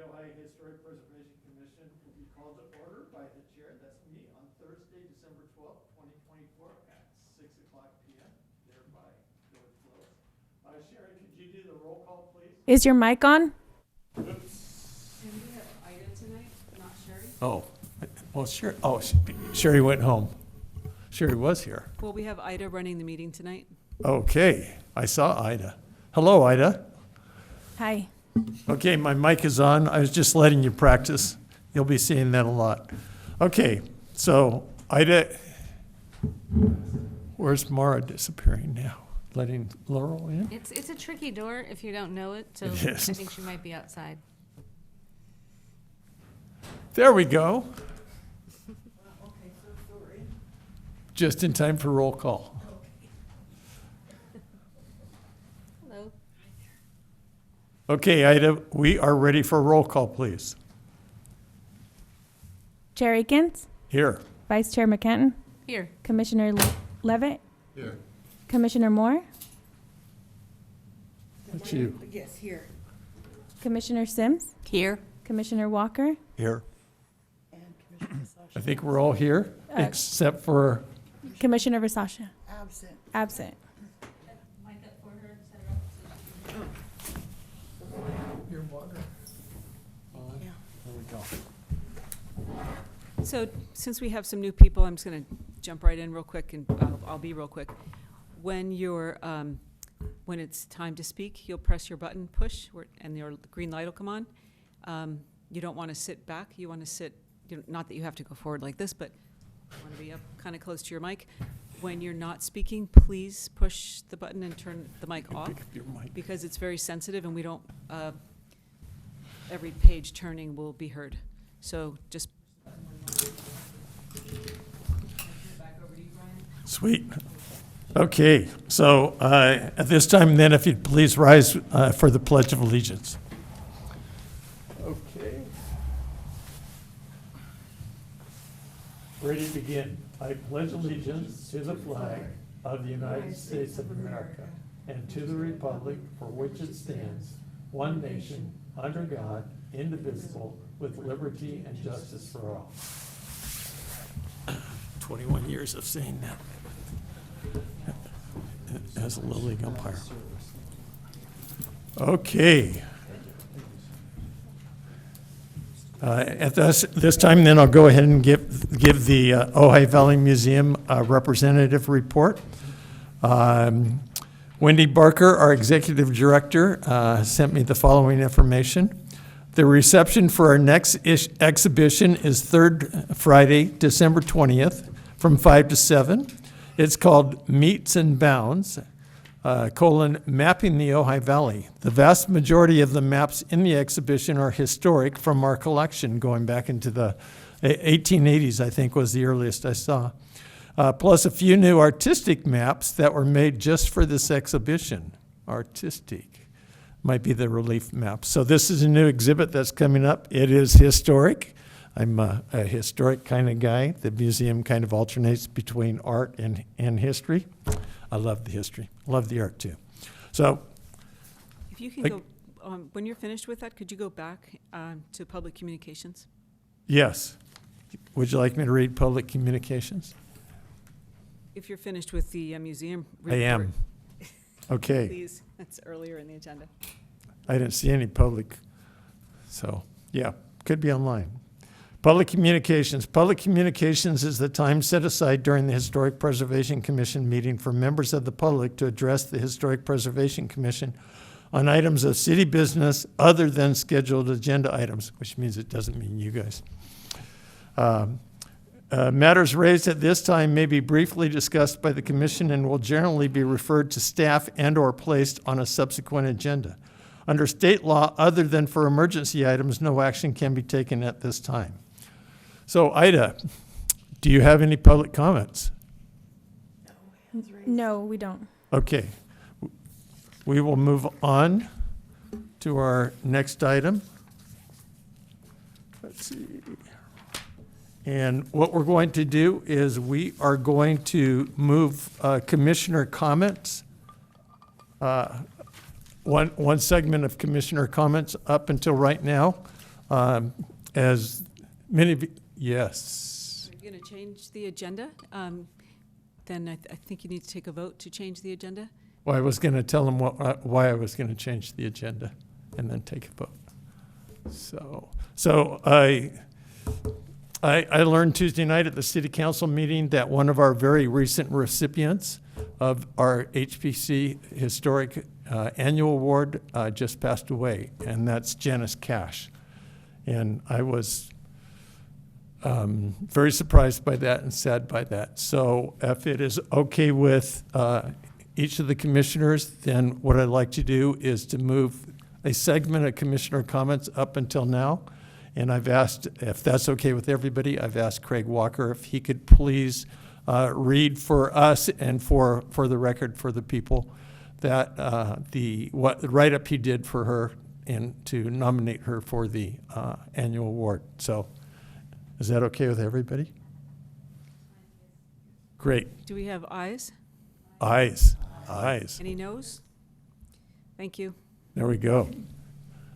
Ojai Historic Preservation Commission will be called to order by the chair. That's me on Thursday, December 12th, 2024 at 6 o'clock p.m. Thereby, door closed. Sherry, could you do the roll call, please? Is your mic on? And we have Ida tonight, not Sherry. Oh, well, Sherry. Oh, Sherry went home. Sherry was here. Well, we have Ida running the meeting tonight. Okay, I saw Ida. Hello, Ida. Hi. Okay, my mic is on. I was just letting you practice. You'll be seeing that a lot. Okay, so Ida, where's Mara disappearing now? Letting Laurel in? It's a tricky door if you don't know it, so It is. I think she might be outside. There we go. Just in time for roll call. Hello. Okay, Ida, we are ready for roll call, please. Chair Akins, Here. Vice Chair McKenton, Here. Commissioner Levitt, Here. Commissioner Moore, That's you. Yes, here. Commissioner Sims, Here. Commissioner Walker, Here. And Commissioner Sasha. I think we're all here, except for, Commissioner Versasha, Absent. absent. your water. Yeah. There we go. So since we have some new people, I'm just going to jump right in real quick, and I'll be real quick. When you're, when it's time to speak, you'll press your button, push, and your green light will come on. You don't want to sit back. You want to sit, not that you have to go forward like this, but you want to be up kind of close to your mic. When you're not speaking, please push the button and turn the mic off, Pick up your mic. because it's very sensitive and we don't, every page turning will be heard. So just. Back over to you, Brian. Sweet. Okay, so at this time then, if you'd please rise for the Pledge of Allegiance. Okay. Ready to begin. I pledge allegiance to the flag of the United States of America and to the republic for which it stands, one nation, under God, indivisible, with liberty and justice for all. 21 years of saying that as a Little League umpire. Okay. At this time, then, I'll go ahead and give the Ojai Valley Museum representative report. Wendy Barker, our executive director, sent me the following information. The reception for our next exhibition is Friday, December 20th, from 5 to 7. It's called Meets and Bounds, Mapping the Ojai Valley. The vast majority of the maps in the exhibition are historic from our collection, going back into the 1880s, I think was the earliest I saw. Plus a few new artistic maps that were made just for this exhibition. Artistic might be the relief map. So this is a new exhibit that's coming up. It is historic. I'm a historic kind of guy. The museum kind of alternates between art and history. I love the history. I love the art too. So, If you can go, when you're finished with that, could you go back to public communications? yes. Would you like me to read public communications? If you're finished with the museum I report. am. Okay. Please, that's earlier in the agenda. I didn't see any public. So, yeah, could be online. Public communications. Public communications is the time set aside during the Historic Preservation Commission meeting for members of the public to address the Historic Preservation Commission on items of city business other than scheduled agenda items, which means it doesn't mean you guys. Matters raised at this time may be briefly discussed by the commission and will generally be referred to staff and/or placed on a subsequent agenda. Under state law, other than for emergency items, no action can be taken at this time. So, Ida, do you have any public comments? No, we don't. Okay. We will move on to our next item. Let's see. And what we're going to do is we are going to move commissioner comments, one segment of commissioner comments up until right now. As many of you, yes. You're going to change the agenda? Then I think you need to take a vote to change the agenda. Well, I was going to tell them why I was going to change the agenda and then take a vote. So I learned Tuesday night at the city council meeting that one of our very recent recipients of our HPC Historic Annual Award just passed away, and that's Janice Cash. And I was very surprised by that and sad by that. So if it is okay with each of the commissioners, then what I'd like to do is to move a segment of commissioner comments up until now. And I've asked, if that's okay with everybody, I've asked Craig Walker if he could please read for us and for the record for the people that the write-up he did for her and to nominate her for the annual award. So is that okay with everybody? Great. Do we have ayes? Ayes. Ayes. Any noes? Thank you. There we go.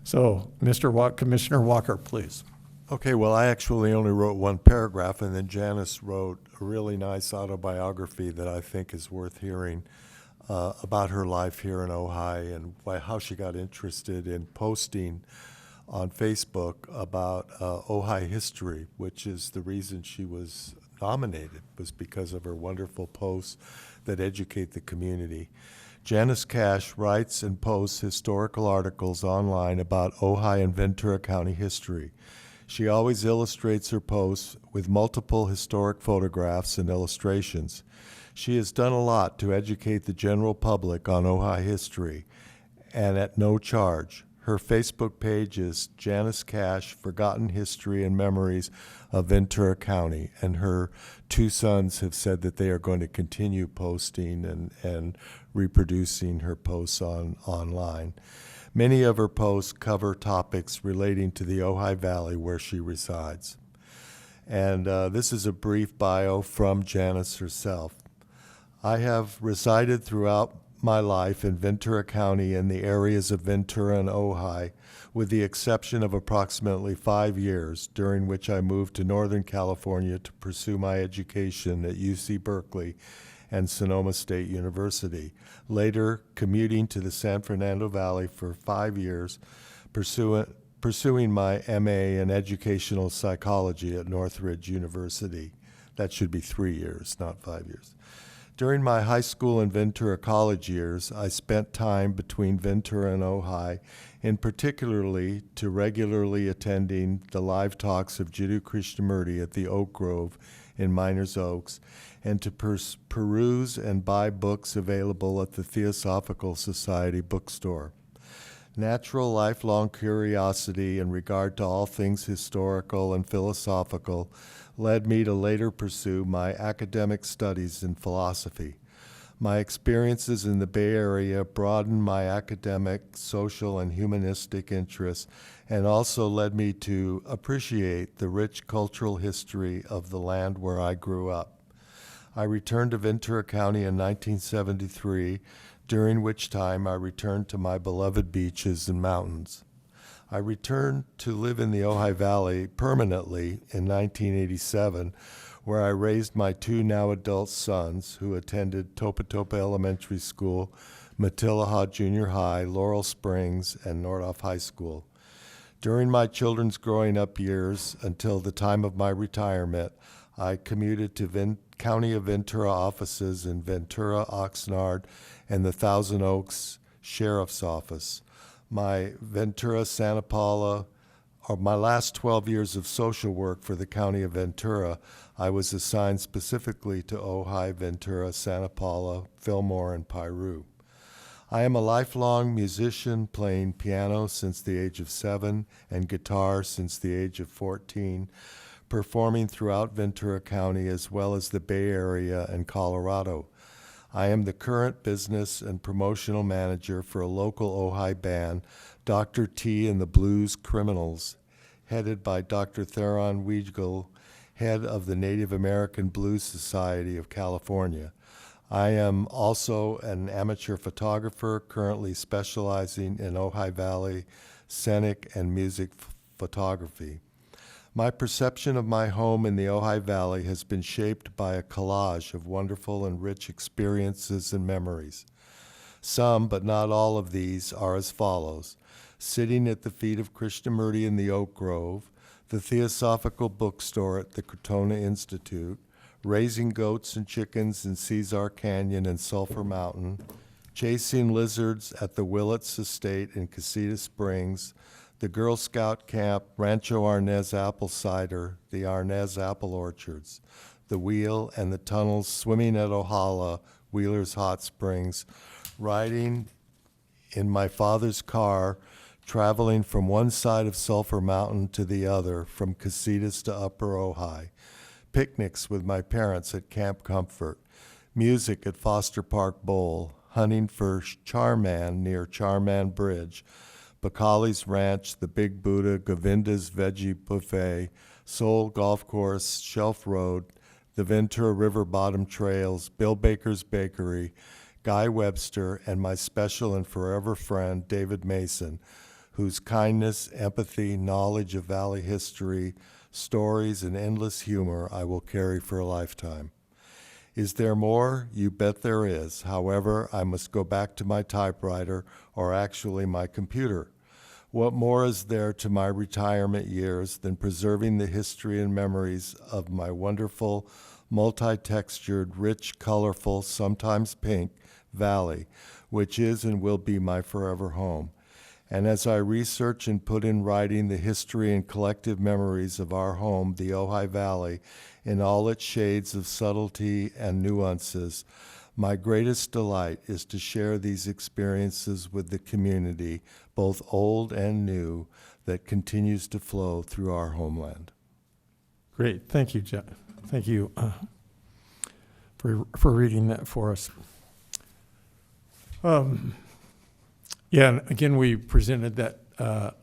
So, Commissioner Walker, please. Okay, well, I actually only wrote one paragraph, and then Janice wrote a really nice autobiography that I think is worth hearing about her life here in Ojai and how she got interested in posting on Facebook about Ojai history, which is the reason she was nominated, was because of her wonderful posts that educate the community. Janice Cash writes and posts historical articles online about Ojai and Ventura County history. She always illustrates her posts with multiple historic photographs and illustrations. She has done a lot to educate the general public on Ojai history, and at no charge. Her Facebook page is Janice Cash, Forgotten History and Memories of Ventura County, and her two sons have said that they are going to continue posting and reproducing her posts online. Many of her posts cover topics relating to the Ojai Valley where she resides. And this is a brief bio from Janice herself. I have resided throughout my life in Ventura County in the areas of Ventura and Ojai, with the exception of approximately 5 years, during which I moved to Northern California to pursue my education at UC Berkeley and Sonoma State University, later commuting to the San Fernando Valley for 5 years, pursuing my MA in educational psychology at Northridge University. That should be 3 years, not 5 years. During my high school and Ventura college years, I spent time between Ventura and Ojai, in particularly to regularly attending the live talks of Jiddu Krishnamurti at the Oak Grove in Miners Oaks, and to peruse and buy books available at the Theosophical Society bookstore. Natural lifelong curiosity in regard to all things historical and philosophical led me to later pursue my academic studies in philosophy. My experiences in the Bay Area broadened my academic, social, and humanistic interests, and also led me to appreciate the rich cultural history of the land where I grew up. I returned to Ventura County in 1973, during which time I returned to my beloved beaches and mountains. I returned to live in the Ojai Valley permanently in 1987, where I raised my two now adult sons who attended Topa Topa Elementary School, Matilaha Junior High, Laurel Springs, and Nordhoff High School. During my children's growing up years until the time of my retirement, I commuted to County of Ventura offices in Ventura, Oxnard, and the Thousand Oaks Sheriff's Office. My Ventura, Santa Paula, or my last 12 years of social work for the County of Ventura, I was assigned specifically to Ojai, Ventura, Santa Paula, Fillmore, and Piru. I am a lifelong musician, playing piano since the age of 7 and guitar since the age of 14, performing throughout Ventura County as well as the Bay Area and Colorado. I am the current business and promotional manager for a local Ojai band, Dr. T and the Blues Criminals, headed by Dr. Theron Weigel, head of the Native American Blues Society of California. I am also an amateur photographer currently specializing in Ojai Valley scenic and music photography. My perception of my home in the Ojai Valley has been shaped by a collage of wonderful and rich experiences and memories. Some, but not all of these, are as follows: sitting at the feet of Krishnamurti in the Oak Grove, the Theosophical Bookstore at the Crotona Institute, raising goats and chickens in Cesar Canyon and Sulphur Mountain, chasing lizards at the Willits Estate in Casita Springs, the Girl Scout Camp, Rancho Arnez Apple Cider, the Arnez Apple Orchards, the Wheel and the tunnels, swimming at Ohala, Wheeler's Hot Springs, riding in my father's car, traveling from one side of Sulphur Mountain to the other, from Casitas to Upper Ojai, picnics with my parents at Camp Comfort, music at Foster Park Bowl, hunting for charman near Charman Bridge, Bacali's Ranch, the Big Buddha, Govinda's Veggie Buffet, Soul Golf Course, Shelf Road, the Ventura River Bottom Trails, Bill Baker's Bakery, Guy Webster, and my special and forever friend, David Mason, whose kindness, empathy, knowledge of Valley history, stories, and endless humor I will carry for a lifetime. Is there more? You bet there is. However, I must go back to my typewriter, or actually my computer. What more is there to my retirement years than preserving the history and memories of my wonderful, multi-textured, rich, colorful, sometimes pink, valley, which is and will be my forever home? And as I research and put in writing the history and collective memories of our home, the Ojai Valley, in all its shades of subtlety and nuances, my greatest delight is to share these experiences with the community, both old and new, that continues to flow through our homeland. Great, thank you, Jeff. Thank you for reading that for us. Yeah, and again, we presented that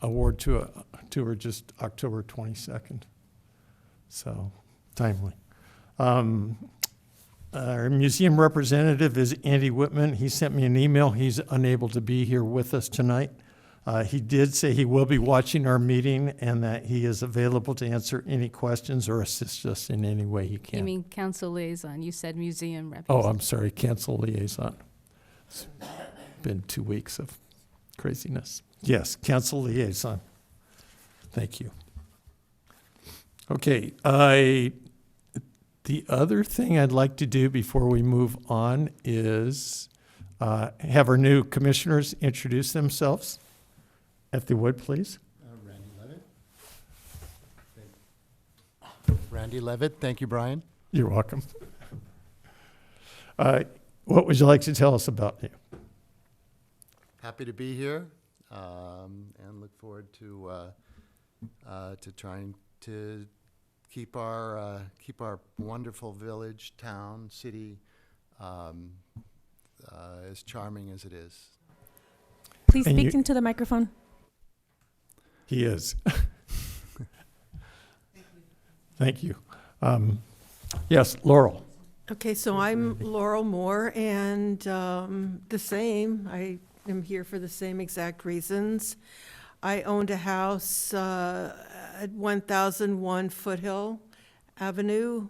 award to her just October 22nd, so timely. Our museum representative is Andy Whitman. He sent me an email. He's unable to be here with us tonight. He did say he will be watching our meeting and that he is available to answer any questions or assist us in any way he can. You mean council liaison? You said museum Oh, representative. I'm sorry, council liaison. It's been 2 weeks of craziness. Yes, council liaison. Thank you. Okay, the other thing I'd like to do before we move on is have our new commissioners introduce themselves. If they would, please. Randy Levitt. Thank you, Brian. You're welcome. What would you like to tell us about you? Happy to be here, and look forward to trying to keep our wonderful village, town, city as charming as it is. Please And speak you- into the microphone. He is. Thank you. Yes, Laurel. Okay, so I'm Laurel Moore, and the same. I am here for the same exact reasons. I owned a house at 1001 Foothill Avenue,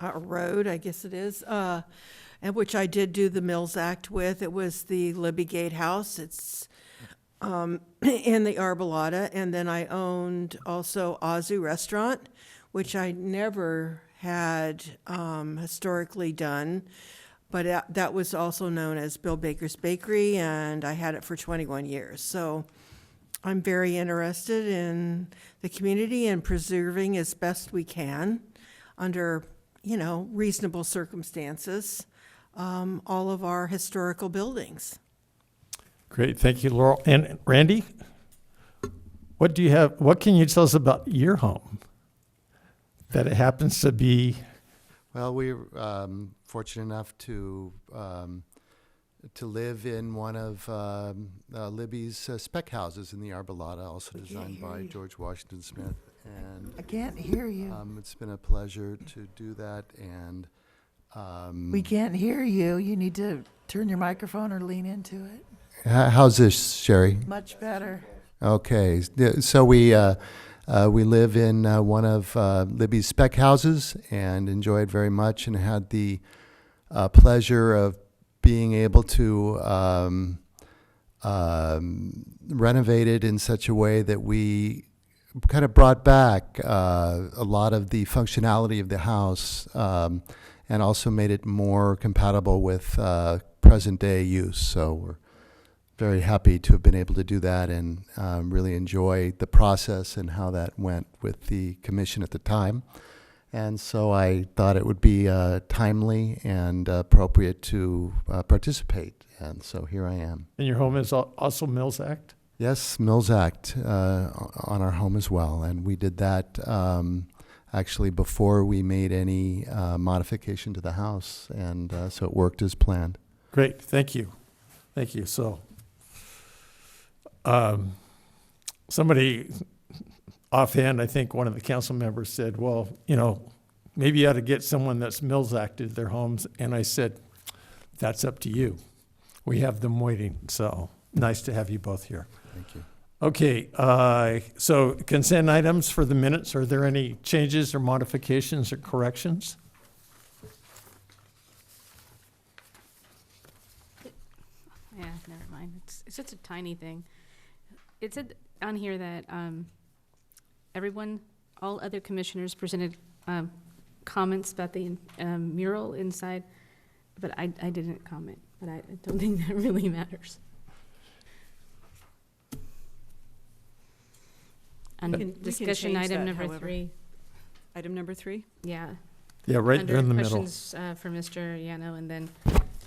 Road, I guess it is, and which I did do the Mills Act with. It was the Libby Gate House. It's in the Arbolata. And then I owned also Azu Restaurant, which I never had historically done, but that was also known as Bill Baker's Bakery, and I had it for 21 years. So I'm very interested in the community and preserving as best we can under, reasonable circumstances, all of our historical buildings. Great, thank you, Laurel. And Randy, what can you tell us about your home? That it happens to be, Well, we're fortunate enough to live in one of Libby's spec houses in the Arbolata, also designed by George Washington Smith. And I can't hear you. it's been a pleasure to do that. And We can't hear you. You need to turn your microphone or lean into it. how's this, Sherry? Much better. Okay, so we We live in one of Libby's spec houses and enjoy it very much, and had the pleasure of being able to renovate it in such a way that we kind of brought back a lot of the functionality of the house, and also made it more compatible with present day use. So we're very happy to have been able to do that, and really enjoy the process and how that went with the commission at the time. And so I thought it would be timely and appropriate to participate. And so here I am. And your home is also Mills Act? Yes, Mills Act on our home as well. And we did that actually before we made any modification to the house. And so it worked as planned. Great, thank you. Thank you. So, somebody offhand, I think one of the council members said, well, you know, maybe you ought to get someone that's Mills Acted their homes. And I said, that's up to you. We have them waiting. So nice to have you both here. Thank you. Okay, so consent items for the minutes. Are there any changes or modifications or corrections? Yeah, never mind. It's just a tiny thing. It said on here that all other commissioners presented comments about the mural inside, but I didn't comment. But I don't think that really matters. On We can discussion change item that, number however. 3, Item number 3? yeah. Yeah, right there in the middle. Under questions for Mr. Yano, and then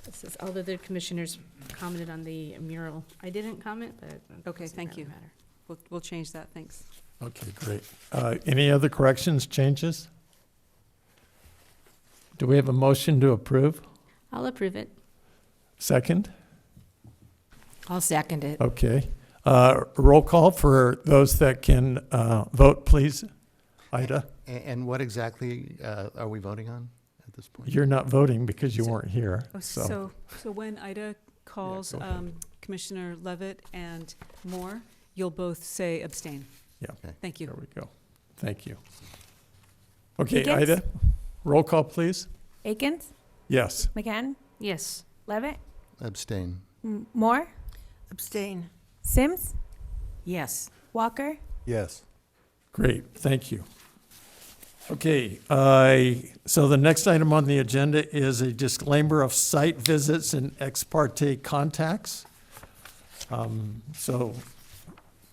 it says all other commissioners commented on the mural. I didn't comment, but it Okay, doesn't thank really you. matter. We'll change that, thanks. Okay, great. Any other corrections, changes? Do we have a motion to approve? I'll approve it. Second? I'll second it. Okay. Roll call for those that can vote, please. Ida, And what exactly are we voting on at this point? you're not voting because you So- weren't here. Oh, So, So when Ida calls go ahead. Commissioner Levitt and Moore, you'll both say abstain. Yeah. Okay. Thank you. there we go. Thank you. Okay, Higgins? Ida, roll call, please. Akins? Yes. McCann? Yes. Levitt? Abstain. Moore? Abstain. Sims? Yes. Walker? Yes. Great, thank you. Okay, so the next item on the agenda is a disclaimer of site visits and ex parte contacts. So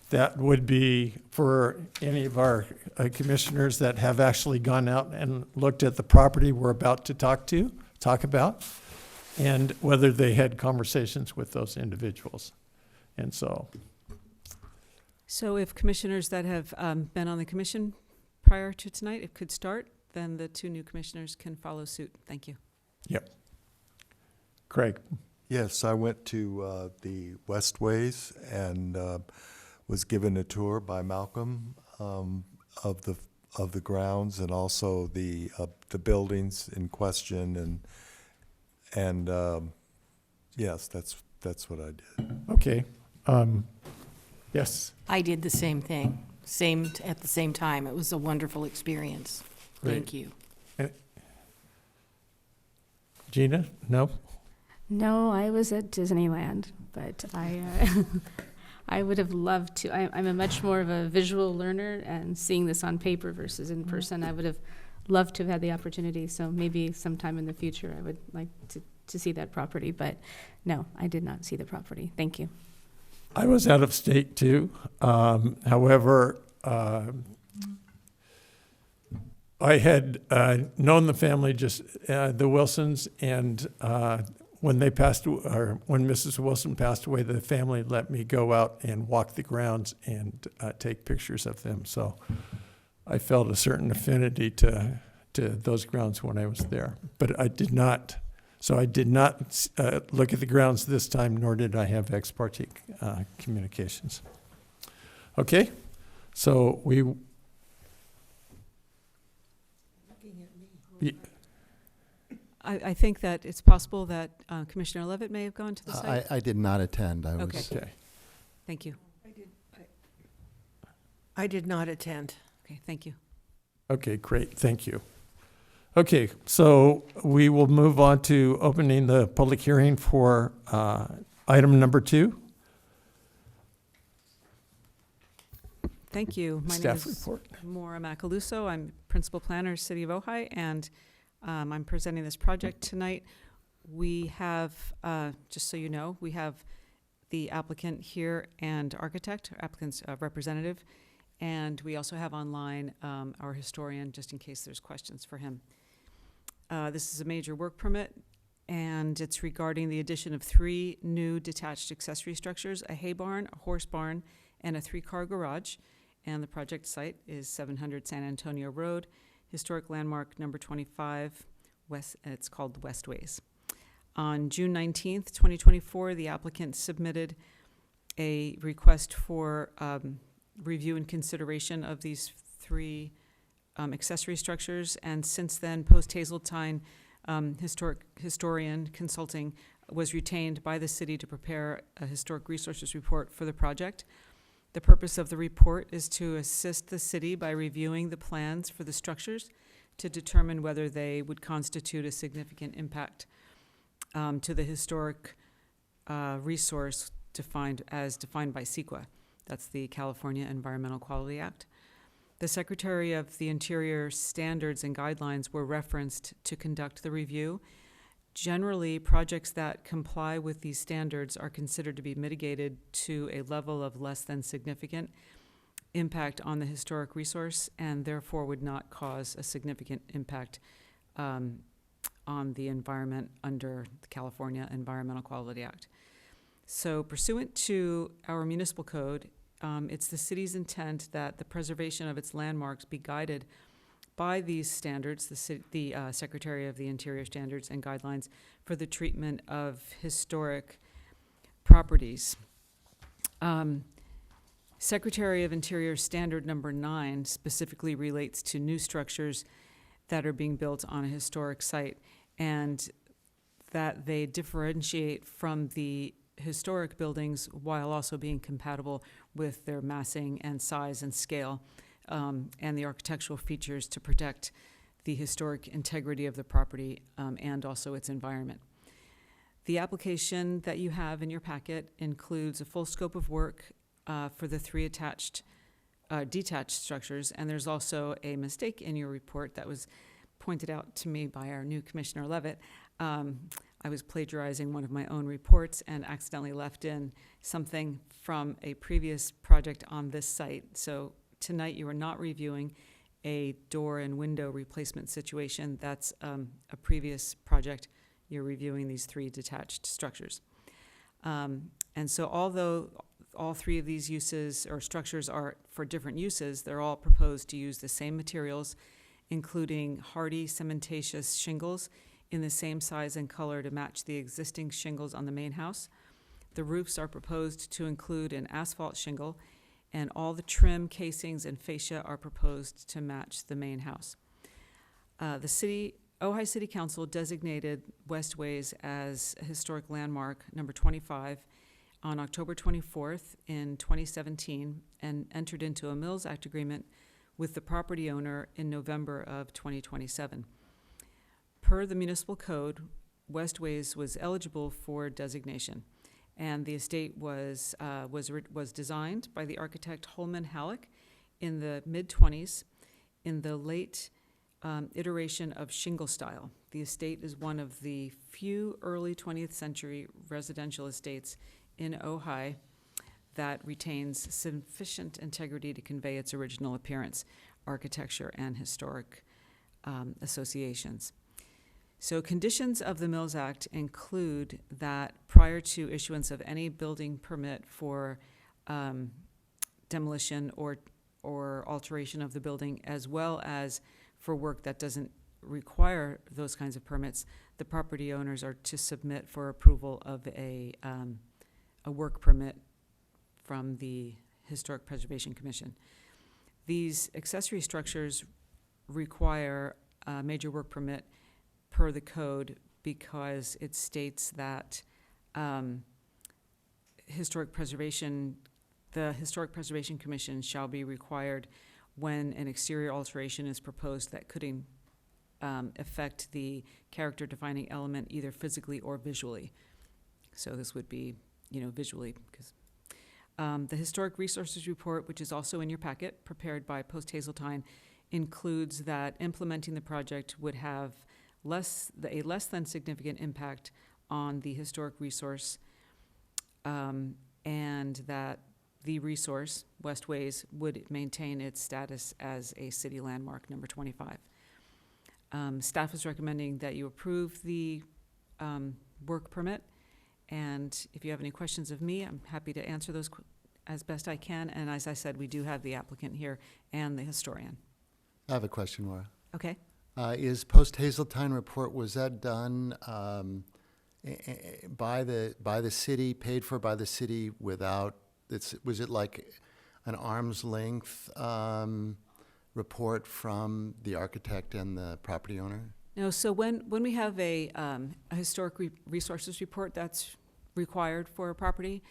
that would be for any of our commissioners that have actually gone out and looked at the property we're about to talk about, and whether they had conversations with those individuals. And so, So if commissioners that have been on the commission prior to tonight, it could start, then the 2 new commissioners can follow suit. Thank you. Craig, Yes, I went to the Westways and was given a tour by Malcolm of the grounds and also the buildings in question, and yes, that's what I did. okay. Yes, I did the same thing, at the same time. It was a wonderful experience. Thank Great. you. Gina, no? No, I was at Disneyland, but I would have loved to. I'm a much more of a visual learner, and seeing this on paper versus in person, I would have loved to have had the opportunity. So maybe sometime in the future, I would like to see that property. But no, I did not see the property. Thank you. I was out of state too. However, I had known the family, just the Wilsons, and when they passed, or when Mrs. Wilson passed away, the family let me go out and walk the grounds and take pictures of them. So I felt a certain affinity to those grounds when I was there. But I did not. So I did not look at the grounds this time, nor did I have ex parte communications. Okay, so I think that it's possible that Commissioner Levitt may have gone to the site. I did not attend. I was. Okay. Okay. Thank you. I did not attend. Okay, thank you. Okay, great, thank you. Okay, so we will move on to opening the public hearing for item number 2, Thank you. My name staff is report. Maura Macaluso. I'm Principal Planner, City of Ojai, and I'm presenting this project tonight. We have, just so you know, we have the applicant here and architect, applicant's representative, and we also have online our historian, just in case there's questions for him. This is a major work permit, and it's regarding the addition of 3 new detached accessory structures, a hay barn, a horse barn, and a 3-car garage. And the project site is 700 San Antonio Road, historic landmark number 25, west. It's called Westways. On June 19th, 2024, the applicant submitted a request for review and consideration of these 3 accessory structures, and since then, post-Hazeltine historian consulting was retained by the city to prepare a historic resources report for the project. The purpose of the report is to assist the city by reviewing the plans for the structures to determine whether they would constitute a significant impact to the historic resource defined by CEQA. That's the California Environmental Quality Act. The Secretary of the Interior standards and guidelines were referenced to conduct the review. Generally, projects that comply with these standards are considered to be mitigated to a level of less than significant impact on the historic resource, and therefore would not cause a significant impact on the environment under the California Environmental Quality Act. So pursuant to our municipal code, it's the city's intent that the preservation of its landmarks be guided by these standards, the Secretary of the Interior standards and guidelines for the treatment of historic properties. Secretary of Interior standard number 9 specifically relates to new structures that are being built on a historic site, and that they differentiate from the historic buildings while also being compatible with their massing and size and scale, and the architectural features to protect the historic integrity of the property and also its environment. The application that you have in your packet includes a full scope of work for the 3 detached structures, and there's also a mistake in your report that was pointed out to me by our new Commissioner Levitt. I was plagiarizing one of my own reports and accidentally left in something from a previous project on this site. So tonight you are not reviewing a door and window replacement situation. That's a previous project. You're reviewing these 3 detached structures. And so although all 3 of these uses or structures are for different uses, they're all proposed to use the same materials, including hardy cementatious shingles in the same size and color to match the existing shingles on the main house. The roofs are proposed to include an asphalt shingle, and all the trim, casings, and fascia are proposed to match the main house. The Ojai City Council designated Westways as a historic landmark number 25 on October 24th in 2017 and entered into a Mills Act agreement with the property owner in November of 2027. Per the municipal code, Westways was eligible for designation, and the estate was designed by the architect Holman Halleck in the mid-20s in the late iteration of shingle style. The estate is one of the few early 20th century residential estates in Ojai that retains sufficient integrity to convey its original appearance, architecture, and historic associations. So conditions of the Mills Act include that prior to issuance of any building permit for demolition or alteration of the building, as well as for work that doesn't require those kinds of permits, the property owners are to submit for approval of a work permit from the Historic Preservation Commission. These accessory structures require a major work permit per the code because it states that historic preservation the Historic Preservation Commission shall be required when an exterior alteration is proposed that could affect the character-defining element either physically or visually. So this would be, visually, because the Historic Resources Report, which is also in your packet, prepared by Post Hazeltine, includes that implementing the project would have a less than significant impact on the historic resource, and that the resource, Westways, would maintain its status as a city landmark, number 25. Staff is recommending that you approve the work permit, and if you have any questions of me, I'm happy to answer those as best I can, and as I said, we do have the applicant here and the historian. I have a question, Laura. Okay? Is Post Hazeltine report, was that done by the city, paid for by the city without, was it like an arm's length report from the architect and the property owner? No, so when we have a historic resources report that's required for a property,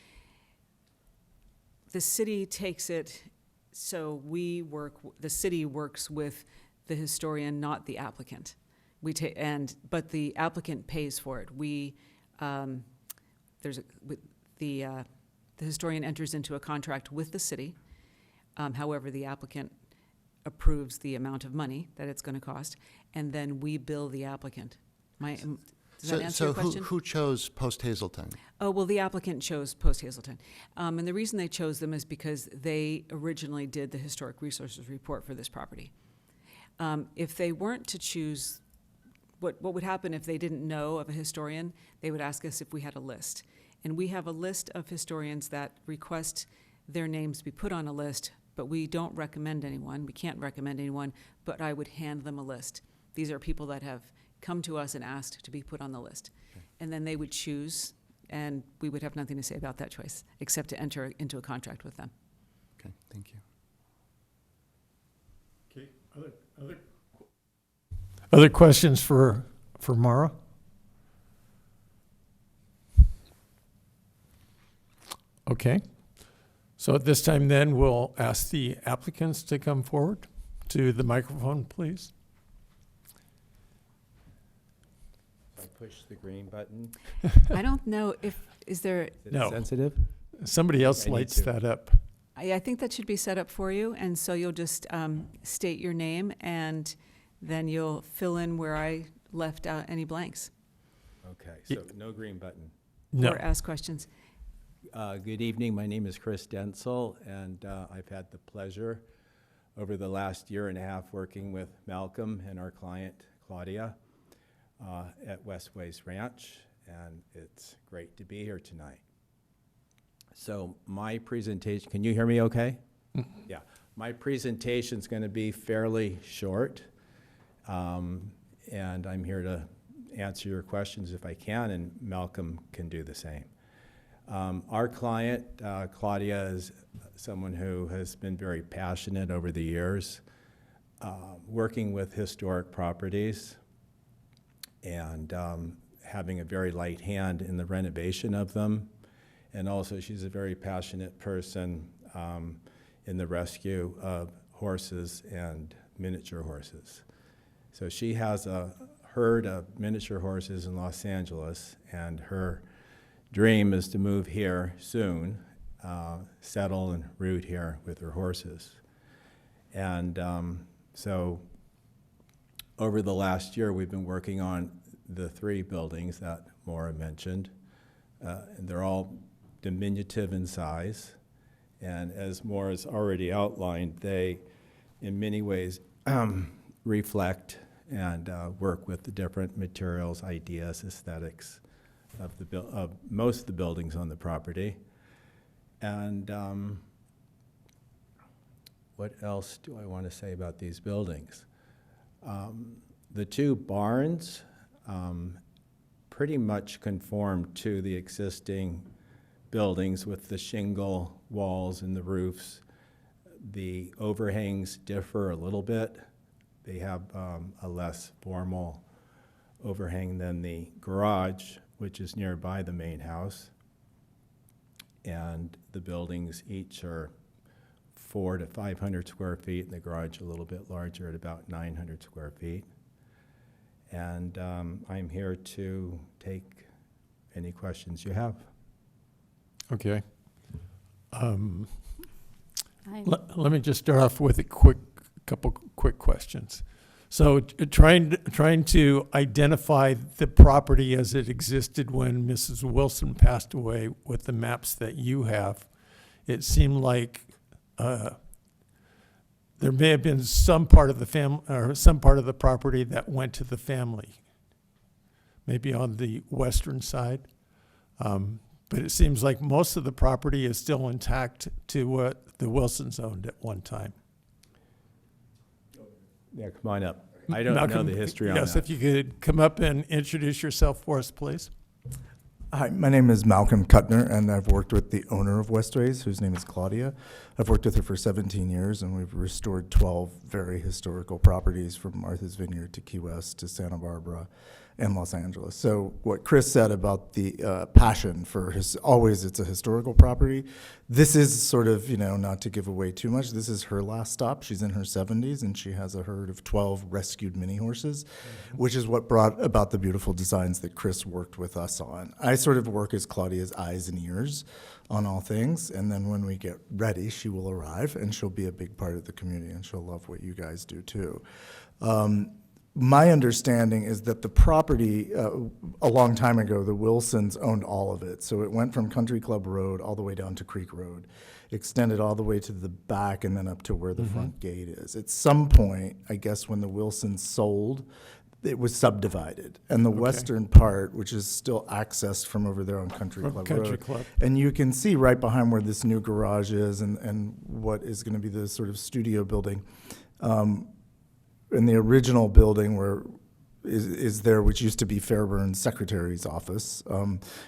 the city takes it, so the city works with the historian, not the applicant. But the applicant pays for it. The historian enters into a contract with the city. However, the applicant approves the amount of money that it's going to cost, and then we bill the applicant. Does that answer your question? So who chose Post Hazeltine? Oh, well, the applicant chose Post Hazeltine. And the reason they chose them is because they originally did the Historic Resources Report for this property. If they weren't to choose, what would happen if they didn't know of a historian, they would ask us if we had a list. And we have a list of historians that request their names be put on a list, but we don't recommend anyone. We can't recommend anyone, but I would hand them a list. These are people that have come to us and asked to be put on the list. Okay. And then they would choose, and we would have nothing to say about that choice, except to enter into a contract with them. Okay, thank you. Okay, other questions for Mara? Okay. So at this time then, we'll ask the applicants to come forward to the microphone, please. If I push the green button, I don't know is there, is it No. sensitive? Somebody else I need lights to. that up. I think that should be set up for you, and so you'll just state your name, and then you'll fill in where I left out any blanks Okay, so no green button. No. or ask questions. Good evening, my name is Chris Dentzel, and I've had the pleasure over the last year and a half working with Malcolm and our client, Claudia, at Westways Ranch, and it's great to be here tonight. So my presentation, can you hear me okay? Yeah, my presentation's going to be fairly short, and I'm here to answer your questions if I can, and Malcolm can do the same. Our client, Claudia, is someone who has been very passionate over the years, working with historic properties and having a very light hand in the renovation of them. And also she's a very passionate person in the rescue of horses and miniature horses. So she has a herd of miniature horses in Los Angeles, and her dream is to move here soon, settle and root here with her horses. And so over the last year, we've been working on the 3 buildings that Maura mentioned. And they're all diminutive in size. And as Maura's already outlined, they, in many ways, reflect and work with the different materials, ideas, aesthetics of most of the buildings on the property. And what else do I want to say about these buildings? The 2 barns pretty much conform to the existing buildings with the shingle walls and the roofs. The overhangs differ a little bit. They have a less formal overhang than the garage, which is nearby the main house. and the buildings each are 400 to 500 square feet, and the garage a little bit larger at about 900 square feet. And I'm here to take any questions you have. Okay. I- Let me just start off with a couple quick questions. So trying to identify the property as it existed when Mrs. Wilson passed away with the maps that you have, it seemed like there may have been some part of the or some part of the property that went to the family, maybe on the western side. But it seems like most of the property is still intact to what the Wilsons owned at one time. Yeah, come on up. I don't know Malcolm, the history on yes, that. if you could come up and introduce yourself for us, please. Hi, my name is Malcolm Kuttner, and I've worked with the owner of Westways, whose name is Claudia. I've worked with her for 17 years, and we've restored 12 very historical properties from Martha's Vineyard to Key West to Santa Barbara and Los Angeles. So what Chris said about the passion for always it's a historical property, this is sort of, not to give away too much, this is her last stop. She's in her 70s, and she has a herd of 12 rescued mini horses, which is what brought about the beautiful designs that Chris worked with us on. I sort of work as Claudia's eyes and ears on all things, and then when we get ready, she will arrive, and she'll be a big part of the community, and she'll love what you guys do too. My understanding is that the property, a long time ago, the Wilsons owned all of it. So it went from Country Club Road all the way down to Creek Road, extended all the way to the back and then up to where the front gate is. At some point, I guess when the Wilsons sold, it was subdivided. And the western part, which is still accessed from over there on Country From Club Country Road. Club. And you can see right behind where this new garage is and what is going to be the sort of studio building. In the original building where is there, which used to be Fairburn's secretary's office.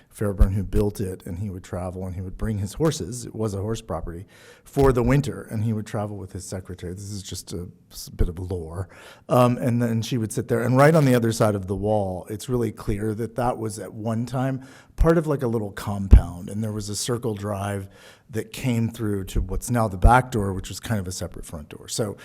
Fairburn, who built it, and he would travel and he would bring his horses. It was a horse property for the winter, and he would travel with his secretary. This is just a bit of lore. And then she would sit there, and right on the other side of the wall, it's really clear that that was at one time part of like a little compound, and there was a circle drive that came through to what's now the back door, which was kind of a separate front door. So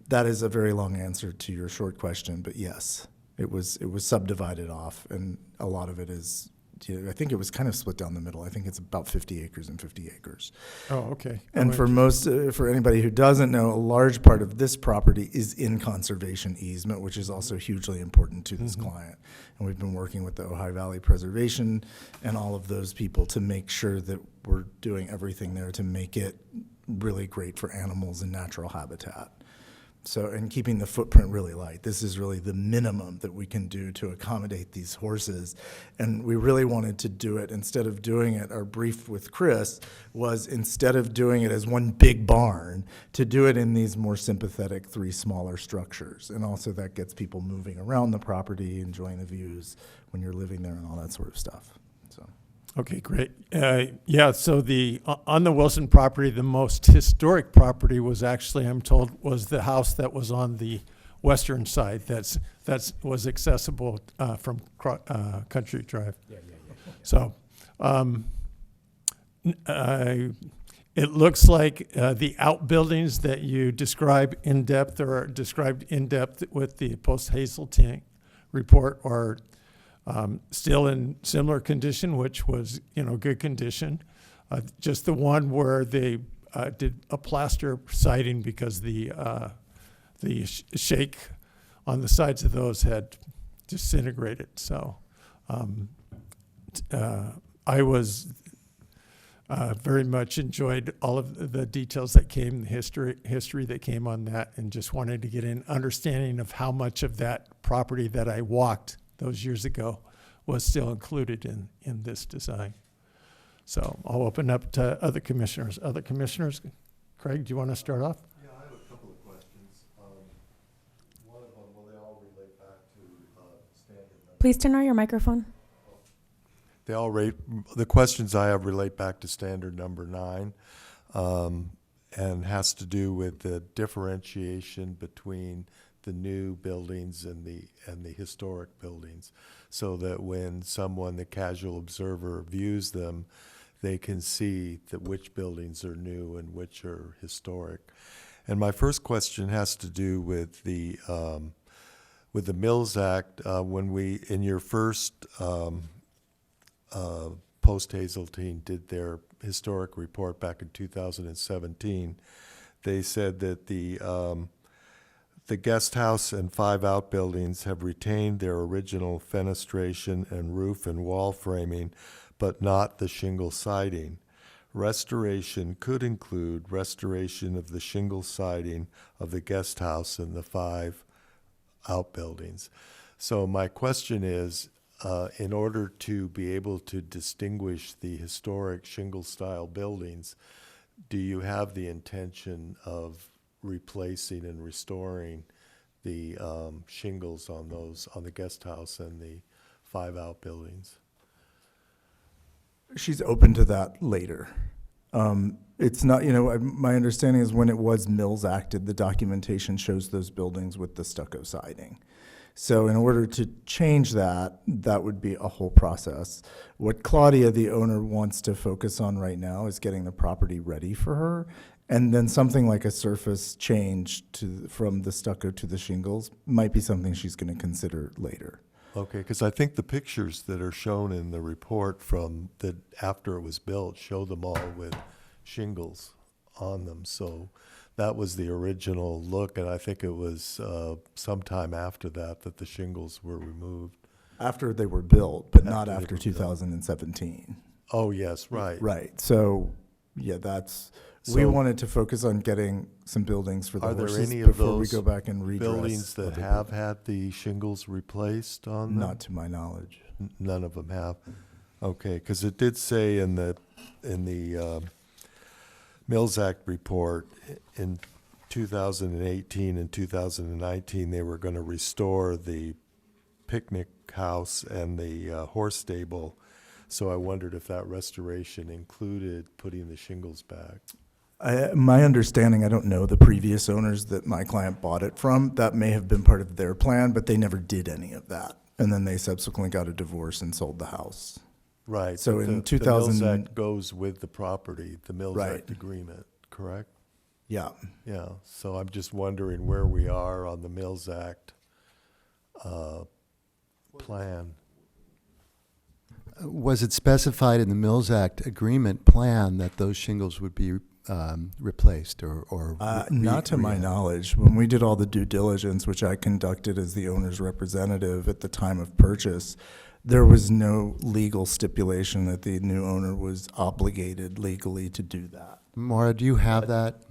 that is a very long answer to your short question, but yes. It was subdivided off, and a lot of it is, I think it was kind of split down the middle. I think it's about 50 acres and 50 acres. Oh, okay. And for anybody who doesn't know, a large part of this property is in conservation easement, which is also hugely important to this client. And we've been working with the Ojai Valley Preservation and all of those people to make sure that we're doing everything there to make it really great for animals and natural habitat. So, and keeping the footprint really light. This is really the minimum that we can do to accommodate these horses. And we really wanted to do it, instead of doing it, our brief with Chris was, instead of doing it as one big barn, to do it in these more sympathetic 3 smaller structures. And also that gets people moving around the property, enjoying the views when you're living there and all that sort of stuff. So. Okay, great. Yeah, so on the Wilson property, the most historic property was actually, I'm told, was the house that was on the western side. That was accessible from Country Drive. So it looks like the outbuildings that you describe in depth, or are described in depth with the post-Hazeltine report, are still in similar condition, which was, good condition. Just the one where they did a plaster siding because the shake on the sides of those had disintegrated. So I was very much enjoyed all of the details that came, the history that came on that, and just wanted to get an understanding of how much of that property that I walked those years ago was still included in this design. So I'll open up to other commissioners. Other commissioners, Craig, do you want to start off? Yeah, I have a couple of questions. One of them, will they all relate back to standard number? Please turn on your microphone. The questions I have relate back to standard number 9, and has to do with the differentiation between the new buildings and the historic buildings, so that when the casual observer views them, they can see that which buildings are new and which are historic. And my first question has to do with the Mills Act. When we, in your first post-Hazeltine did their historic report back in 2017, they said that the guest house and 5 outbuildings have retained their original fenestration and roof and wall framing, but not the shingle siding. Restoration could include restoration of the shingle siding of the guest house and the 5 outbuildings. So my question is, in order to be able to distinguish the historic shingle-style buildings, do you have the intention of replacing and restoring the shingles on the guest house and the 5 outbuildings? She's open to that later. It's not, my understanding is when it was Mills acted, the documentation shows those buildings with the stucco siding. So in order to change that, that would be a whole process. What Claudia, the owner, wants to focus on right now is getting the property ready for her. And then something like a surface change from the stucco to the shingles might be something she's going to consider later. Okay, because I think the pictures that are shown in the report from after it was built show them all with shingles on them. So that was the original look, and I think it was sometime after that the shingles were removed. After they were built, but not After they after were built. 2017. Oh, yes, right. Right. So, yeah, we So- wanted to focus on getting some buildings for the Are there horses any of before we those go back and redress buildings that other have buildings. had the shingles replaced on them? Not to my knowledge. None of them have. Okay, because it did say in the Mills Act report in 2018 and 2019 they were going to restore the picnic house and the horse stable. So I wondered if that restoration included putting the shingles back. My understanding, I don't know the previous owners that my client bought it from. That may have been part of their plan, but they never did any of that. And then they subsequently got a divorce and sold the house. Right. So but in the 2000 Mills Act goes with the property, the Mills Right. Act agreement, correct? Yeah. Yeah, so I'm just wondering where we are on the Mills Act plan. Was it specified in the Mills Act agreement plan that those shingles would be replaced or Not to my knowledge. When we did all the due diligence, which I conducted as the owner's representative at the time of purchase, there was no legal stipulation that the new owner was obligated legally to do that. Maura, do you have that?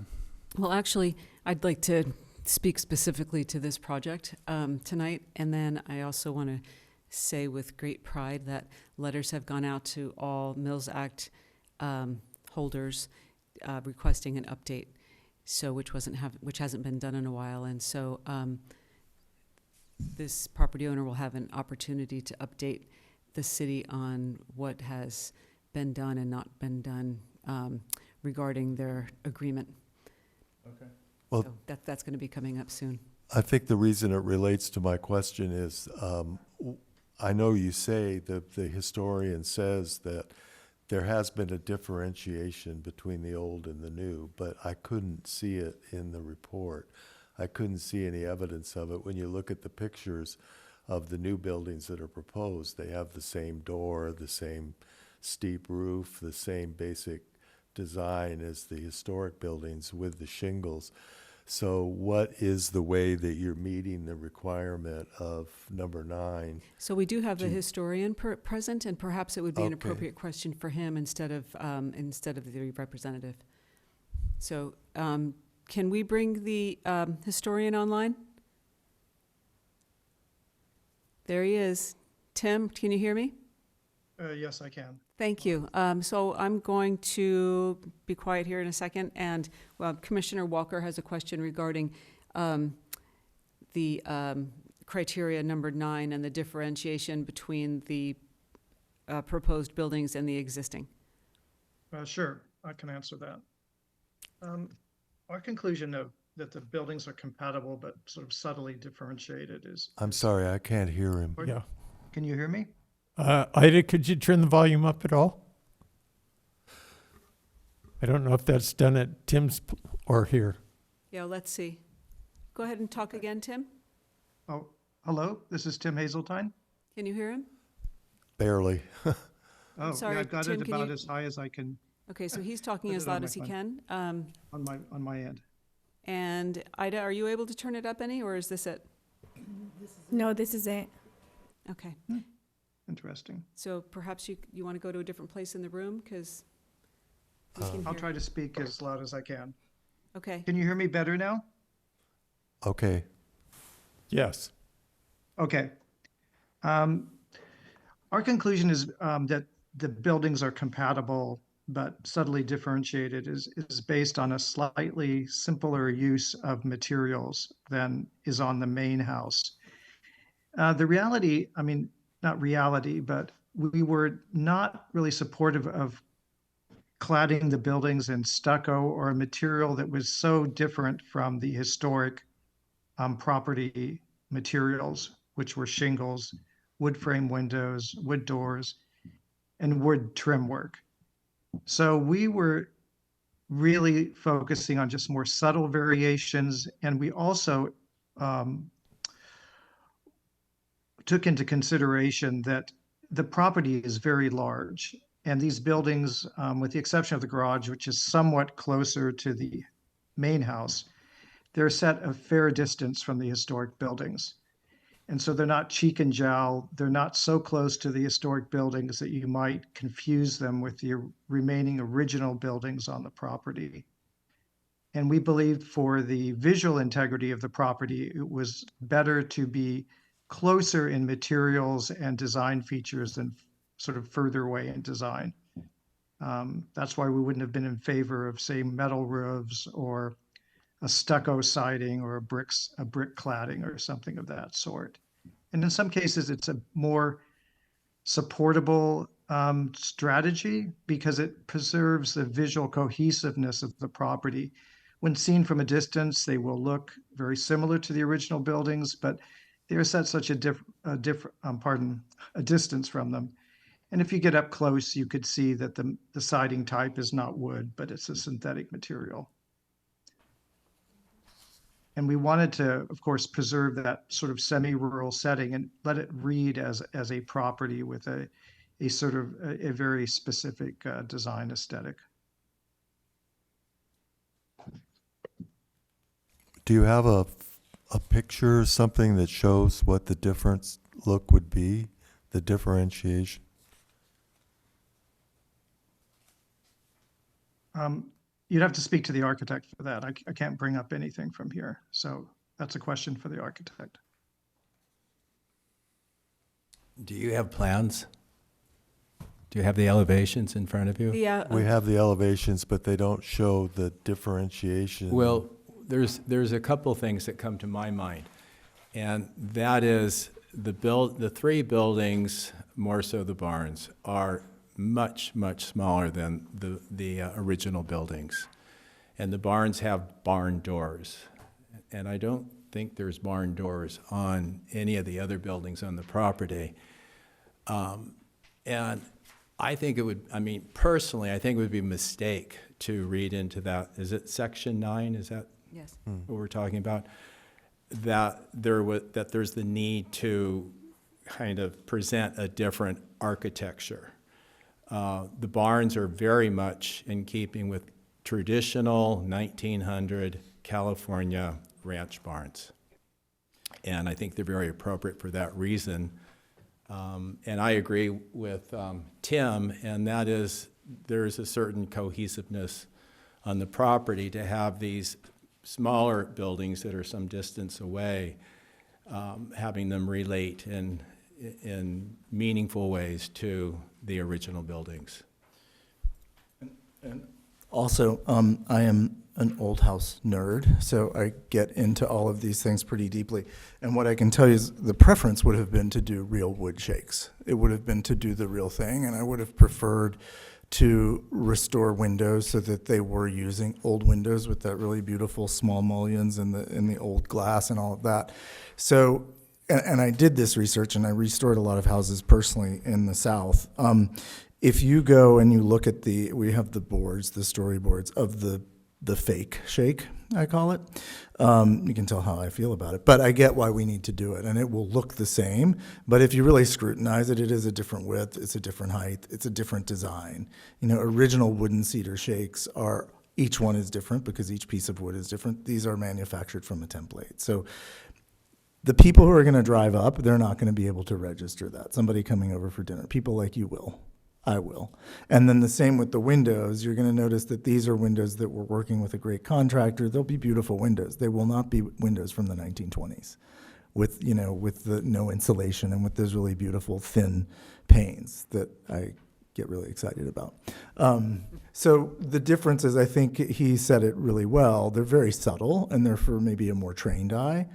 Well, actually, I'd like to speak specifically to this project tonight, and then I also want to say with great pride that letters have gone out to all Mills Act holders requesting an update, so which hasn't been done in a while, and so this property owner will have an opportunity to update the city on what has been done and not been done regarding their agreement. Okay. Well- So that's going to be coming up soon. I think the reason it relates to my question is, I know you say that the historian says that there has been a differentiation between the old and the new, but I couldn't see it in the report. I couldn't see any evidence of it. When you look at the pictures of the new buildings that are proposed, they have the same door, the same steep roof, the same basic design as the historic buildings with the shingles. So what is the way that you're meeting the requirement of number 9? So we do have the historian present, and perhaps it would be an Okay. appropriate question for him instead of the representative. So can we bring the historian online? There he is. Tim, can you hear me? Yes, I can. Thank you. So I'm going to be quiet here in a second, and Commissioner Walker has a question regarding the criteria number 9 and the differentiation between the proposed buildings and the existing. Sure, I can answer that. Our conclusion that the buildings are compatible but sort of subtly differentiated is. I'm sorry, I can't hear him. Yeah. Can you hear me? Ida, could you turn the volume up at all? I don't know if that's done at Tim's or here. Yeah, let's see. Go ahead and talk again, Tim. Oh, hello, this is Tim Hazeltine. Can you hear him? Barely. Oh, sorry, yeah, I've got Tim, it can about you- as high as I can Okay, so he's talking Put as it on loud my as he phone. can. on my end. And Ida, are you able to turn it up any, or is this it? No, this is it. Okay, Interesting. so perhaps you want to go to a different place in the room, because we can I'll hear. try to speak as loud as I can. Okay, Can you hear me better now? Okay. Yes. Okay. Our conclusion is that the buildings are compatible but subtly differentiated is based on a slightly simpler use of materials than is on the main house. The reality, I mean, not reality, but we were not really supportive of cladding the buildings in stucco or a material that was so different from the historic property materials, which were shingles, wood frame windows, wood doors, and wood trim work. So we were really focusing on just more subtle variations, and we also took into consideration that the property is very large, and these buildings, with the exception of the garage, which is somewhat closer to the main house, they're set a fair distance from the historic buildings. And so they're not cheek and jowl. They're not so close to the historic buildings that you might confuse them with the remaining original buildings on the property. And we believed for the visual integrity of the property, it was better to be closer in materials and design features than sort of further away in design. That's why we wouldn't have been in favor of, say, metal roofs or a stucco siding or a brick cladding or something of that sort. And in some cases, it's a more supportable strategy because it preserves the visual cohesiveness of the property. When seen from a distance, they will look very similar to the original buildings, but they're set such a distance from them. And if you get up close, you could see that the siding type is not wood, but it's a synthetic material. And we wanted to, of course, preserve that sort of semi-rural setting and let it read as a property with a sort of a very specific design aesthetic. Do you have a picture, something that shows what the difference look would be, the differentiation? You'd have to speak to the architect for that. I can't bring up anything from here. So that's a question for the architect. Do you have plans? Do you have the elevations in front of you? the, We have the elevations, but they don't show the differentiation. Well, there's a couple things that come to my mind, and that is the three buildings, more so the barns, are much smaller than the original buildings, and the barns have barn doors, and I don't think there's barn doors on any of the other buildings on the property, and I think it would, I mean, personally, I think it would be a mistake to read into that. Is it section 9? Is that yes. what we're talking about? That there's the need to kind of present a different architecture. The barns are very much in keeping with traditional 1900 California ranch barns. And I think they're very appropriate for that reason. And I agree with Tim, and that is there's a certain cohesiveness on the property to have these smaller buildings that are some distance away, having them relate in meaningful ways to the original buildings. And also, I am an old house nerd, so I get into all of these things pretty deeply. And what I can tell you is the preference would have been to do real wood shakes. It would have been to do the real thing, and I would have preferred to restore windows so that they were using old windows with that really beautiful small mullions and the old glass and all of that. So and I did this research, and I restored a lot of houses personally in the South. If you go and you look at we have the boards, the storyboards of the fake shake, I call it. You can tell how I feel about it, but I get why we need to do it, and it will look the same. But if you really scrutinize it, it is a different width, it's a different height, it's a different design. You know, original wooden cedar shakes each one is different because each piece of wood is different. These are manufactured from a template. So the people who are going to drive up, they're not going to be able to register that. Somebody coming over for dinner, people like you will. I will. And then the same with the windows. You're going to notice that these are windows that we're working with a great contractor. They'll be beautiful windows. They will not be windows from the 1920s with the no insulation and with those really beautiful thin panes that I get really excited about. So the difference is, I think he said it really well. They're very subtle, and they're for maybe a more trained eye.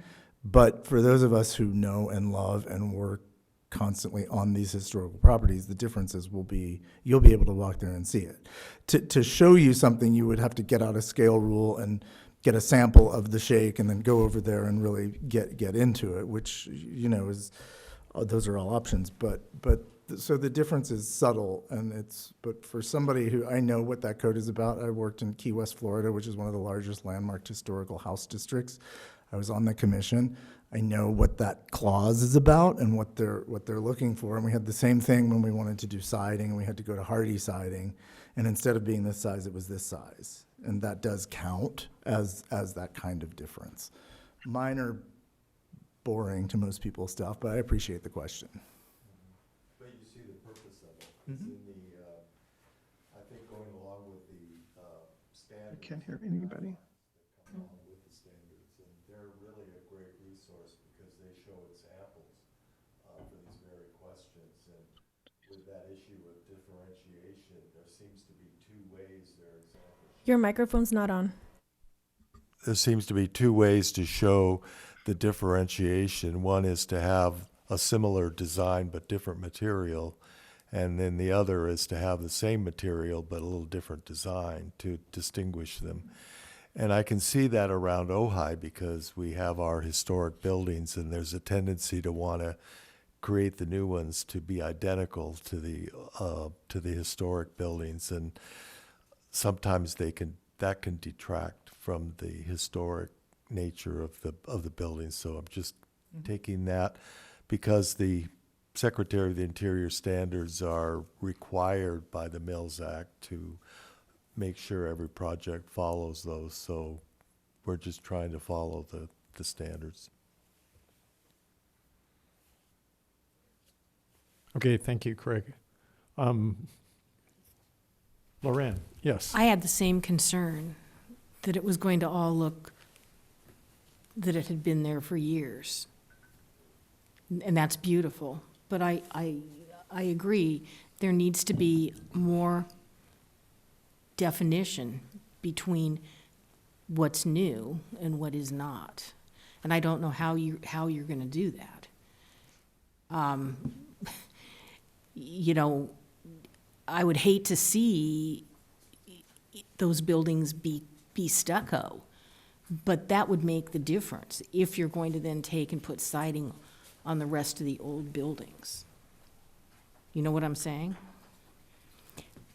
But for those of us who know and love and work constantly on these historical properties, the differences will be, you'll be able to walk there and see it. To show you something, you would have to get out a scale rule and get a sample of the shake and then go over there and really get into it, which, is, those are all options. So the difference is subtle, but for somebody who, I know what that code is about. I worked in Key West, Florida, which is one of the largest landmarked historical house districts. I was on the commission. I know what that clause is about and what they're looking for. And we had the same thing when we wanted to do siding, and we had to go to hardy siding. And instead of being this size, it was this size. And that does count as that kind of difference. Minor, boring to most people stuff, but I appreciate the question. But you see the purpose of it. It's in I think going along with the standards. I can't hear anybody. Come along with the standards, and they're really a great resource because they show examples for these very questions. And with that issue of differentiation, there seems to be two ways their examples. Your microphone's not on. There seems to be two ways to show the differentiation. One is to have a similar design but different material, and then the other is to have the same material but a little different design to distinguish them. And I can see that around Ojai because we have our historic buildings, and there's a tendency to want to create the new ones to be identical to the historic buildings, and sometimes that can detract from the historic nature of the buildings. So I'm just taking that because the Secretary of the Interior standards are required by the Mills Act to make sure every project follows those. So we're just trying to follow the standards. Okay, thank you, Craig. Loren, yes. I had the same concern, that it was going to all look, that it had been there for years. And that's beautiful. But I agree, there needs to be more definition between what's new and what is not. And I don't know how you're going to do that. I would hate to see those buildings be stucco, but that would make the difference if you're going to then take and put siding on the rest of the old buildings. You know what I'm saying?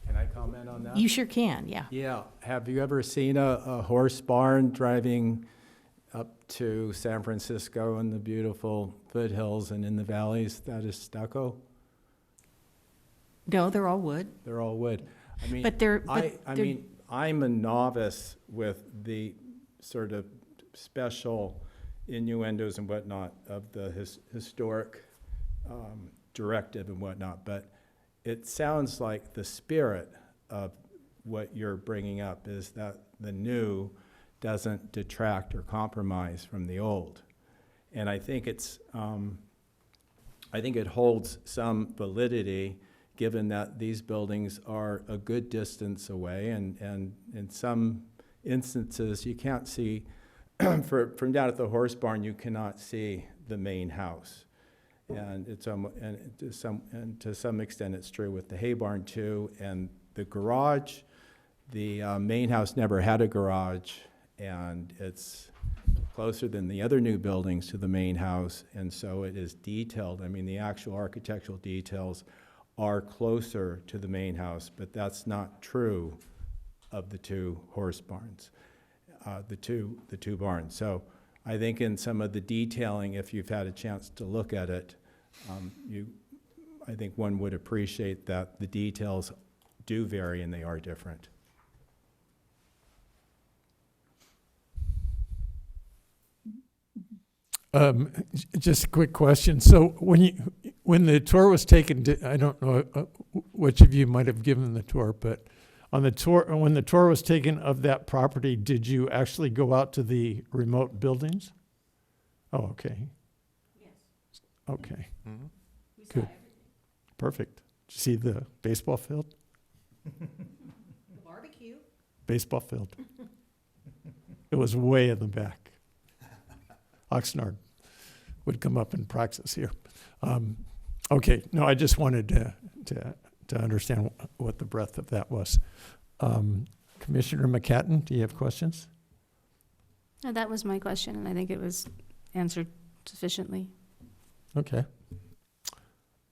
Can I comment on that? You sure can, yeah. Yeah. Have you ever seen a horse barn driving up to San Francisco in the beautiful foothills and in the valleys? That is stucco? No, they're all wood. They're all wood. I mean, But they're- I'm a novice with the sort of special innuendos and whatnot of the historic directive and whatnot, but it sounds like the spirit of what you're bringing up is that the new doesn't detract or compromise from the old. And I think it holds some validity, given that these buildings are a good distance away, and in some instances, you can't see, from down at the horse barn, you cannot see the main house. And to some extent, it's true with the hay barn too. And the garage, the main house never had a garage, and it's closer than the other new buildings to the main house, and so it is detailed. I mean, the actual architectural details are closer to the main house, but that's not true of the two horse barns, the two barns. So I think in some of the detailing, if you've had a chance to look at it, I think one would appreciate that the details do vary and they are different. Just a quick question. So when the tour was taken, I don't know which of you might have given the tour, but on the tour, when the tour was taken of that property, did you actually go out to the remote buildings? Oh, okay. Yes. Okay, We saw Good. everything. perfect. Did you see the baseball field? The barbecue. Baseball field. It was way in the back. Oxnard would come up and practice here. Okay, no, I just wanted to understand what the breadth of that was. Commissioner McCatton, do you have questions? No, that was my question, and I think it was answered sufficiently. Okay.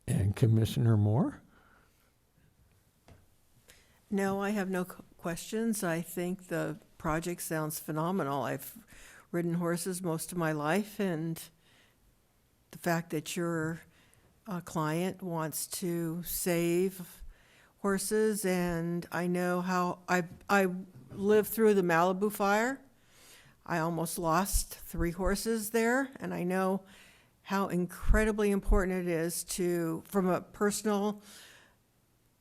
And Commissioner Moore? No, I have no questions. I think the project sounds phenomenal. I've ridden horses most of my life, and the fact that your client wants to save horses, and I know how I lived through the Malibu fire. I almost lost 3 horses there, and I know how incredibly important it is to, from a personal,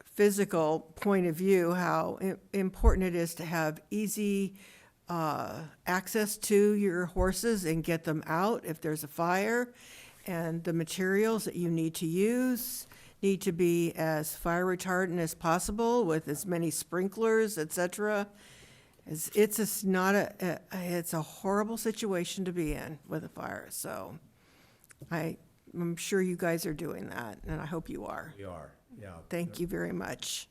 physical point of view, how important it is to have easy access to your horses and get them out if there's a fire. And the materials that you need to use need to be as fire retardant as possible with as many sprinklers, etc. It's just not it's a horrible situation to be in with a fire. So I'm sure you guys are doing that, and I hope you are. We are, yeah. Thank you very much.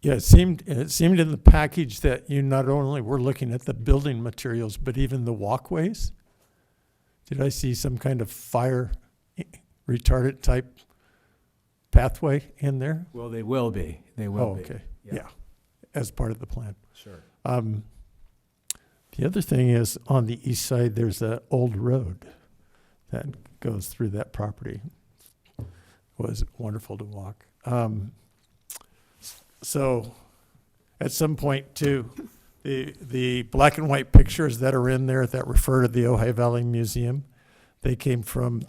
Yeah, it seemed in the package that you not only were looking at the building materials, but even the walkways. Did I see some kind of fire retardant type pathway in there? Well, they will be. They will Oh, be. okay, yeah, as part of the plan. Sure. The other thing is, on the east side, there's an old road that goes through that property. It was wonderful to walk. So at some point too, the black and white pictures that are in there that refer to the Ojai Valley Museum, they came from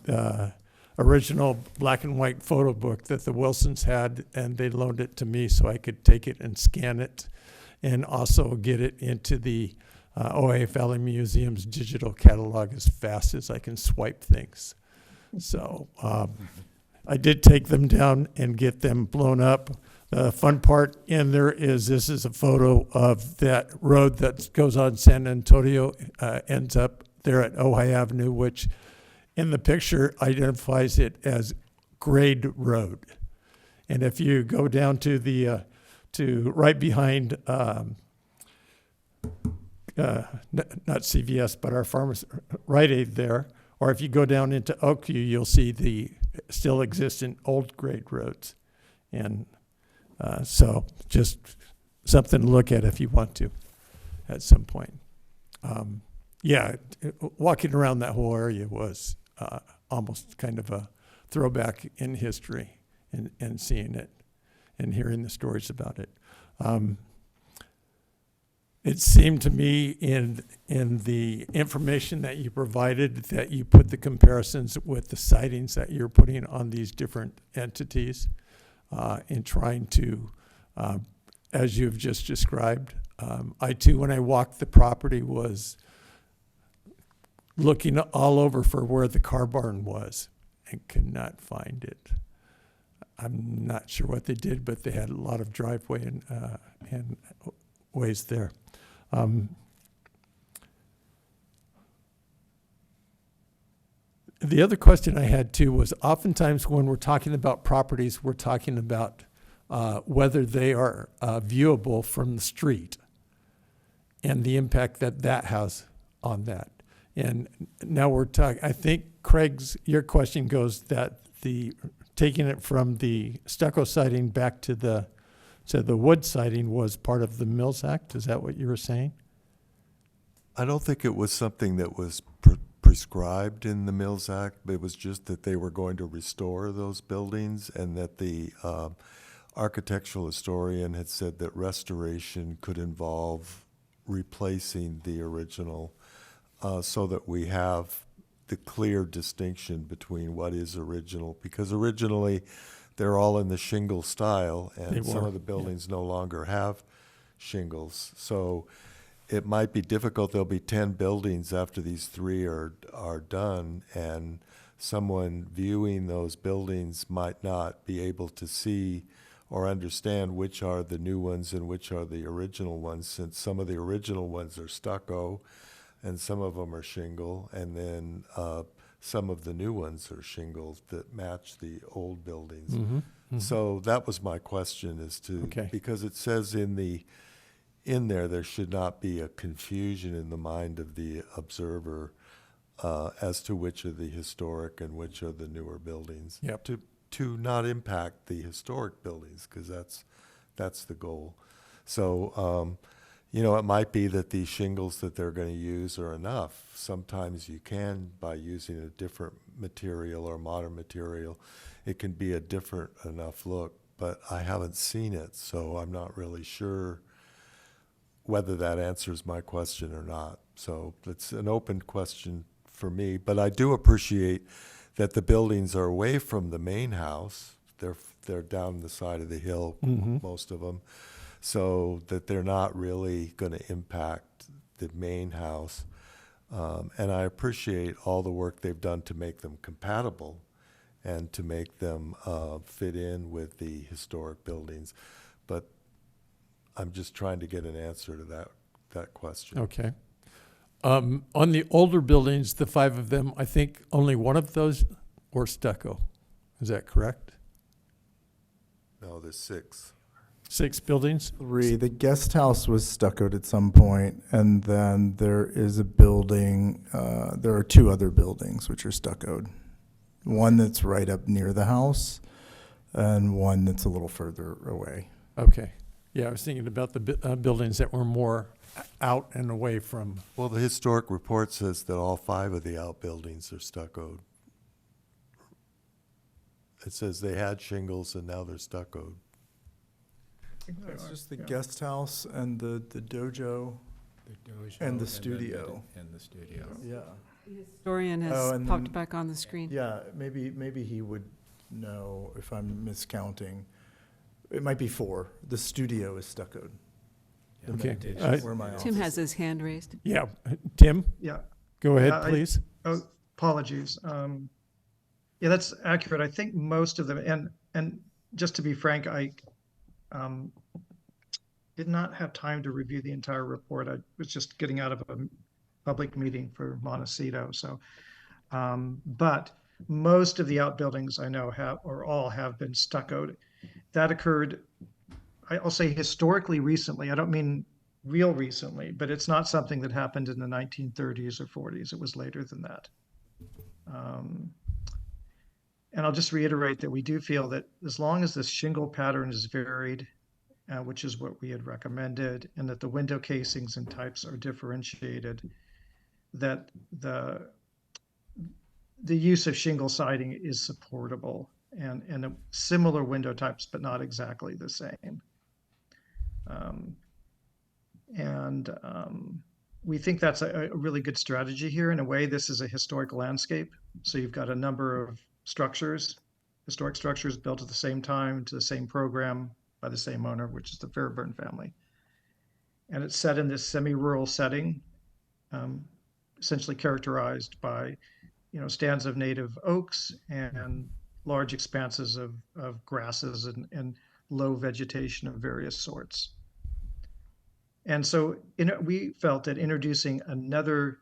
original black and white photo book that the Wilsons had, and they loaned it to me so I could take it and scan it and also get it into the Ojai Valley Museum's digital catalog as fast as I can swipe things. So I did take them down and get them blown up. The fun part in there is this is a photo of that road that goes on San Antonio, ends up there at Ojai Avenue, which in the picture identifies it as grade road. And if you go down to the to right behind not CVS, but our pharmacy, Rite Aid there, or if you go down into Oakview, you'll see the still existent old grade roads. And so just something to look at if you want to at some point. Walking around that whole area was almost kind of a throwback in history, and seeing it and hearing the stories about it. It seemed to me in the information that you provided that you put the comparisons with the sightings that you're putting on these different entities in trying to, as you've just described. I too, when I walked the property, was looking all over for where the car barn was and could not find it. I'm not sure what they did, but they had a lot of driveway and ways there. The other question I had too was, oftentimes when we're talking about properties, we're talking about whether they are viewable from the street and the impact that that has on that. And now we're talking, I think your question goes that taking it from the stucco siding back to the wood siding was part of the Mills Act? Is that what you were saying? I don't think it was something that was prescribed in the Mills Act, but it was just that they were going to restore those buildings, and that the architectural historian had said that restoration could involve replacing the original, so that we have the clear distinction between what is original, because originally they're all in the shingle style, They and some were, of the buildings no longer have shingles. So it might be difficult. There'll be 10 buildings after these 3 are done, and someone viewing those buildings might not be able to see or understand which are the new ones and which are the original ones, since some of the original ones are stucco and some of them are shingle, and then some of the new ones are shingles that match the old buildings. Mm-hmm. Mm-hmm. So that was my question, Okay. because it says in there should not be a confusion in the mind of the observer as to which are the historic and which are the newer buildings. Yep. To not impact the historic buildings, because that's the goal. So, it might be that these shingles that they're going to use are enough. Sometimes you can, by using a different material or modern material, it can be a different enough look, but I haven't seen it, so I'm not really sure whether that answers my question or not. So it's an open question for me, but I do appreciate that the buildings are away from the main house. They're down the side of the hill, Mhm. most of them, so that they're not really going to impact the main house. And I appreciate all the work they've done to make them compatible and to make them fit in with the historic buildings. But I'm just trying to get an answer to that question. Okay. On the older buildings, the 5 of them, I think only one of those were stucco. Is that correct? No, there's 6. 6 buildings? 3. The guest house was stuccoed at some point, and then there is a building, there are 2 other buildings which are stuccoed. One that's right up near the house, and one that's a little further away. Okay. Yeah, I was thinking about the buildings that were more out and away from. Well, the historic report says that all 5 of the outbuildings are stuccoed. It says they had shingles and now they're stuccoed. It's just the guest house and the dojo. And the studio. And the studio. Yeah. Historian Oh, has and popped then- back on the screen. Yeah, maybe he would know if I'm miscounting. It might be 4. The studio is stuccoed. The Okay. meditation, where my Tim office has is. his hand raised. Yeah. Tim, Yeah. go ahead, I- please. Oh, apologies. Yeah, that's accurate. I think most of them, and just to be frank, I did not have time to review the entire report. I was just getting out of a public meeting for Montecito. So, but most of the outbuildings I know all have been stuccoed. That occurred, I'll say historically recently. I don't mean real recently, but it's not something that happened in the 1930s or 40s. It was later than that. And I'll just reiterate that we do feel that as long as the shingle pattern is varied, which is what we had recommended, and that the window casings and types are differentiated, that the use of shingle siding is supportable and similar window types, but not exactly the same. We think that's a really good strategy here. In a way, this is a historic landscape. So you've got a number of historic structures built at the same time to the same program by the same owner, which is the Fairburn family. And it's set in this semi-rural setting, essentially characterized by, stands of native oaks and large expanses of grasses and low vegetation of various sorts. And so we felt that introducing another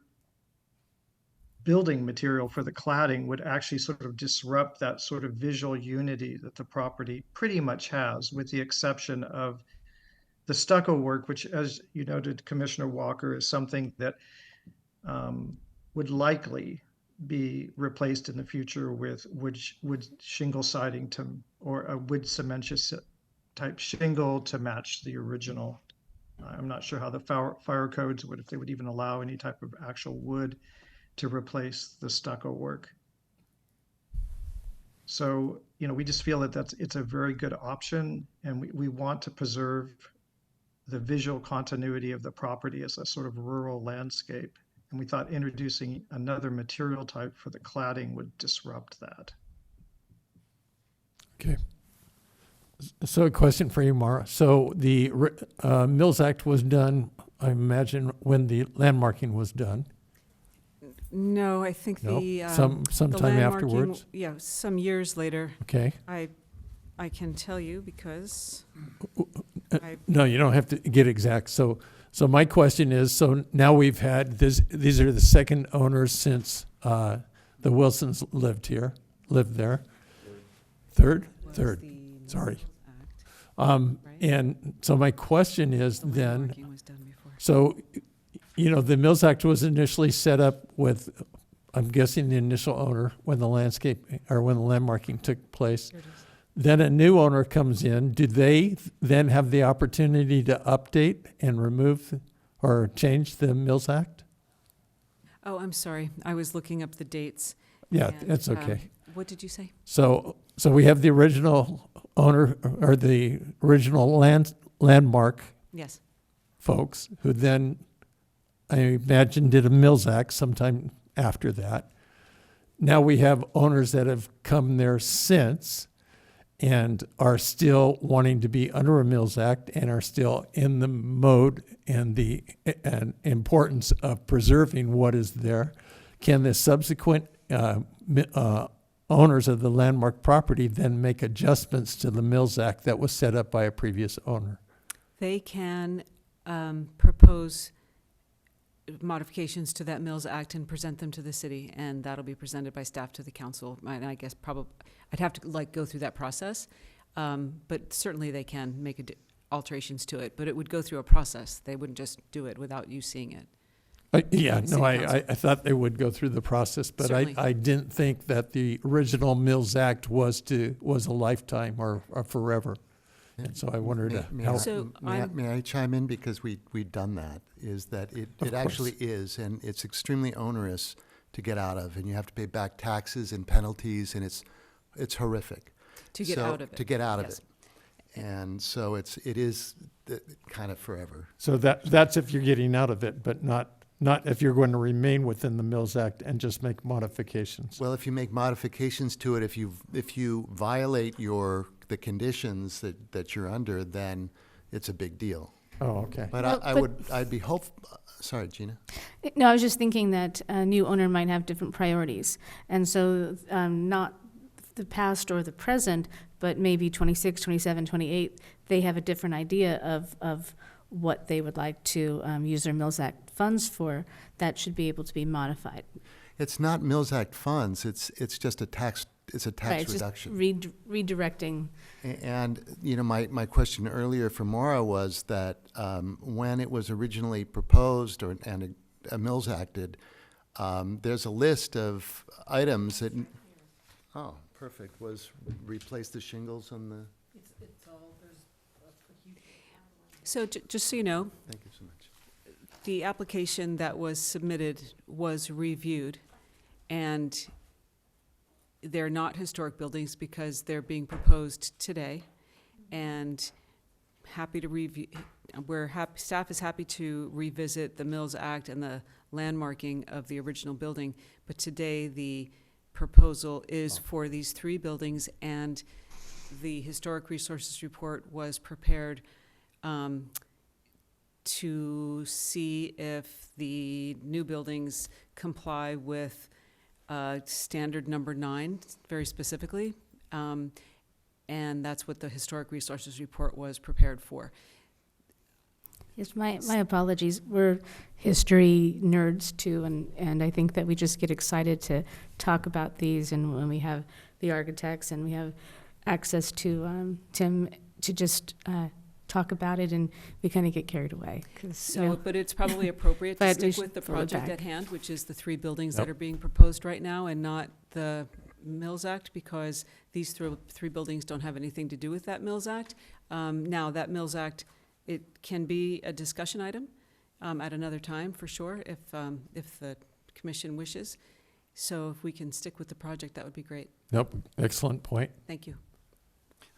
building material for the cladding would actually sort of disrupt that sort of visual unity that the property pretty much has, with the exception of the stucco work, which, as you noted, Commissioner Walker, is something that would likely be replaced in the future with wood shingle siding or a wood cementous type shingle to match the original. I'm not sure how the fire codes if they would even allow any type of actual wood to replace the stucco work. So, we just feel that it's a very good option, and we want to preserve the visual continuity of the property as a sort of rural landscape. And we thought introducing another material type for the cladding would disrupt that. Okay. So a question for you, Mara. So the Mills Act was done, I imagine, when the landmarking was done. No, I think No? the Sometime landmarking, afterwards? Yeah, some years later. Okay. I can tell you because No, you don't have to get exact. So my question is, so now we've had these are the second owners since the Wilsons lived there. Third? Sorry. And so my question is then, landmarking was done before. so, the Mills Act was initially set up with, I'm guessing, the initial owner when the landmarking took place. Here it is. Then a new owner comes in. Do they then have the opportunity to update and remove or change the Mills Act? Oh, I'm sorry. I was looking up the dates. Yeah, and, that's okay. What did you say? So we have the original owner or the original landmark Yes. folks who then, I imagine, did a Mills Act sometime after that. Now we have owners that have come there since and are still wanting to be under a Mills Act and are still in the mode and the importance of preserving what is there. Can the subsequent owners of the landmark property then make adjustments to the Mills Act that was set up by a previous owner? They can propose modifications to that Mills Act and present them to the city, and that'll be presented by staff to the council. And I guess probably I'd have to go through that process, but certainly they can make alterations to it. But it would go through a process. They wouldn't just do it without you seeing it. I thought they would go through the process, but Certainly. I didn't think that the original Mills Act was a lifetime or forever. And so I wondered how. So may I chime in, because we've done that, is that it actually is, and it's extremely onerous to get out of, and you have to pay back taxes and penalties, and it's horrific. to get out of it. To get out of Yes. it. And so it is kind of forever. So that's if you're getting out of it, but not if you're going to remain within the Mills Act and just make modifications. Well, if you make modifications to it, if you violate the conditions that you're under, then it's a big deal. Oh, okay. But Well, I'd be hopeful. Sorry, Gina. No, I was just thinking that a new owner might have different priorities. And so not the past or the present, but maybe 26, 27, 28, they have a different idea of what they would like to use their Mills Act funds for. That should be able to be modified. It's not Mills Act funds. It's just a tax. It's a tax Right, it's reduction. just redirecting. And, my question earlier for Maura was that when it was originally proposed and a Mills acted, there's a list of items that, oh, perfect, was replace the shingles on the, So just so you know, thank you so much. the application that was submitted was reviewed, and they're not historic buildings because they're being proposed today. And happy to review, staff is happy to revisit the Mills Act and the landmarking of the original building. But today, the proposal is for these three buildings, and the Historic Resources Report was prepared to see if the new buildings comply with standard number 9, very specifically. And that's what the Historic Resources Report was prepared for. Yes, my apologies. We're history nerds too, and I think that we just get excited to talk about these, and when we have the architects and we have access to Tim to just talk about it and we kind of get carried away. So, but it's probably appropriate to But we stick with the should roll it project back. at hand, which is the 3 buildings Yep. that are being proposed right now, and not the Mills Act, because these 3 buildings don't have anything to do with that Mills Act. Now, that Mills Act, it can be a discussion item at another time, for sure, if the commission wishes. So if we can stick with the project, that would be great. Nope, excellent point. Thank you.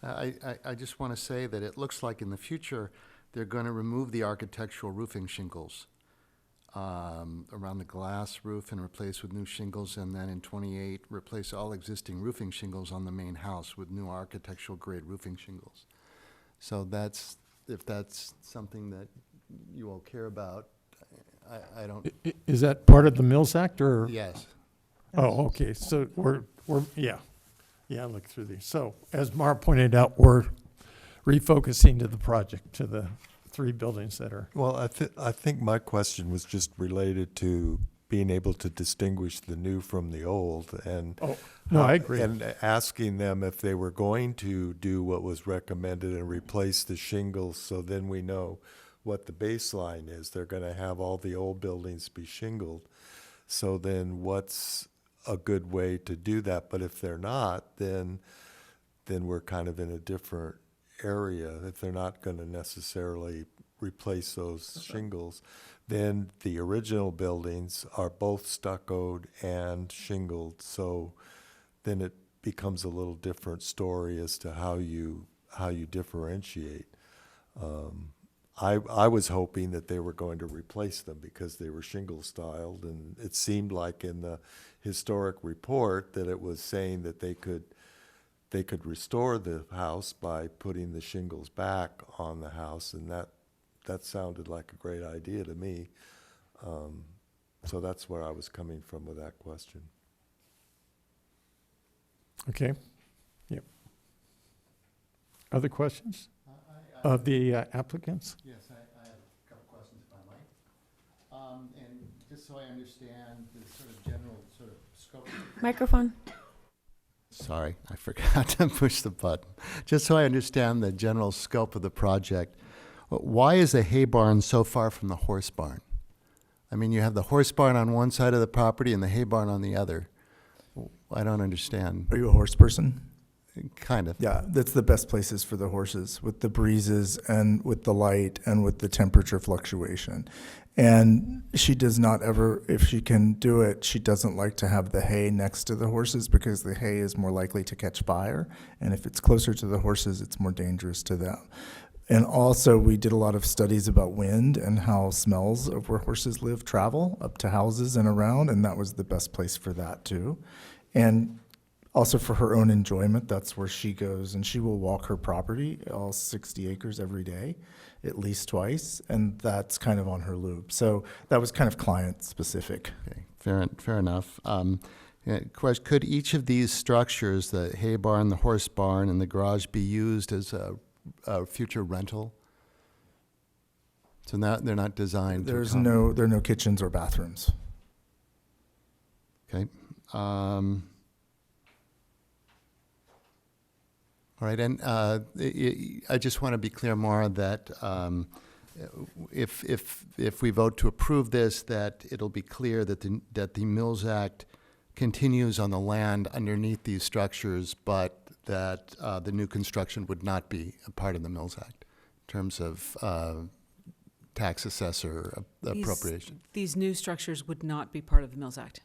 I just want to say that it looks like in the future, they're going to remove the architectural roofing shingles around the glass roof and replace with new shingles, and then in 28, replace all existing roofing shingles on the main house with new architectural grade roofing shingles. So that's, if that's something that you all care about, I don't, Is that part of the Mills Act, or? yes. Oh, okay, so we're, yeah, I looked through these. So, as Mara pointed out, we're refocusing to the project, to the 3 buildings that are, Well, I think my question was just related to being able to distinguish the new from the old, and oh, no, I agree. and asking them if they were going to do what was recommended and replace the shingles, so then we know what the baseline is. They're going to have all the old buildings be shingled. So then what's a good way to do that? But if they're not, then we're kind of in a different area. If they're not going to necessarily replace those shingles, then the original buildings are both stuccoed and shingled. So then it becomes a little different story as to how you differentiate. I was hoping that they were going to replace them because they were shingle styled, and it seemed like in the historic report that it was saying that they could restore the house by putting the shingles back on the house, and that sounded like a great idea to me. So that's where I was coming from with that question. Okay, yep. Other questions of the applicants? Yes, I have a couple questions if I might. And just so I understand the sort of general sort of scope. Microphone. Sorry, I forgot to push the button. Just so I understand the general scope of the project, why is the hay barn so far from the horse barn? I mean, you have the horse barn on one side of the property and the hay barn on the other. I don't understand. Are you a horse person? Kind of. Yeah, that's the best places for the horses, with the breezes and with the light and with the temperature fluctuation. And she does not ever, if she can do it, she doesn't like to have the hay next to the horses because the hay is more likely to catch fire. And if it's closer to the horses, it's more dangerous to them. And also, we did a lot of studies about wind and how smells of where horses live travel up to houses and around, and that was the best place for that too. And also for her own enjoyment, that's where she goes, and she will walk her property, all 60 acres every day, at least twice, and that's kind of on her loop. So that was kind of client-specific. Okay, fair enough. Could each of these structures, the hay barn, the horse barn, and the garage, be used as a future rental? So now they're not designed to There are no kitchens or bathrooms. Okay. All right, and I just want to be clear, Mara, that if we vote to approve this, that it'll be clear that the Mills Act continues on the land underneath these structures, but that the new construction would not be a part of the Mills Act in terms of tax assessor appropriation. These new structures would not be part of the Mills Act.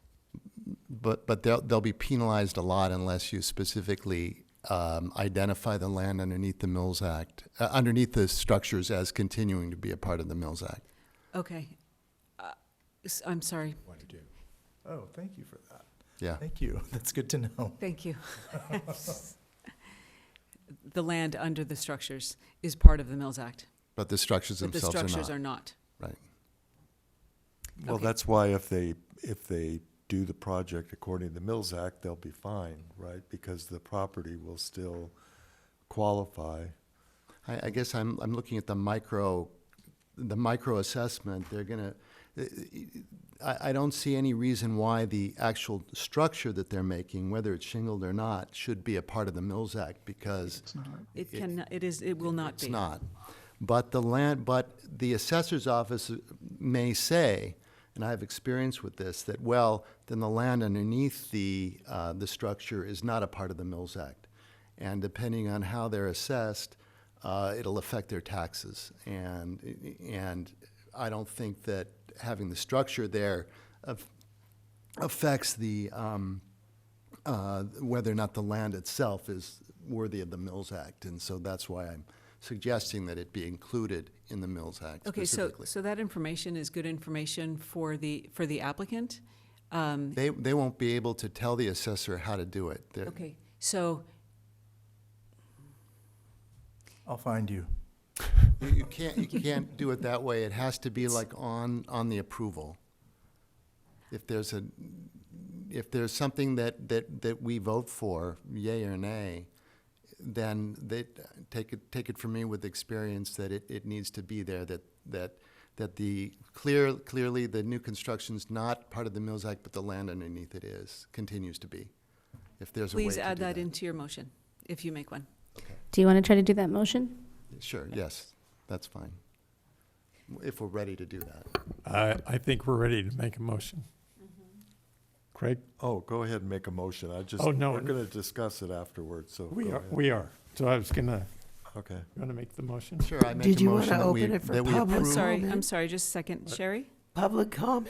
But they'll be penalized a lot unless you specifically identify the land underneath the Mills Act, underneath the structures as continuing to be a part of the Mills Act. Okay. I'm sorry. What to do? Oh, thank you for that. Yeah. Thank you. That's good to know. Thank you. The land under the structures is part of the Mills Act, But the structures but the themselves structures are are not. not. Right. Well, Okay. that's why if they do the project according to the Mills Act, they'll be fine, right? Because the property will still qualify. I guess I'm looking at the micro assessment. They're gonna, I don't see any reason why the actual structure that they're making, whether it's shingled or not, should be a part of the Mills Act, because It will not be. it's not. But the assessor's office may say, and I have experience with this, that, well, then the land underneath the structure is not a part of the Mills Act. And depending on how they're assessed, it'll affect their taxes. And I don't think that having the structure there affects the, whether or not the land itself is worthy of the Mills Act. And so that's why I'm suggesting that it be included in the Mills Act Okay, specifically. so that information is good information for the applicant? They won't be able to tell the assessor how to do it. Okay, so, I'll find you. You can't do it that way. It has to be like on the approval. If there's something that we vote for, yay or nay, then they take it from me with experience that it needs to be there, that the clearly the new construction's not part of the Mills Act, but the land underneath it continues to be. If there's a way to please do add that into your motion, if you make one. Do you want to try to do that motion? Sure, yes, that's fine. If we're ready to do that. I think we're ready to make a motion. Craig? Oh, go ahead and make a motion. Oh, no. We're going to discuss it afterwards, so go ahead. We are. So I was gonna Okay. make the motion. Sure, I make Did a you motion wanna that we, open it for that we public? approve. I'm sorry, just a second. Sherry? Public comment?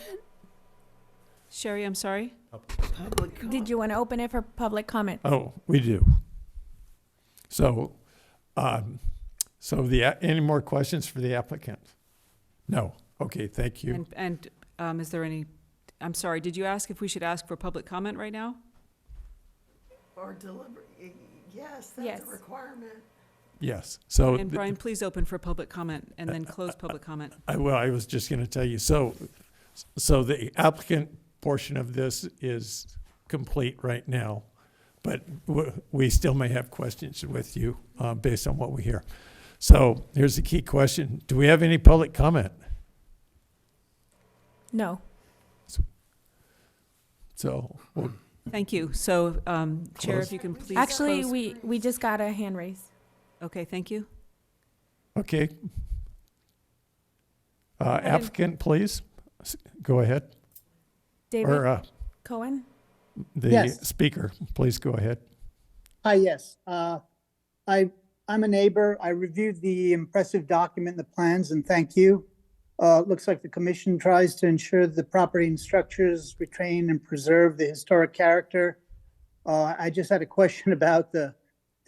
Sherry, I'm sorry? Public comment. Did you want to open it for public comment? Oh, we do. So, any more questions for the applicant? No. Okay, thank you. And is there any, I'm sorry, did you ask if we should ask for public comment right now? Or deliver, yes, Yes. that's a requirement. Yes. So, And Brian, please open for public comment and then close public comment. I was just going to tell you. So the applicant portion of this is complete right now, but we still may have questions with you based on what we hear. So here's the key question: do we have any public comment? No. So, well, Thank you. So, Chair, Close. if you can please Actually, close. we just got a hand raise. Okay, thank you. okay. Applicant, please go ahead. David Or Cohen? the Yes. speaker, please go ahead. Hi, yes. I'm a neighbor. I reviewed the impressive document, the plans, and thank you. It looks like the commission tries to ensure the property and structures retain and preserve the historic character. I just had a question about the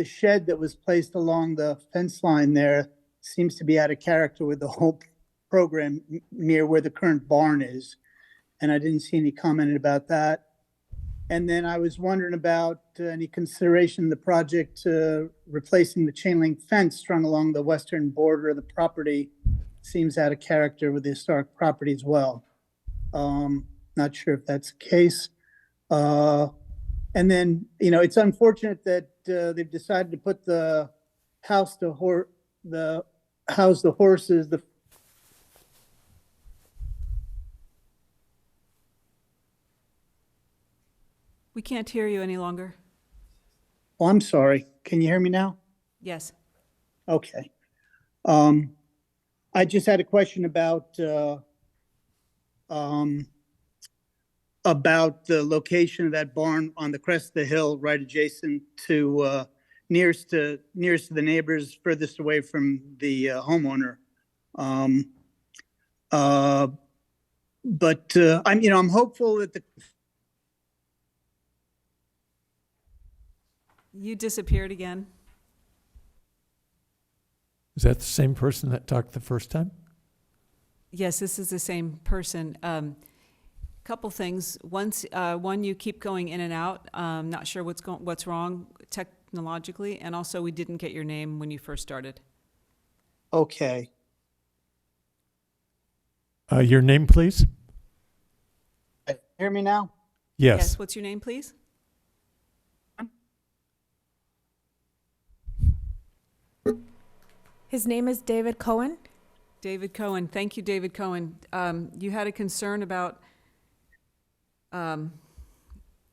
shed that was placed along the fence line there. Seems to be out of character with the whole program near where the current barn is. And I didn't see any comment about that. And then I was wondering about any consideration in the project replacing the chain link fence strung along the western border of the property. Seems out of character with the historic property as well. Not sure if that's the case. And then, it's unfortunate that they've decided to put the house the horses, We can't hear you any longer. oh, I'm sorry. Can you hear me now? Yes. Okay. I just had a question about the location of that barn on the crest of the hill, right adjacent to, nearest to the neighbors furthest away from the homeowner. But I'm hopeful that You disappeared again. Is that the same person that talked the first time? Yes, this is the same person. Couple things. One, you keep going in and out. Not sure what's wrong technologically, and also we didn't get your name when you first started. Okay. Your name, please? Hear me now? Yes. What's your name, please? His name is David Cohen. David Cohen. Thank you, David Cohen. You had a concern about a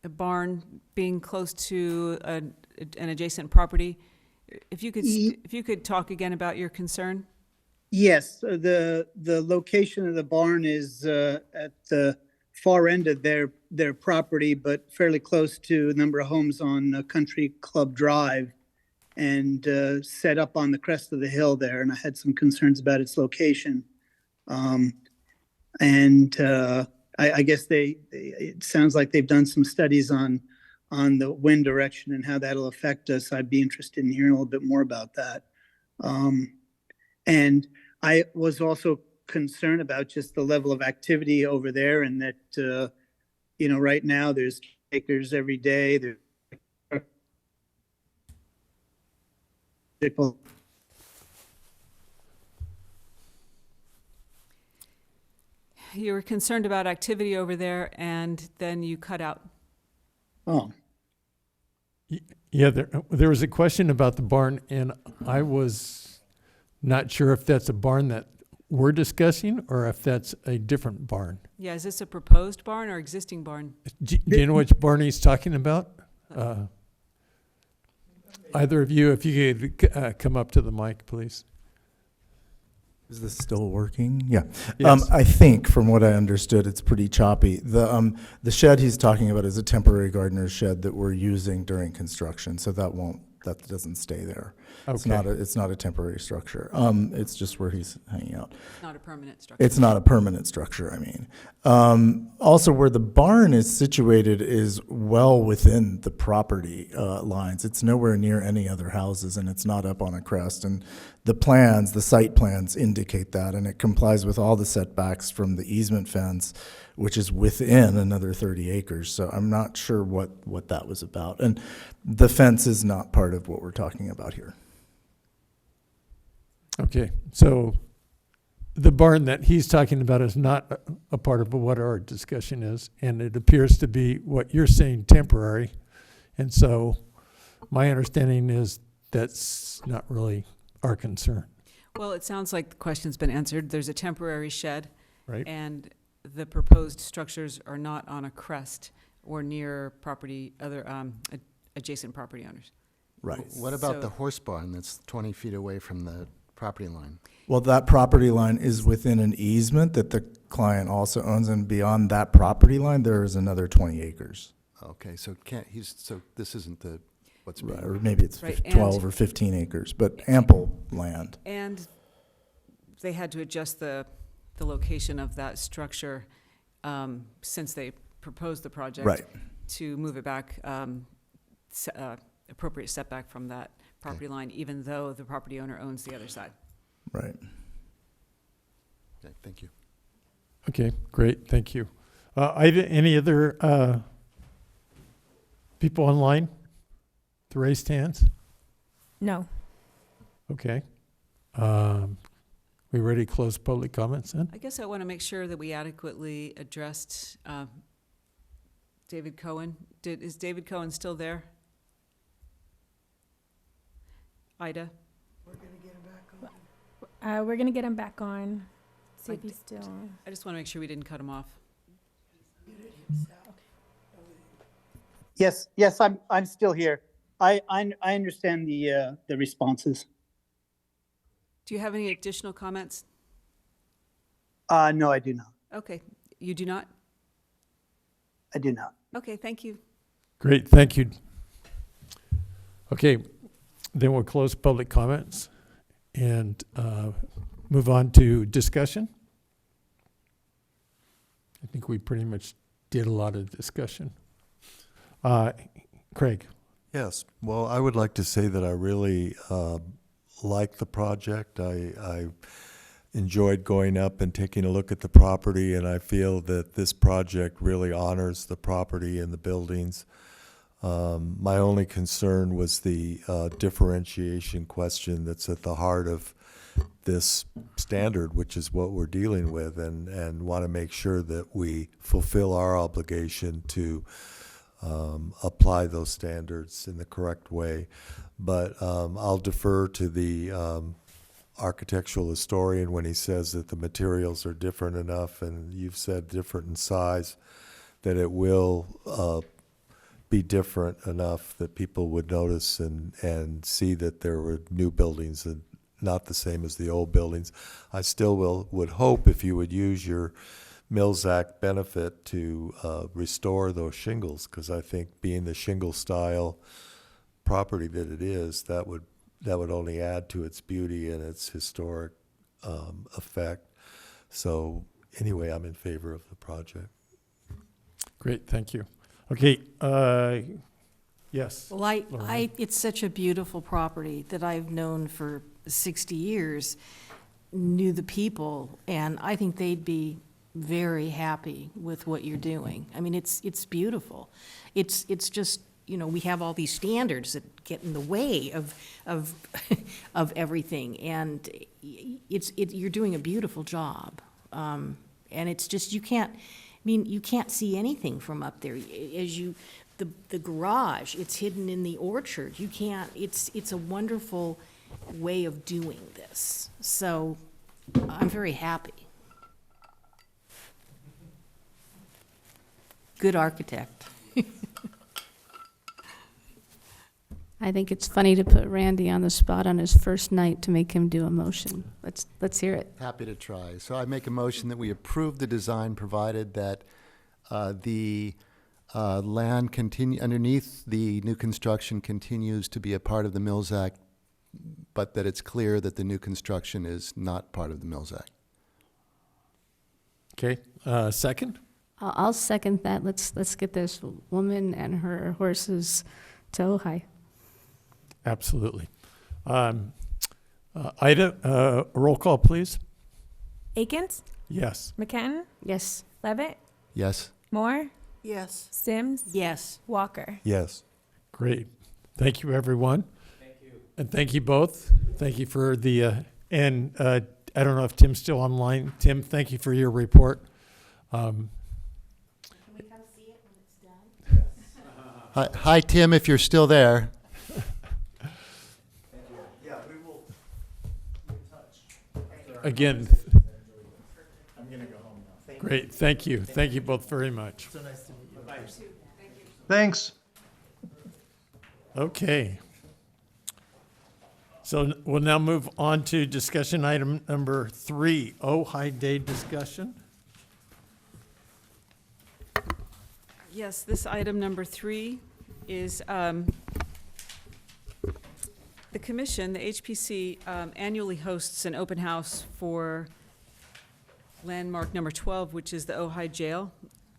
barn being close to an adjacent property. If you could talk again about your concern. Yes, the location of the barn is at the far end of their property, but fairly close to a number of homes on Country Club Drive, and set up on the crest of the hill there. And I had some concerns about its location. And I guess it sounds like they've done some studies on the wind direction and how that'll affect us. I'd be interested in hearing a little bit more about that. And I was also concerned about just the level of activity over there, and that, right now there's takers every day. You were concerned about activity over there, and then you cut out. Oh, Yeah, there was a question about the barn, and I was not sure if that's a barn that we're discussing or if that's a different barn. Yeah, is this a proposed barn or existing barn? Do you know which barn he's talking about? Either of you, if you could come up to the mic, please. Is this still working? Yeah. Yes. I think from what I understood, it's pretty choppy. The shed he's talking about is a temporary gardener's shed that we're using during construction, so that doesn't stay there. Okay. It's not a temporary structure. It's just where he's hanging out. Not a permanent structure. It's not a permanent structure, I mean. Also, where the barn is situated is well within the property lines. It's nowhere near any other houses, and it's not up on a crest. And the site plans indicate that, and it complies with all the setbacks from the easement fence, which is within another 30 acres. So I'm not sure what that was about. And the fence is not part of what we're talking about here. Okay, so the barn that he's talking about is not a part of what our discussion is, and it appears to be what you're saying, temporary. And so my understanding is that's not really our concern, Well, it sounds like the question's been answered. There's a temporary shed, right? and the proposed structures are not on a crest or near adjacent property owners. Right. What about So- the horse barn that's 20 feet away from the property line? Well, that property line is within an easement that the client also owns, and beyond that property line, there is another 20 acres. Okay, so this isn't what's Right, being. or maybe it's Right, 12 or 15 acres, but ample land. And they had to adjust the location of that structure since they proposed the project. Right. To move it back, appropriate setback from that property line, even though the property owner owns the other side. Right. Okay, thank you. Okay, great, thank you. Any other people online to raise hands? No. Okay. We ready to close public comments then? I guess I want to make sure that we adequately addressed David Cohen. Is David Cohen still there? Ida? We're gonna get him back on. See if Like, he's still. I just want to make sure we didn't cut him off. yes, I'm still here. I understand the responses. Do you have any additional comments? No, I do not. Okay, you do not? I do not. Okay, thank you. Great, thank you. Okay, then we'll close public comments and move on to discussion. I think we pretty much did a lot of discussion. Craig? Yes, well, I would like to say that I really like the project. I enjoyed going up and taking a look at the property, and I feel that this project really honors the property and the buildings. My only concern was the differentiation question that's at the heart of this standard, which is what we're dealing with, and want to make sure that we fulfill our obligation to apply those standards in the correct way. But I'll defer to the architectural historian when he says that the materials are different enough, and you've said different in size, that it will be different enough that people would notice and see that there were new buildings not the same as the old buildings. I still would hope if you would use your Mills Act benefit to restore those shingles, because I think being the shingle style property that it is, that would only add to its beauty and its historic effect. So anyway, I'm in favor of the project. Great, thank you. Okay, yes. Well, Lorraine. it's such a beautiful property that I've known for 60 years, knew the people, and I think they'd be very happy with what you're doing. I mean, it's beautiful. It's just, you know, we have all these standards that get in the way of of everything, and you're doing a beautiful job. And it's just, you can't see anything from up there. The garage, it's hidden in the orchard. You can't, it's a wonderful way of doing this. So I'm very happy. Good architect. I think it's funny to put Randy on the spot on his first night to make him do a motion. Let's hear it. Happy to try. So I make a motion that we approve the design, provided that the land underneath the new construction continues to be a part of the Mills Act, but that it's clear that the new construction is not part of the Mills Act. Okay, second? I'll second that. Let's get this woman and her horses to Ojai. Absolutely. Ida, roll call, please. Akins? Yes. McCann? Yes. Levitt? Yes? Moore? Yes. Sims? Yes. Walker? Yes. Great. Thank you, everyone. Thank you. And thank you both. Thank you for the, I don't know if Tim's still online. Tim, thank you for your report. Can we come see it when it's done? Hi, Tim, if you're still there. Again, great. Thank you. Thank you both very much. Thanks. Okay. So we'll now move on to discussion item number 3, Ojai Day discussion. Yes, this item number 3 is the commission, the HPC, annually hosts an open house for landmark number 12, which is the Ojai Jail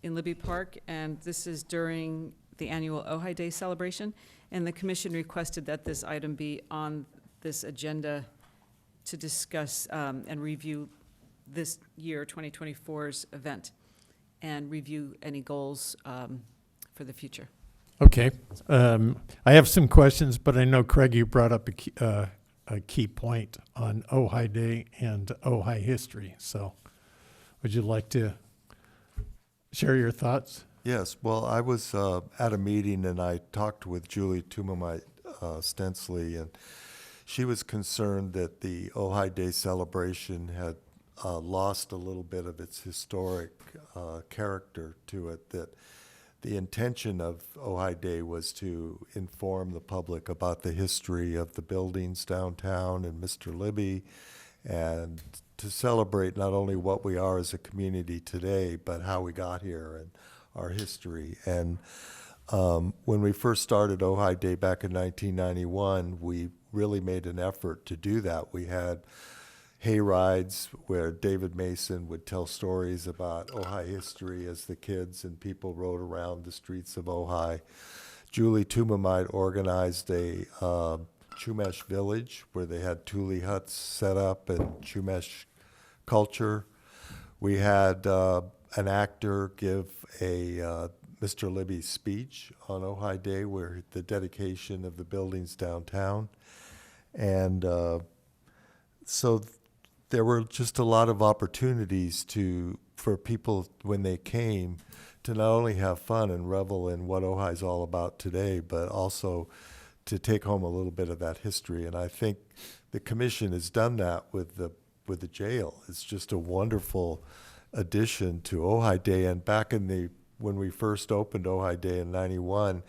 in Libby Park, and this is during the annual Ojai Day celebration. And the commission requested that this item be on this agenda to discuss and review this year, 2024's event, and review any goals for the future. Okay. I have some questions, but I know, Craig, you brought up a key point on Ojai Day and Ojai history. So would you like to share your thoughts? Yes, well, I was at a meeting and I talked with Julie Tumamite Stensley, and she was concerned that the Ojai Day celebration had lost a little bit of its historic character to it, that the intention of Ojai Day was to inform the public about the history of the buildings downtown and Mr. Libby, and to celebrate not only what we are as a community today, but how we got here and our history. And when we first started Ojai Day back in 1991, we really made an effort to do that. We had hay rides where David Mason would tell stories about Ojai history as the kids and people rode around the streets of Ojai. Julie Tumamite organized a Chumash village where they had tule huts set up and Chumash culture. We had an actor give a Mr. Libby speech on Ojai Day, where the dedication of the buildings downtown. And so there were just a lot of opportunities for people when they came to not only have fun and revel in what Ojai's all about today, but also to take home a little bit of that history. And I think the commission has done that with the jail. It's just a wonderful addition to Ojai Day. And back when we first opened Ojai Day in '91,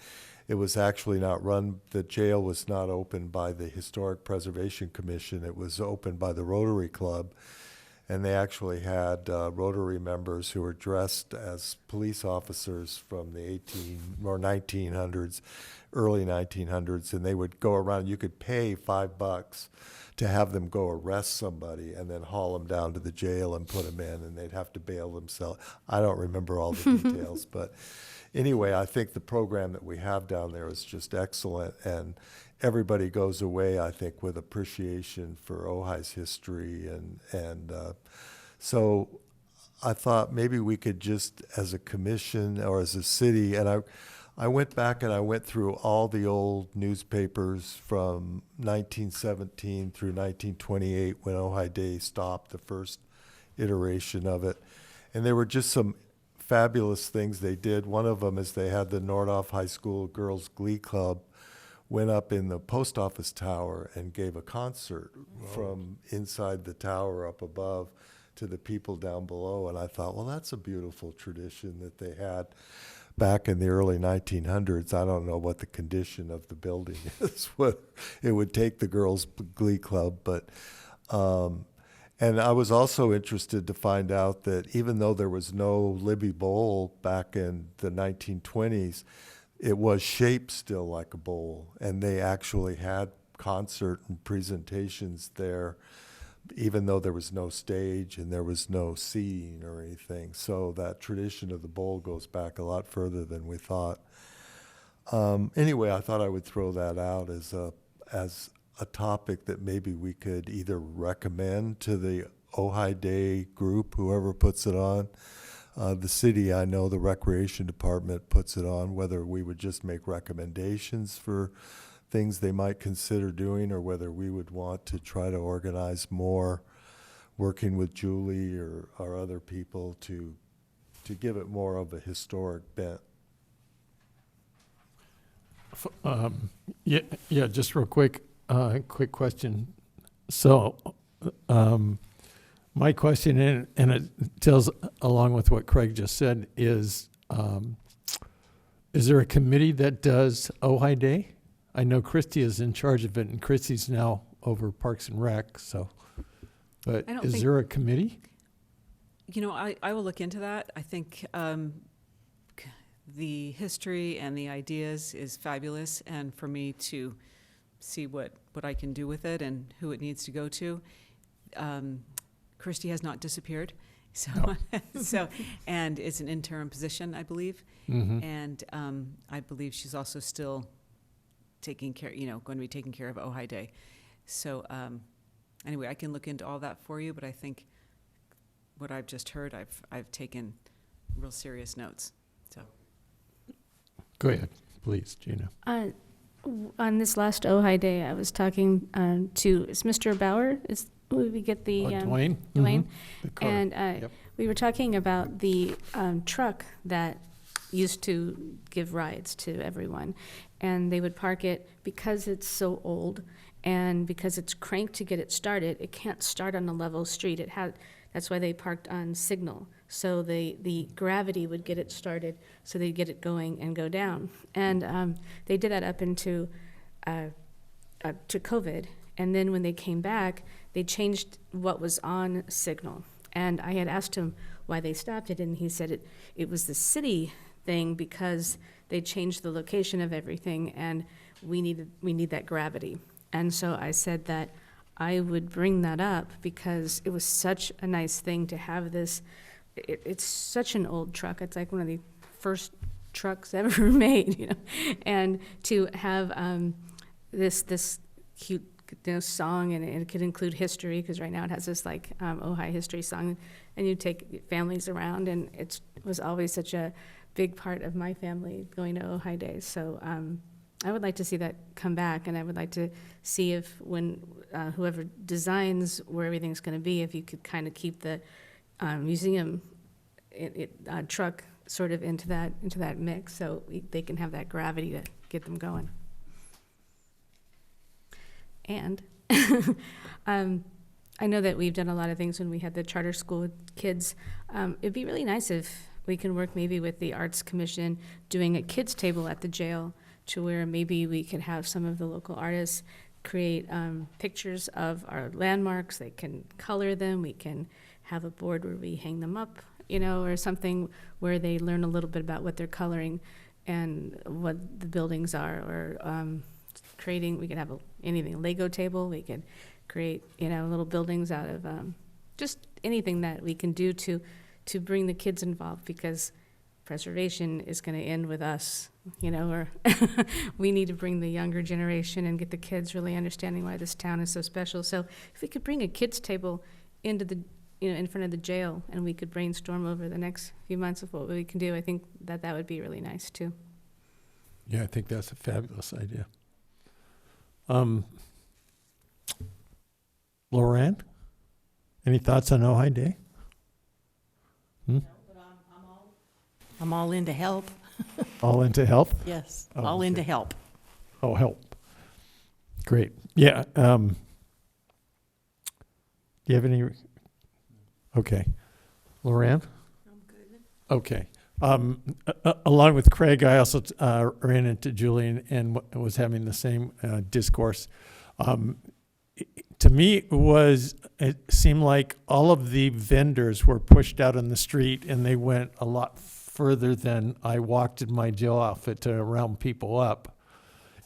it was actually not run, the jail was not opened by the Historic Preservation Commission. It was opened by the Rotary Club. And they actually had Rotary members who were dressed as police officers from the 1900s, early 1900s, and they would go around. You could pay $5 to have them go arrest somebody and then haul them down to the jail and put them in, and they'd have to bail themselves. I don't remember all the details, but anyway, I think the program that we have down there is just excellent, and everybody goes away, I think, with appreciation for Ojai's history, and so I thought maybe we could just, as a commission or as a city, and I went back and I went through all the old newspapers from 1917 through 1928 when Ojai Day stopped, the first iteration of it, and there were just some fabulous things they did. One of them is they had the Nordhoff High School Girls Glee Club went up in the post office tower and gave a concert from inside the tower up above to the people down below. And I thought, well, that's a beautiful tradition that they had back in the early 1900s. I don't know what the condition of the building is, what it would take the Girls Glee Club, but and I was also interested to find out that even though there was no Libby Bowl back in the 1920s, it was shaped still like a bowl, and they actually had concert and presentations there, even though there was no stage and there was no seating or anything. So that tradition of the bowl goes back a lot further than we thought. Anyway, I thought I would throw that out as a topic that maybe we could either recommend to the Ojai Day group, whoever puts it on. The city, I know the recreation department puts it on, whether we would just make recommendations for things they might consider doing, or whether we would want to try to organize more, working with Julie or other people to give it more of a historic bent. Yeah, just real quick, quick question. So, my question, and it tells along with what Craig just said, is there a committee that does Ojai Day? I know Christy is in charge of it, and Christy's now over Parks and Rec, so, but I don't is think- there a committee? You know, I will look into that. I think the history and the ideas is fabulous, and for me to see what I can do with it and who it needs to go to. Christy has not disappeared, so so, and it's an interim position, I believe, and I believe she's also still taking care, going to be taking care of Ojai Day. So anyway, I can look into all that for you, but I think what I've just heard, I've taken real serious notes. So Go ahead, please, Gina. On this last Ojai Day, I was talking to, is Mr. Bauer? We get the Dwayne? Dwayne, The car. and Yep. we were talking about the truck that used to give rides to everyone, and they would park it because it's so old and because it's cranked to get it started. It can't start on a level street. That's why they parked on signal. So the gravity would get it started, so they'd get it going and go down. And they did that up into to COVID. And then when they came back, they changed what was on signal. And I had asked him why they stopped it, and he said it was the city thing because they changed the location of everything, and we need that gravity. And so I said that I would bring that up because it was such a nice thing to have this. It's such an old truck. It's like one of the first trucks ever made, and to have this cute song, and it could include history, because right now it has this like Ojai history song, and you take families around, and it was always such a big part of my family going to Ojai Day. So I would like to see that come back, and I would like to see if when whoever designs where everything's going to be, if you could kind of keep the museum truck sort of into that mix, so they can have that gravity to get them going. And I know that we've done a lot of things when we had the charter school with kids. It'd be really nice if we can work maybe with the Arts Commission doing a kids table at the jail to where maybe we could have some of the local artists create pictures of our landmarks. They can color them. We can have a board where we hang them up, or something where they learn a little bit about what they're coloring and what the buildings are, or creating, we could have anything, a Lego table. We could create, little buildings out of just anything that we can do to bring the kids involved, because preservation is going to end with us, or we need to bring the younger generation and get the kids really understanding why this town is so special. So if we could bring a kids table into the, in front of the jail, and we could brainstorm over the next few months of what we can do, I think that would be really nice too. Yeah, I think that's a fabulous idea. Lorraine, any thoughts on Ojai Day? I'm all in to help. All into health? Yes, Oh, all in to okay. help. Oh, help. Great. Yeah. Do you have any? Okay. Lorraine? I'm good. Okay. Along with Craig, I also ran into Julian and was having the same discourse. To me, it seemed like all of the vendors were pushed out on the street, and they went a lot further than I walked in my jail outfit to round people up.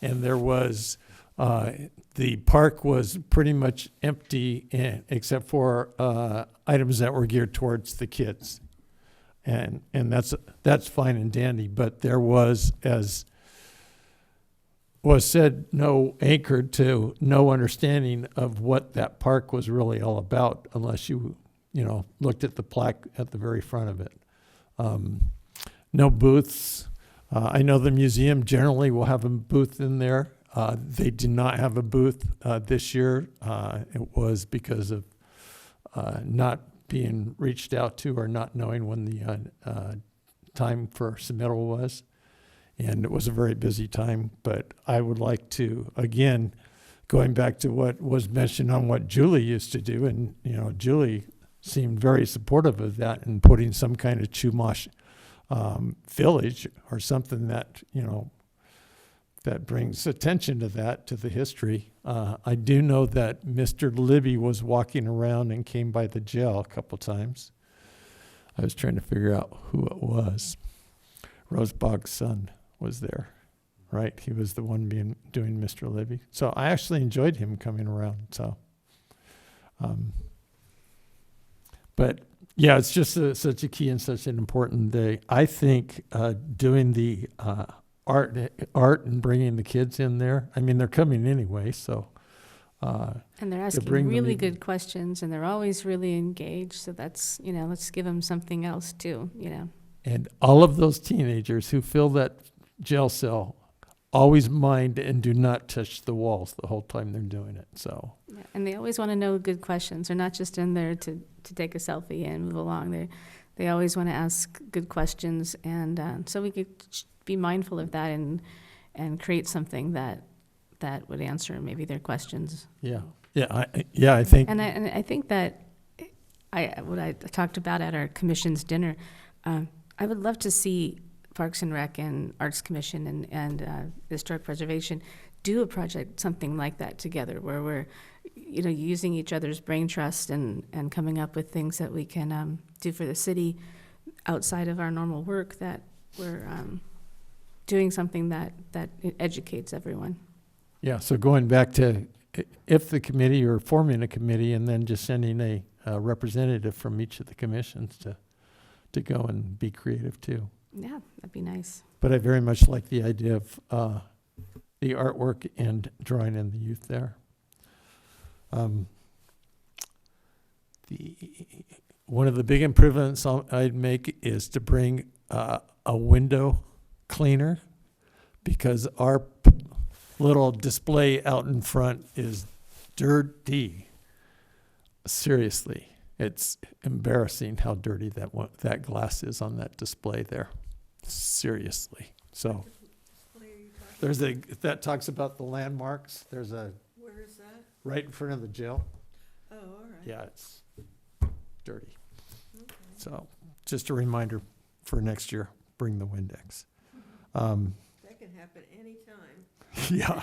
And there was, the park was pretty much empty, except for items that were geared towards the kids. And that's fine and dandy, but there was, as was said, no anchored to no understanding of what that park was really all about, unless you looked at the plaque at the very front of it. No booths. I know the museum generally will have a booth in there. They did not have a booth this year. It was because of not being reached out to or not knowing when the time for submittal was. And it was a very busy time, but I would like to, again, going back to what was mentioned on what Julie used to do, and, Julie seemed very supportive of that and putting some kind of Chumash village or something that, that brings attention to that, to the history. I do know that Mr. Libby was walking around and came by the jail a couple times. I was trying to figure out who it was. Rosebog's son was there, right? He was the one doing Mr. Libby. So I actually enjoyed him coming around. So, but yeah, it's just such a key and such an important day. I think doing the art and bringing the kids in there. I mean, they're coming anyway, so. And they're to bring asking them really in. good questions, and they're always really engaged. So that's, let's give them something else too, And all of those teenagers who fill that jail cell always mind and do not touch the walls the whole time they're doing it. So. Yeah, and they always want to know good questions. They're not just in there to take a selfie and move along. They always want to ask good questions, and so we could be mindful of that and create something that would answer maybe their questions. Yeah, I think. And I think that what I talked about at our commission's dinner, I would love to see Parks and Rec and Arts Commission and Historic Preservation do a project, something like that together, where we're, using each other's brain trust and coming up with things that we can do for the city outside of our normal work, that we're doing something that educates everyone. Yeah, so going back to if the committee or forming a committee and then just sending a representative from each of the commissions to go and be creative too. Yeah, that'd be nice. But I very much like the idea of the artwork and drawing in the youth there. One of the big improvements I'd make is to bring a window cleaner, because our little display out in front is dirty. Seriously, it's embarrassing how dirty that glass is on that display there. Seriously. So there's that talks about the landmarks. There's a Where is that? right in front of the jail. Oh, all right. Yeah, it's dirty. Okay. So just a reminder for next year, bring the Windex. That can happen happen anytime. Yeah.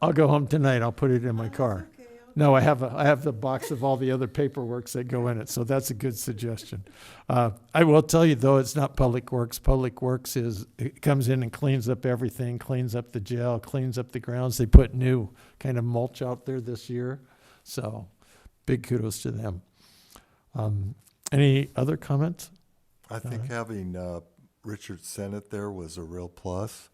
I'll go home tonight. I'll put it in my car. Okay, No, I have the box of all the other paperworks that go in it, so that's a good suggestion. I will tell you, though, it's not Public Works. Public Works it comes in and cleans up everything, cleans up the jail, cleans up the grounds. They put new kind of mulch out there this year, so big kudos to them. Any other comments? I think having Richard Sennett there was a real plus.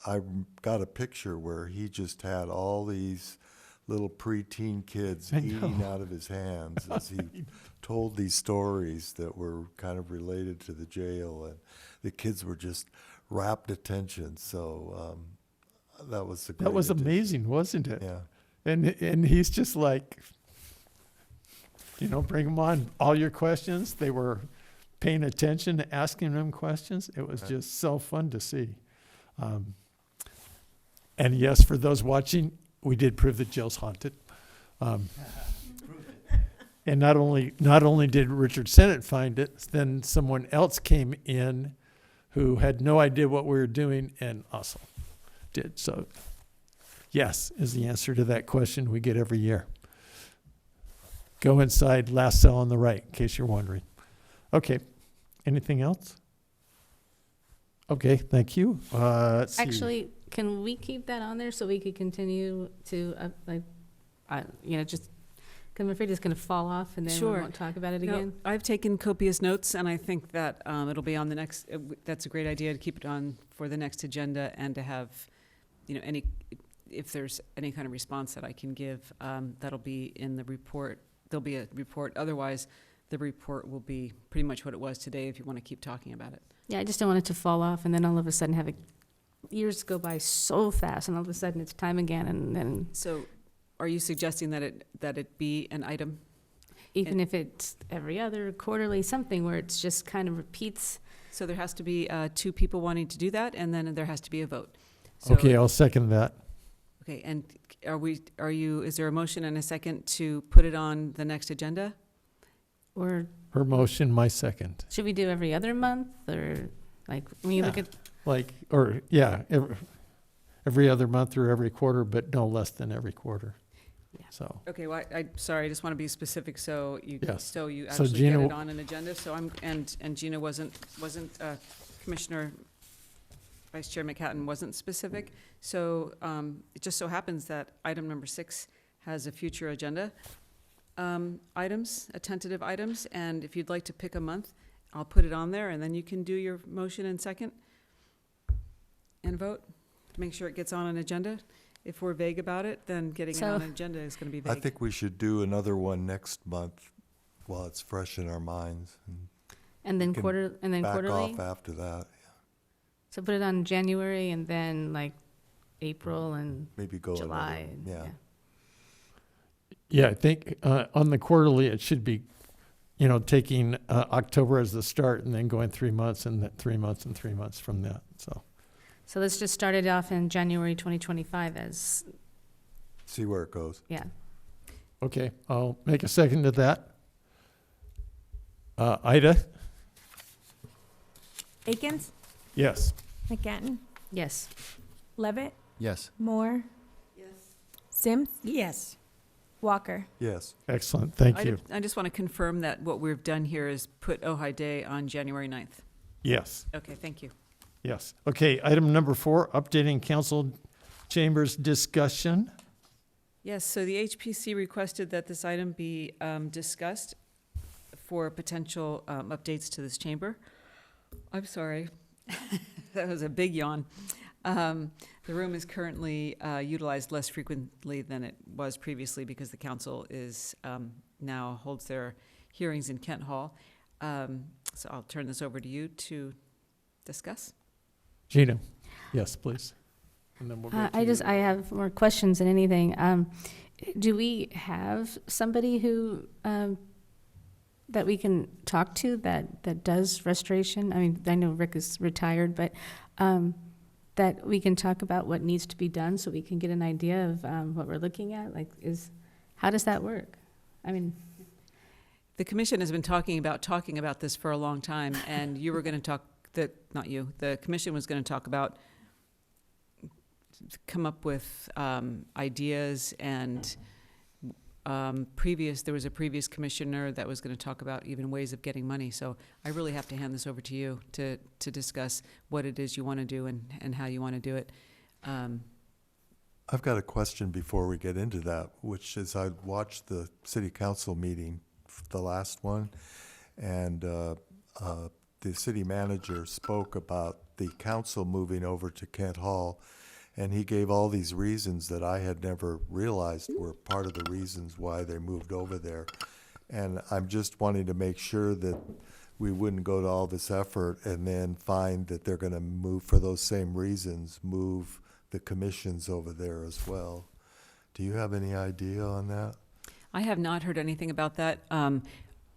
I got a picture where he just had all these little preteen kids eating out of his hands as he told these stories that were kind of related to the jail, and the kids were just rapt attention. So that was a great That was addition. amazing, wasn't it? Yeah. And he's just like, bring them on. All your questions, they were paying attention, asking them questions. It was just so fun to see. And yes, for those watching, we did prove that jail's haunted. And not only did Richard Sennett find it, then someone else came in who had no idea what we were doing and also did. So yes is the answer to that question we get every year. Go inside, last cell on the right, in case you're wondering. Okay, anything else? Okay, thank you. Let's see. Actually, can we keep that on there so we could continue to, just, because I'm afraid it's going to fall off and then Sure. we won't talk about it No, again? I've taken copious notes, and I think that it'll be on the next, that's a great idea to keep it on for the next agenda and to have, if there's any kind of response that I can give, that'll be in the report. There'll be a report. Otherwise, the report will be pretty much what it was today if you want to keep talking about it. Yeah, I just don't want it to fall off and then all of a sudden years go by so fast and all of a sudden it's time again and then So are you suggesting that it be an item? even if it's every other quarterly, something where it's just kind of repeats. So there has to be 2 people wanting to do that, and then there has to be a vote. So, Okay, I'll second that. Okay, and is there a motion and a second to put it on the next agenda? Or Her motion, my second. should we do every other month or like when you look Yeah. at, Every other month or every quarter, but no less than every quarter. Yeah. So, Okay, well, I just want to be specific, so you Yes. actually Gina get it on an agenda, so and Gina wasn't, Commissioner Vice Chair McHatton wasn't specific, so it just so happens that item number 6 has a future agenda tentative items, and if you'd like to pick a month, I'll put it on there, and then you can do your motion and second and vote to make sure it gets on an agenda. If we're vague about it, then getting it on an agenda is going to be vague. I think we should do another one next month while it's fresh in our minds, and and then can quarterly. back off after that. So put it on January and then like April and Maybe go July. another, and- yeah, I think on the quarterly, it should be, taking October as the start and then going 3 months and then 3 months and 3 months from that, so. So let's just start it off in January 2025 as, See where it goes. yeah. Okay, I'll make a second to that. Ida? Akins? Yes. McGatton? Yes. Levitt? Yes. Moore? Yes. Sims? Yes. Walker? Yes. Excellent, thank you. I just want to confirm that what we've done here is put Ojai Day on January 9th. Yes, Okay, thank you. yes. Okay, item number 4, updating council chambers discussion. Yes, so the HPC requested that this item be discussed for potential updates to this chamber. I'm sorry, that was a big yawn. The room is currently utilized less frequently than it was previously because the council is now holds their hearings in Kent Hall. So I'll turn this over to you to discuss. Gina? Yes, please. And then we'll go to you. I have more questions than anything. Do we have somebody who, that we can talk to that does restoration? I mean, I know Rick is retired, but, that we can talk about what needs to be done so we can get an idea of, what we're looking at? Like, how does that work? I mean, The commission has been talking about this for a long time, and you were going to talk the commission was going to talk about, come up with ideas, and there was a previous commissioner that was going to talk about even ways of getting money. So I really have to hand this over to you to discuss what it is you want to do and how you want to do it. I've got a question before we get into that, which is I watched the city council meeting, the last one, and the city manager spoke about the council moving over to Kent Hall, and he gave all these reasons that I had never realized were part of the reasons why they moved over there. And I'm just wanting to make sure that we wouldn't go to all this effort and then find that they're going to move, for those same reasons, move the commissions over there as well. Do you have any idea on that? I have not heard anything about that.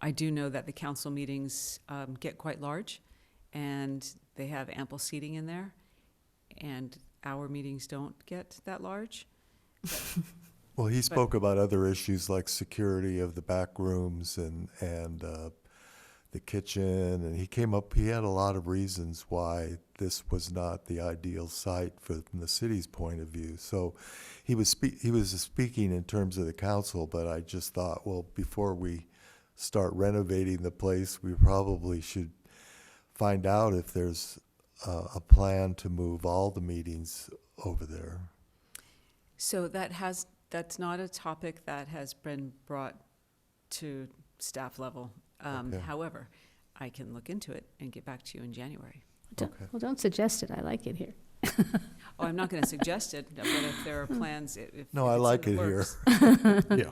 I do know that the council meetings get quite large, and they have ample seating in there, and our meetings don't get that large. Well, he spoke about other issues like security of the back rooms and the kitchen, and he had a lot of reasons why this was not the ideal site from the city's point of view. So he was speaking in terms of the council, but I just thought, well, before we start renovating the place, we probably should find out if there's a plan to move all the meetings over there. So that's not a topic that has been brought to staff level. Okay. However, I can look into it and get back to you in January. Well, don't suggest it. I like it here. Oh, I'm not going to suggest it, but if there are plans, No, if I it's like in it the here. works. Yeah,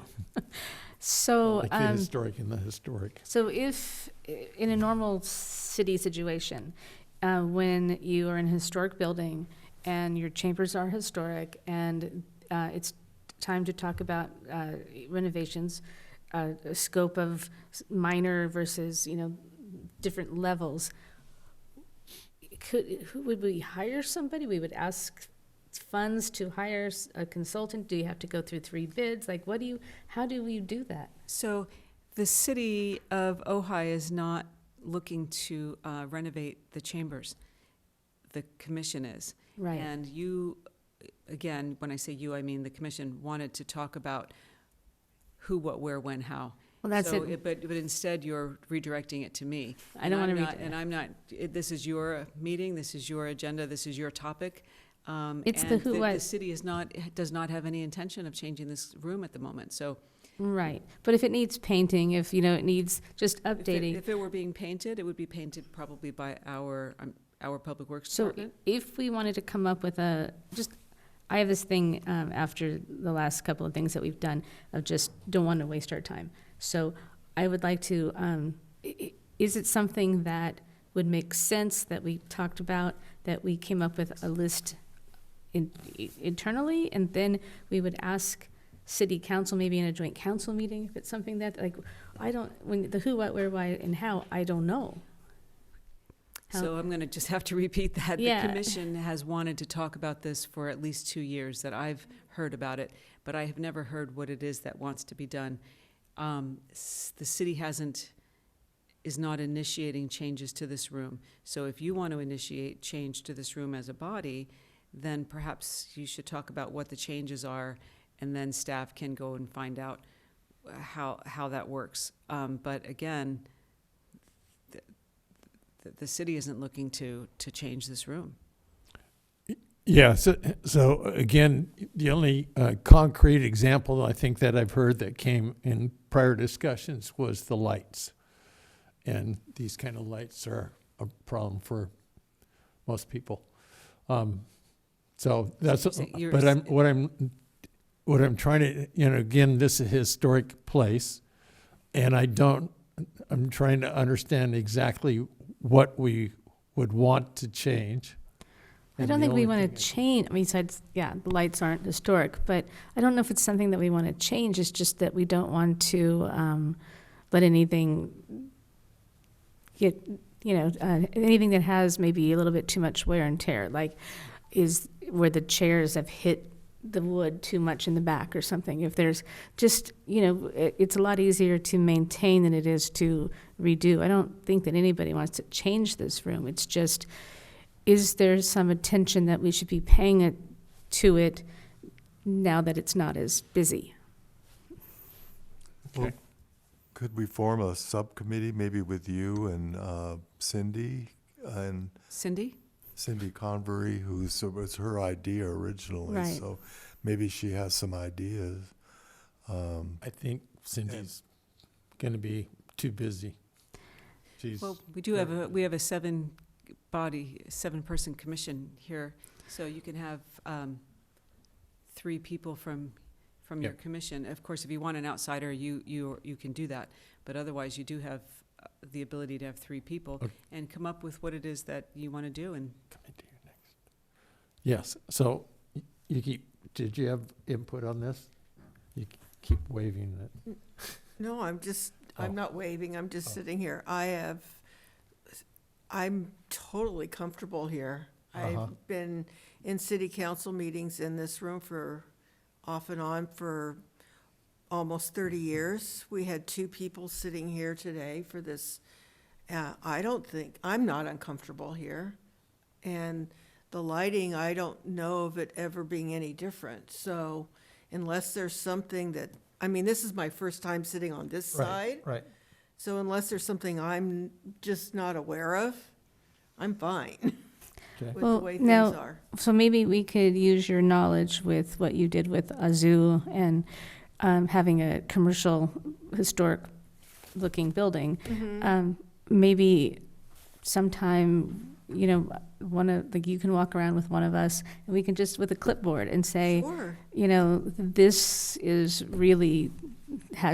So, like the historic and the historic. so if, in a normal city situation, when you are in a historic building and your chambers are historic and it's time to talk about renovations, a scope of minor versus, different levels, would we hire somebody? We would ask funds to hire a consultant? Do you have to go through 3 bids? Like, how do we do that? So the city of Ojai is not looking to renovate the chambers. The commission is. Right. And you, again, when I say you, I mean the commission wanted to talk about who, what, where, when, how. Well, that's So it. But instead, you're redirecting it to me. I don't want to And I'm not, this is your meeting, this is your agenda, this is your topic. It's the and who, what. The city does not have any intention of changing this room at the moment, so. Right. But if it needs painting, if, it needs just If it- updating. If it were being painted, it would be painted probably by our Public Works So Department. if we wanted to come up with I have this thing after the last couple of things that we've done of just don't want to waste our time. So I would like to, is it something that would make sense that we talked about, that we came up with a list internally, and then we would ask city council, maybe in a joint council meeting, if it's something that, when the who, what, where, why, and how, I don't know. So I'm going to just have to repeat that. Yeah. The commission has wanted to talk about this for at least 2 years that I've heard about it, but I have never heard what it is that wants to be done. The city is not initiating changes to this room. So if you want to initiate change to this room as a body, then perhaps you should talk about what the changes are, and then staff can go and find out how that works. But again, the city isn't looking to change this room. Yeah, so again, the only concrete example I think that I've heard that came in prior discussions was the lights. And these kind of lights are a problem for most people. So that's, So you're- but what I'm trying to, again, this is a historic place, and I'm trying to understand exactly what we would want to change. I And don't the think we only want to change, besides, the lights aren't historic, but I don't know if it's something that we want to change. It's just that we don't want to let anything get, anything that has maybe a little bit too much wear and tear, like is where the chairs have hit the wood too much in the back or something. If there's just, it's a lot easier to maintain than it is to redo. I don't think that anybody wants to change this room. It's just, is there some attention that we should be paying to it now that it's not as busy? Well, could we form a subcommittee, maybe with you and Cindy and Cindy? Cindy Convery, it was her idea originally, Right. so maybe she has some ideas. I think Cindy's going to be too busy. She's Well, we have a seven-person commission here, so you can have 3 people from your commission. Of course, if you want an outsider, you can do that, but otherwise you do have the ability to have 3 people and come up with what it is that you want to do. And Yes, so did you have input on this? You keep waving it. No, I'm not waving, I'm just sitting here. I'm totally comfortable here. I've been in city council meetings in this room for off and on for almost 30 years. We had 2 people sitting here today for this. I'm not uncomfortable here. And the lighting, I don't know of it ever being any different. So unless there's something this is my first time sitting on this side. Right. So unless there's something I'm just not aware of, I'm fine Okay. with the way things now, are. so maybe we could use your knowledge with what you did with Azu and having a commercial, historic-looking building. Maybe sometime, you can walk around with one of us, and we can just, with a clipboard, and say, Sure. this is really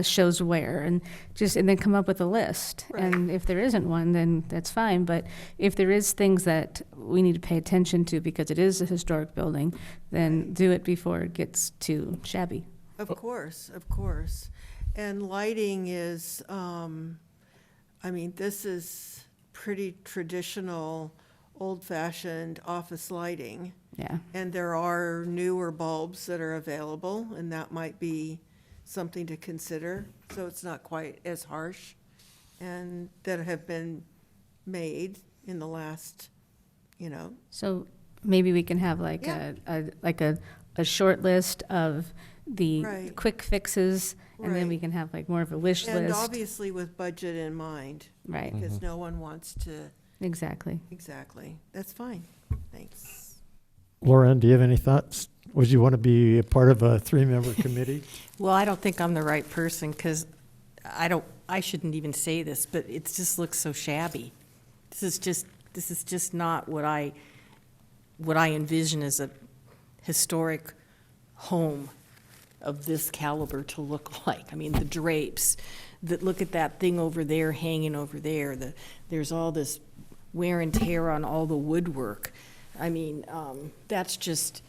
shows where, and then come up with a list. Right. And if there isn't one, then that's fine. But if there is things that we need to pay attention to because it is a historic building, then do it before it gets too shabby. Of course. And lighting is, this is pretty traditional, old-fashioned office lighting. Yeah. And there are newer bulbs that are available, and that might be something to consider, so it's not quite as harsh, and that have been made in the last, So maybe we can have like Yeah. a short list of the Right. quick fixes, and then we Right. can have like more of a wish and list. obviously with budget in mind, Right, because no one wants to, exactly. exactly. That's fine. Thanks. Lauren, do you have any thoughts? Would you want to be a part of a 3-member committee? Well, I don't think I'm the right person, because I shouldn't even say this, but it just looks so shabby. This is just not what I envision as a historic home of this caliber to look like. The drapes, look at that thing over there hanging over there. There's all this wear and tear on all the woodwork. That's just,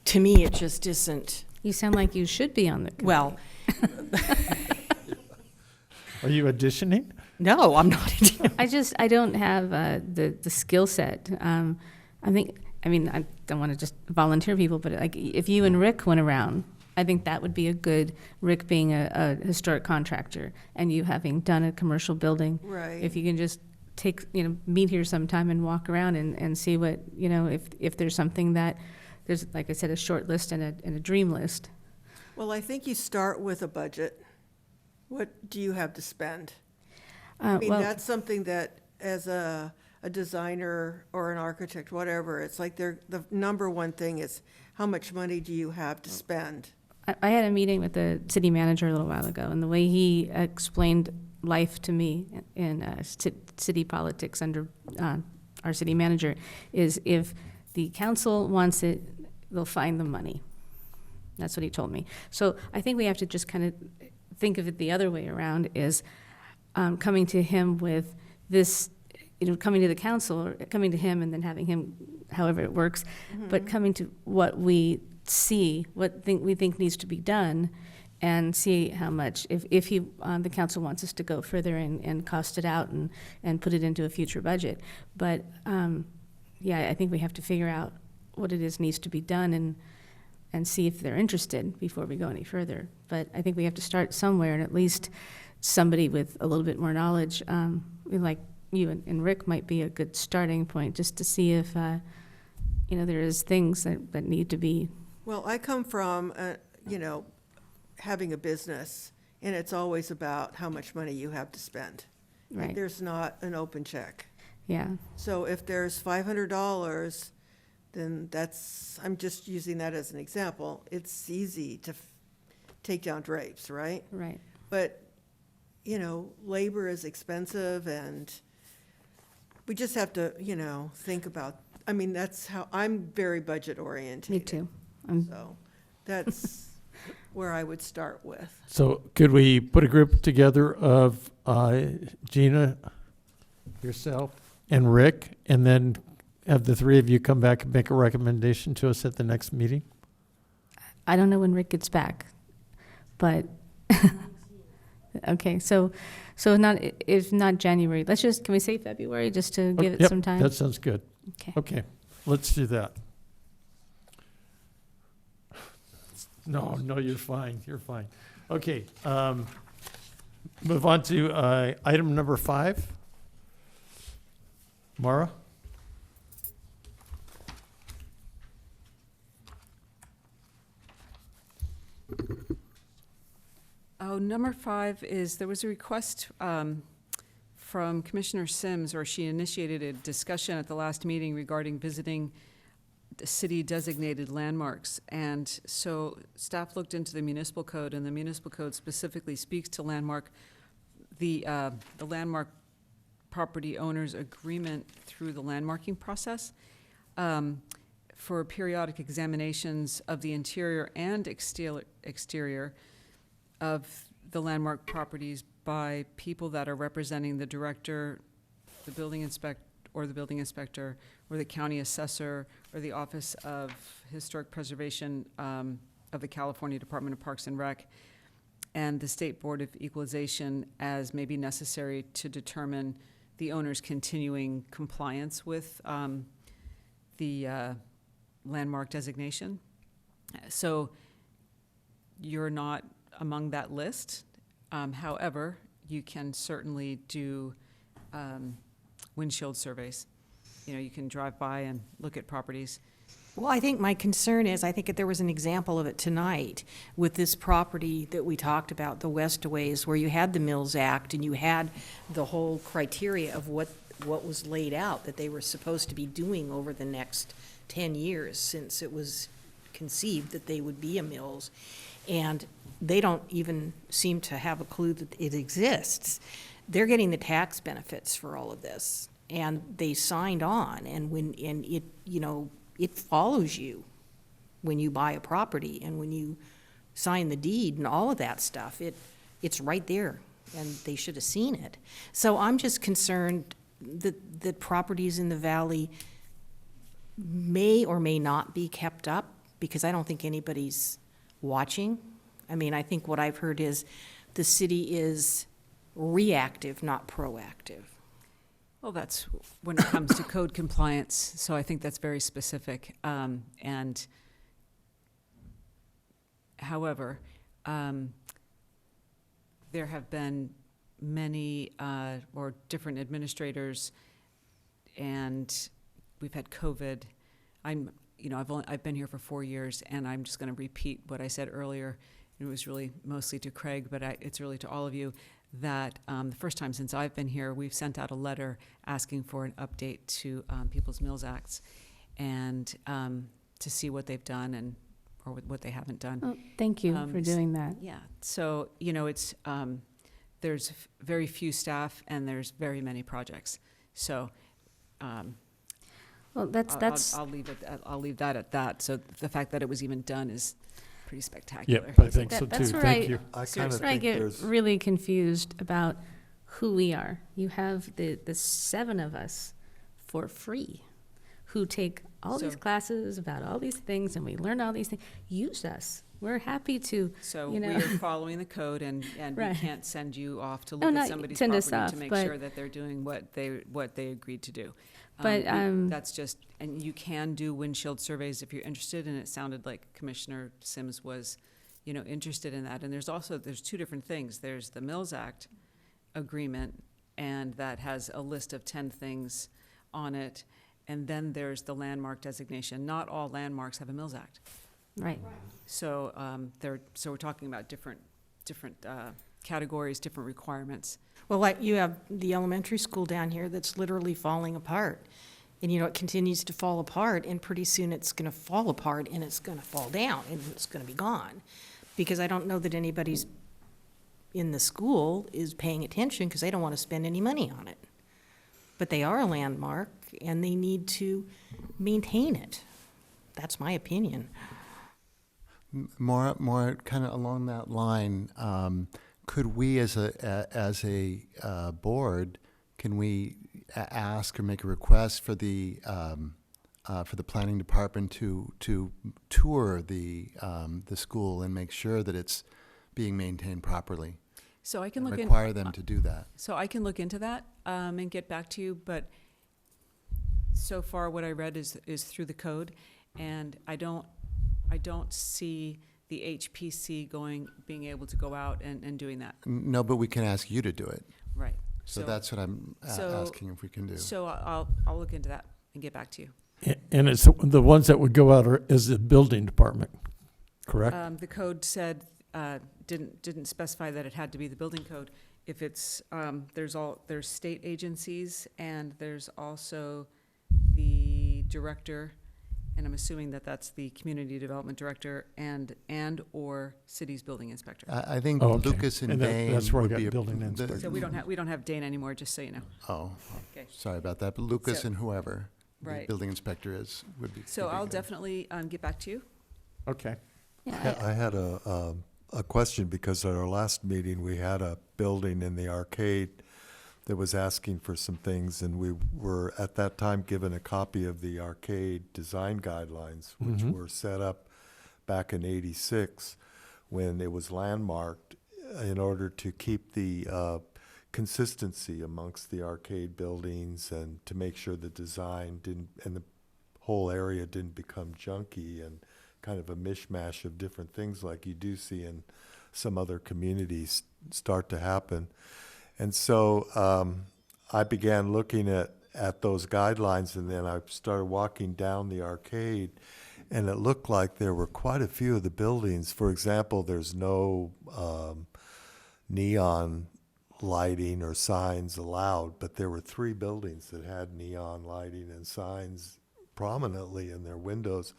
to me, it just isn't. You sound like you should be on the committee. Well, Are you auditioning? no, I'm not. I don't have the skill set. I don't want to just volunteer people, but like if you and Rick went around, I think that would be a good, Rick being a historic contractor and you having done a commercial building. Right. If you can just meet here sometime and walk around and see what, if there's something that, there's, like I said, a short list and a dream list. Well, I think you start with a budget. What do you have to spend? Well, That's something that as a designer or an architect, whatever, it's like the number one thing is how much money do you have to spend? I had a meeting with the city manager a little while ago, and the way he explained life to me in city politics under our city manager is if the council wants it, they'll find the money. That's what he told me. So I think we have to just kind of think of it the other way around, is coming to him with this, coming to the council, or coming to him and then having him, however it works, but coming to what we see, we think needs to be done, and see how much, if he, the council wants us to go further and cost it out and put it into a future budget. But, I think we have to figure out what it is needs to be done, and and see if they're interested before we go any further. But I think we have to start somewhere, and at least somebody with a little bit more knowledge, like you and Rick might be a good starting point, just to see if, there is things that need to be. Well, I come from, having a business, and it's always about how much money you have to spend. Right. There's not an open check. Yeah, So if there's $500, then I'm just using that as an example. It's easy to take down drapes, right? right. But, labor is expensive, and we just have to, think about, that's how, I'm very budget oriented. Me too. So that's where I would start with. So could we put a group together of Gina, yourself, and Rick, and then have the three of you come back and make a recommendation to us at the next meeting? I don't know when Rick gets back, but, okay, so if not January, can we say February, just to give it Yep, some time? that sounds good. Okay. Okay, let's do that. No, you're fine, you're fine. Okay, move on to item number 5. Mara? Oh, number 5 is, there was a request from Commissioner Sims, or she initiated a discussion at the last meeting regarding visiting the city-designated landmarks. And so staff looked into the municipal code, and the municipal code specifically speaks to landmark, the landmark property owner's agreement through the landmarking process for periodic examinations of the interior and exterior of the landmark properties by people that are representing the director, the building inspector, or the county assessor, or the Office of Historic Preservation of the California Department of Parks and Rec, and the State Board of Equalization, as may be necessary to determine the owner's continuing compliance with the landmark designation. So you're not among that list. However, you can certainly do windshield surveys. You can drive by and look at properties. Well, I think my concern is, I think that there was an example of it tonight with this property that we talked about, the Westaways, where you had the Mills Act and you had the whole criteria of what was laid out that they were supposed to be doing over the next 10 years since it was conceived that they would be a Mills. And they don't even seem to have a clue that it exists. They're getting the tax benefits for all of this, and they signed on, and it follows you when you buy a property and when you sign the deed and all of that stuff. It's right there, and they should have seen it. So I'm just concerned that properties in the valley may or may not be kept up, because I don't think anybody's watching. I think what I've heard is the city is reactive, not proactive. Well, that's when it comes to code compliance, so I think that's very specific. And however, there have been many or different administrators, and we've had COVID. I've been here for 4 years, and I'm just going to repeat what I said earlier. It was really mostly to Craig, but it's really to all of you, that the first time since I've been here, we've sent out a letter asking for an update to People's Mills Acts, and to see what they've done or what they haven't done. Oh, thank you for doing that. Yeah. So it's there's very few staff and there's very many projects. So. Well, that's. I'll leave that at that. So the fact that it was even done is pretty spectacular. Yep, I think so too. That's where Thank you. I kind That's of where I think get there's, really confused about who we are. You have the 7 of us for free who take all these So- classes about all these things, and we learn all these things. Use us. We're happy to, So you know. we are following the code, and Right. we can't send you off to Oh, look not at somebody's send us property off, to make but- sure that they're doing what they agreed to do. But, That's just, and you can do windshield surveys if you're interested, and it sounded like Commissioner Sims was, interested in that. And there's two different things. There's the Mills Act agreement, and that has a list of 10 things on it. And then there's the landmark designation. Not all landmarks have a Mills Act. right. So so we're talking about different categories, different requirements. Well, like you have the elementary school down here that's literally falling apart. And it continues to fall apart, and pretty soon it's gonna fall apart and it's gonna fall down and it's gonna be gone. Because I don't know that anybody's in the school is paying attention because they don't want to spend any money on it. But they are a landmark and they need to maintain it. That's my opinion. More kind of along that line, could we as a board, can we ask or make a request for the planning department to tour the school and make sure that it's being maintained properly? So I can look Require them to do that. So I can look into that and get back to you, but so far what I read is through the code, and I don't see the HPC being able to go out and doing that. No, but we can ask you to do it. Right. So that's what I'm asking if we can do. So I'll look into that and get back to you. And it's the ones that would go out is the building department, correct? The code said, didn't specify that it had to be the building code. If it's, there's state agencies, and there's also the director, and I'm assuming that that's the community development director and/or city's building inspector. I think Oh, okay. Lucas and And Dane that's where I would got be. building inspector. So we don't have Dane anymore, just so you know. Oh, Okay. sorry about that, but Lucas So- and whoever the Right. building inspector would be. So would be I'll good. definitely get back to you. Okay. Yeah, I had a question, because at our last meeting, we had a building in the arcade that was asking for some things, and we were at that time given a copy of the arcade design guidelines, which Mhm. were set up back in '86 when it was landmarked in order to keep the consistency amongst the arcade buildings and to make sure the design didn't, and the whole area didn't become junky and kind of a mishmash of different things like you do see in some other communities start to happen. And so I began looking at those guidelines, and then I started walking down the arcade, and it looked like there were quite a few of the buildings. For example, there's no neon lighting or signs allowed, but there were 3 buildings that had neon lighting and signs prominently in their windows.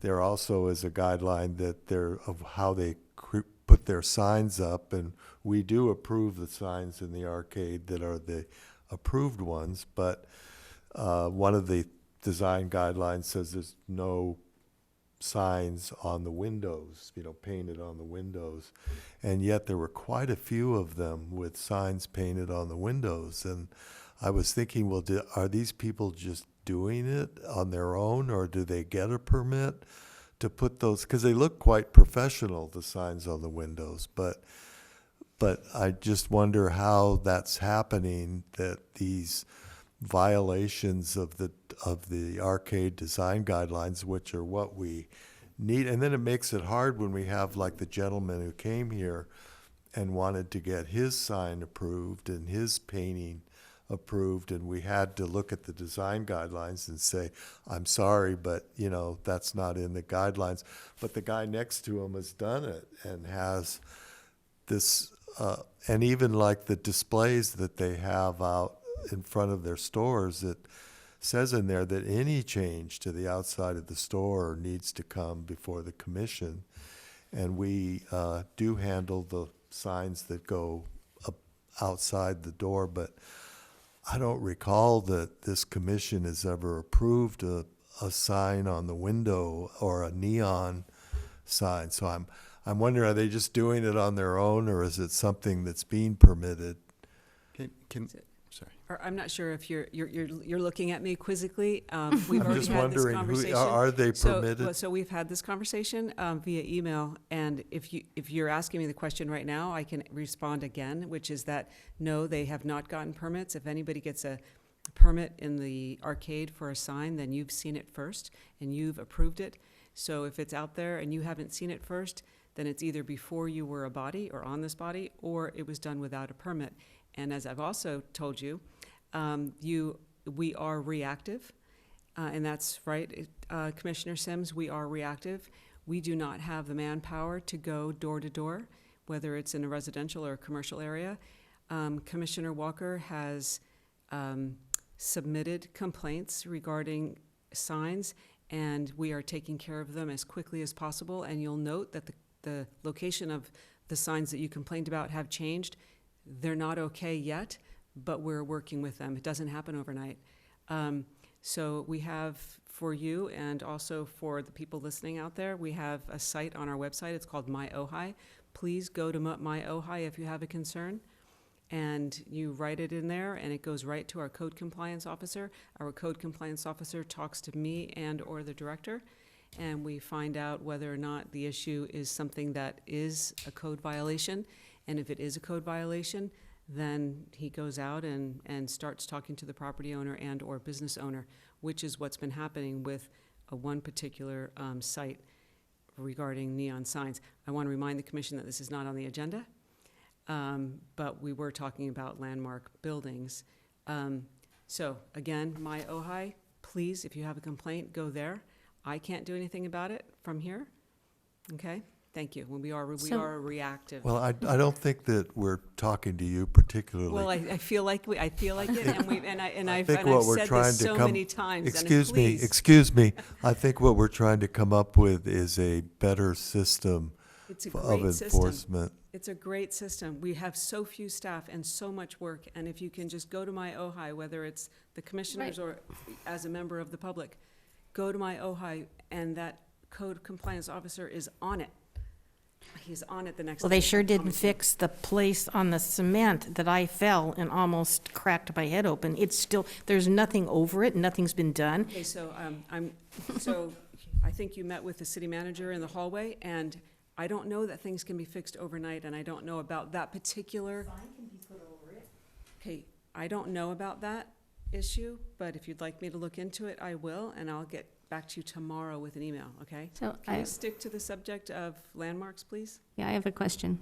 There also is a guideline that of how they put their signs up, and we do approve the signs in the arcade that are the approved ones, but one of the design guidelines says there's no signs on the windows, painted on the windows. And yet there were quite a few of them with signs painted on the windows. And I was thinking, well, are these people just doing it on their own, or do they get a permit to put those? Because they look quite professional, the signs on the windows. But I just wonder how that's happening, that these violations of the arcade design guidelines, which are what we need. And then it makes it hard when we have, like, the gentleman who came here and wanted to get his sign approved and his painting approved, and we had to look at the design guidelines and say, I'm sorry, but that's not in the guidelines. But the guy next to him has done it and has this, and even like the displays that they have out in front of their stores, it says in there that any change to the outside of the store needs to come before the commission. And we do handle the signs that go up outside the door, but I don't recall that this commission has ever approved a sign on the window or a neon sign. So I'm wondering, are they just doing it on their own, or is it something that's being permitted? Sorry. Or I'm not sure if you're looking at me quizzically. We've I'm already just had this wondering, conversation. are they So- permitted? So we've had this conversation via email, and if you're asking me the question right now, I can respond again, which is that, no, they have not gotten permits. If anybody gets a permit in the arcade for a sign, then you've seen it first and you've approved it. So if it's out there and you haven't seen it first, then it's either before you were a body or on this body, or it was done without a permit. And as I've also told you, we are reactive, and that's right, Commissioner Sims, we are reactive. We do not have the manpower to go door to door, whether it's in a residential or a commercial area. Commissioner Walker has submitted complaints regarding signs, and we are taking care of them as quickly as possible. And you'll note that the location of the signs that you complained about have changed. They're not okay yet, but we're working with them. It doesn't happen overnight. So we have, for you and also for the people listening out there, we have a site on our website. It's called My Ojai. Please go to My Ojai if you have a concern, and you write it in there, and it goes right to our code compliance officer. Our code compliance officer talks to me and or the director, and we find out whether or not the issue is something that is a code violation. And if it is a code violation, then he goes out and starts talking to the property owner and or business owner, which is what's been happening with one particular site regarding neon signs. I want to remind the commission that this is not on the agenda, but we were talking about landmark buildings. So again, My Ojai, please, if you have a complaint, go there. I can't do anything about it from here. Okay? Thank you. When we are reactive. Well, I don't think that we're talking to you particularly. Well, I feel like I feel like it, and I've think what we're said trying this to so come- many times. Excuse me. I think what we're trying to come up with is a better system It's a of great system. enforcement. It's a great system. We have so few staff and so much work, and if you can just go to My Ojai, whether it's the commissioners or as a member of the public, go to My Ojai, and that code compliance officer is on it. He's on it the next day. Well, they sure I didn't promise you. fix the place on the cement that I fell and almost cracked my head open. It's still, there's nothing over it, nothing's been done. Okay, so so I think you met with the city manager in the hallway, and I don't know that things can be fixed overnight, and I don't know about that particular. Okay, I don't know about that issue, but if you'd like me to look into it, I will, and I'll get back to you tomorrow with an email, okay? So Can we stick to the subject of landmarks, please? Yeah, I have a question.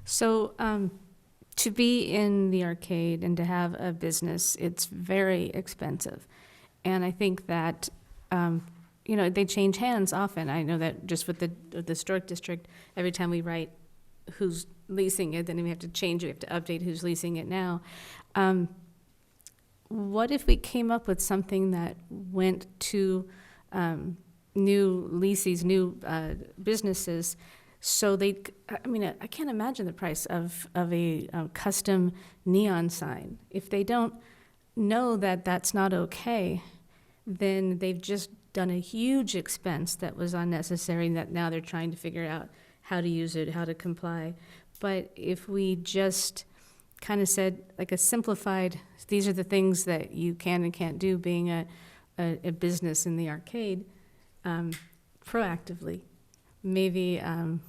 So, to be in the arcade and to have a business, it's very expensive. And I think that, they change hands often. I know that just with the historic district, every time we write who's leasing it, then we have to change it, we have to update who's leasing it now. What if we came up with something that went to new leases, new businesses, so I can't imagine the price of a custom neon sign. If they don't know that that's not okay, then they've just done a huge expense that was unnecessary, and that now they're trying to figure out how to use it, how to comply. But if we just kind of said, like a simplified, these are the things that you can and can't do being a business in the arcade, proactively, maybe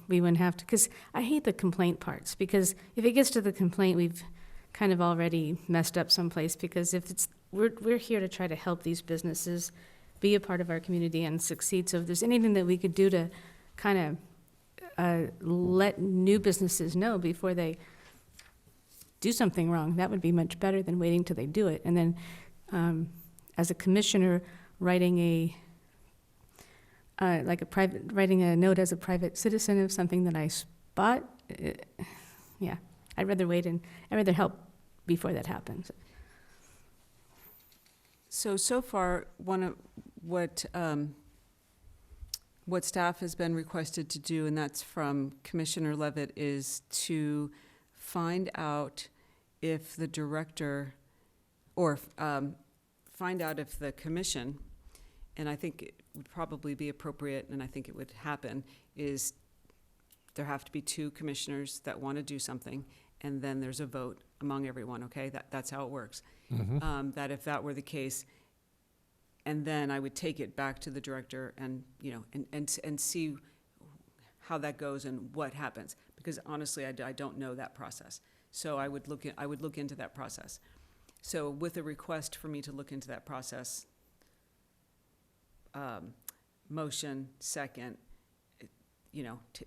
we wouldn't have to, because I hate the complaint parts, because if it gets to the complaint, we've kind of already messed up someplace, because if it's, we're here to try to help these businesses be a part of our community and succeed. So if there's anything that we could do to kind of let new businesses know before they do something wrong, that would be much better than waiting till they do it. And then, as a commissioner, writing writing a note as a private citizen of something that I spot, I'd rather wait, and I'd rather help before that happens. So far, one of what staff has been requested to do, and that's from Commissioner Levitt, is to find out if the director, or find out if the commission, and I think it would probably be appropriate, and I think it would happen, is there have to be two commissioners that want to do something, and then there's a vote among everyone, okay? That's how it works. That if that were the case, and then I would take it back to the director and, and see how that goes and what happens. Because honestly, I don't know that process. So I would look into that process. So with a request for me to look into that process, motion, second,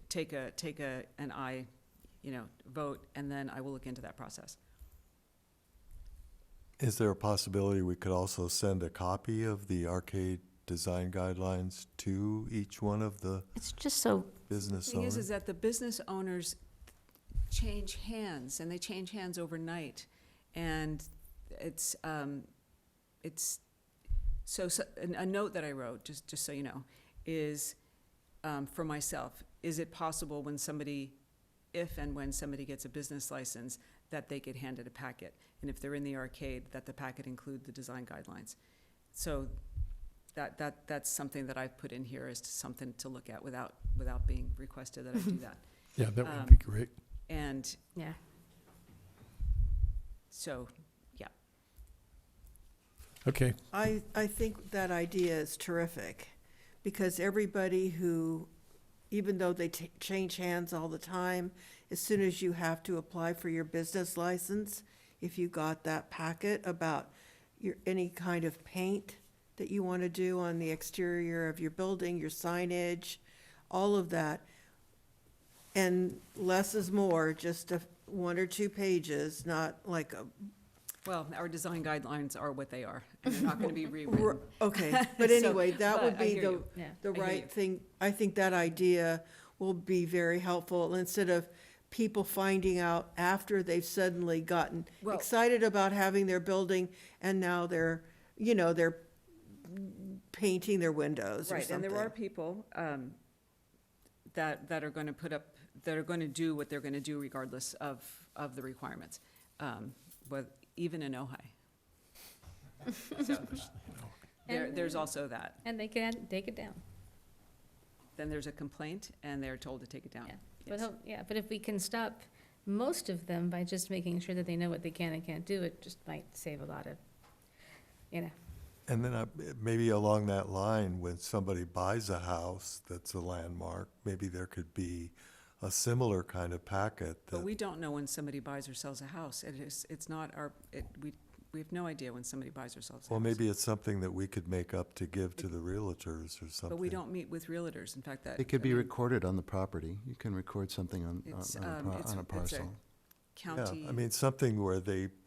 take an aye, vote, and then I will look into that process. Is there a possibility we could also send a copy of the arcade design guidelines to each one of the It's just so, business The thing owners? is that the business owners change hands, and they change hands overnight. And it's so a note that I wrote, just so you know, is for myself, is it possible if and when somebody gets a business license, that they get handed a packet? And if they're in the arcade, that the packet include the design guidelines. So that's something that I've put in here as to something to look at without being requested that I do that. Yeah, that would be great. And yeah. so, yeah. Okay, I think that idea is terrific, because everybody who, even though they change hands all the time, as soon as you have to apply for your business license, if you got that packet about any kind of paint that you want to do on the exterior of your building, your signage, all of that, and less is more, just one or two pages, not like a Well, our design guidelines are what they are, and they're not going to be rewritten. Okay, but So, anyway, that but would I be hear you. Yeah. the I hear you. right thing. I think that idea will be very helpful, instead of people finding out after they've suddenly gotten Well- excited about having their building, and now they're painting their windows or Right, and something. there are people that are going to do what they're going to do regardless of the requirements, even in Ojai. So, there's also that. And they can take it down. Then there's a complaint, and they're told to take it down. Yeah. Yes. But if we can stop most of them by just making sure that they know what they can and can't do, it just might save a lot of, And then maybe along that line, when somebody buys a house that's a landmark, maybe there could be a similar kind of packet But that, we don't know when somebody buys or sells a house. It's not we have no idea when somebody buys or sells a house. well, maybe it's something that we could make up to give to the realtors or something. But we don't meet with realtors. In fact, It could be recorded on the property. You can record something on It's, a it's a parcel. county. Yeah, I mean, something where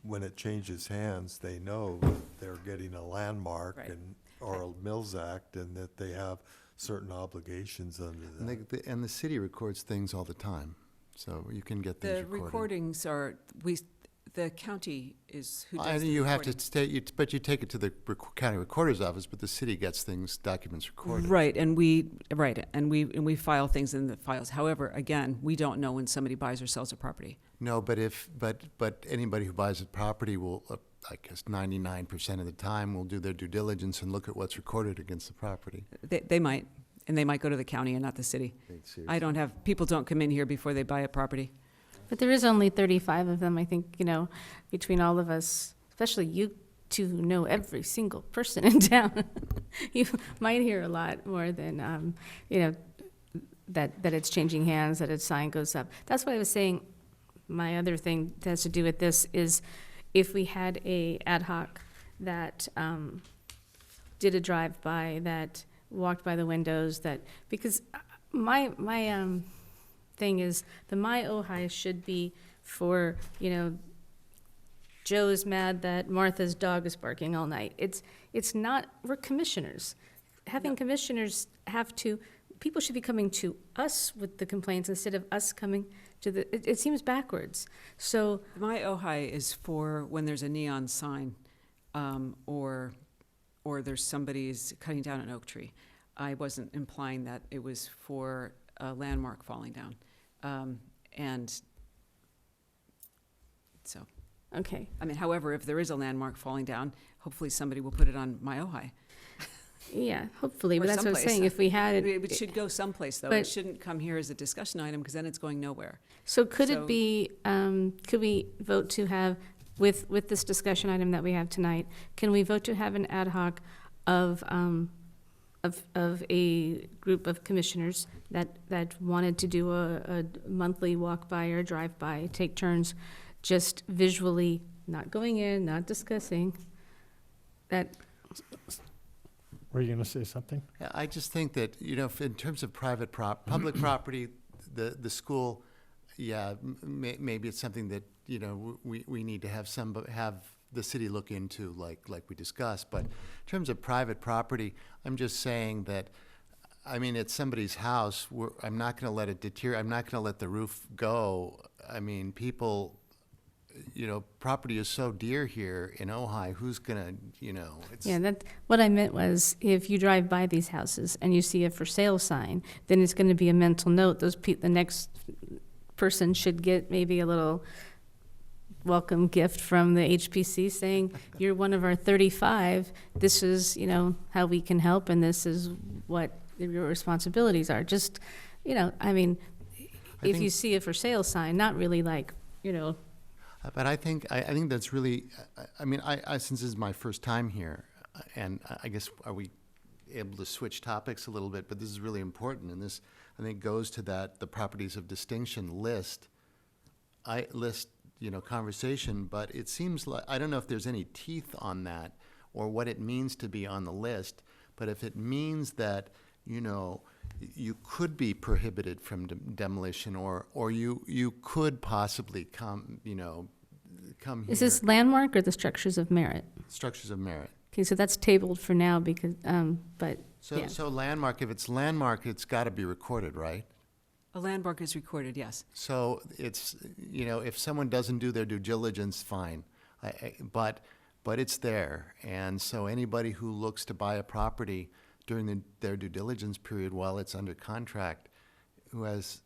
when it changes hands, they know that they're getting a landmark Right. or a Mills Act, and that they have certain obligations under And that. and the city records things all the time, so you can get things The recorded. recordings the county is who I does the you have recording. to but you take it to the county recorder's office, but the city gets documents recorded. Right, and we file things in the files. However, again, we don't know when somebody buys or sells a property. No, but anybody who buys a property will, I guess 99% of the time, will do their due diligence and look at what's recorded against the property. They might, and they might go to the county and not the city. People don't come in here before they buy a property. But there is only 35 of them, I think, between all of us, especially you two who know every single person in town. You might hear a lot more than, that it's changing hands, that its sign goes up. That's why I was saying, my other thing that has to do with this is if we had a ad hoc that did a drive-by, that walked by the windows, because my thing is, the My Ojai should be for, Joe's mad that Martha's dog is barking all night. It's not, we're commissioners. Having commissioners people should be coming to us with the complaints instead of us coming to it seems backwards. So, My Ojai is for when there's a neon sign, or there's somebody's cutting down an oak tree. I wasn't implying that it was for a landmark falling down. And so, okay. I mean, however, if there is a landmark falling down, hopefully somebody will put it on My Ojai. Yeah, hopefully, Or but that's what I was someplace. saying, if we had it. It should go someplace, though. But- It shouldn't come here as a discussion item, because then it's going nowhere. So could So- it be, could we vote to have, with this discussion item that we have tonight, can we vote to have an ad hoc of a group of commissioners that wanted to do a monthly walk-by or drive-by, take turns, just visually not going in, not discussing, that, Were you going to say something? Yeah, I just think that, in terms of public property, the school, yeah, maybe it's something that, we need to have the city look into, like we discussed. But in terms of private property, I'm just saying that, it's somebody's house. I'm not going to let it deteriorate. I'm not going to let the roof go. People, property is so dear here in Ojai. Who's going to, it's. yeah, what I meant was, if you drive by these houses and you see a for sale sign, then it's going to be a mental note. The next person should get maybe a little welcome gift from the HPC saying, you're one of our 35. This is, how we can help, and this is what your responsibilities are. Just, if you see a for sale sign, not really like, But I think that's really, since this is my first time here, and I guess, are we able to switch topics a little bit? But this is really important, and this, I think, goes to the properties of distinction list. Conversation, but it seems like, I don't know if there's any teeth on that or what it means to be on the list, but if it means that, you could be prohibited from demolition, or you could possibly come here. Is this landmark or the structures of merit? Structures of merit. Okay, so that's tabled for now because, but, yeah. So landmark, if it's landmark, it's got to be recorded, right? A landmark is recorded, yes. So it's, if someone doesn't do their due diligence, fine. But it's there. And so anybody who looks to buy a property during their due diligence period while it's under contract, who has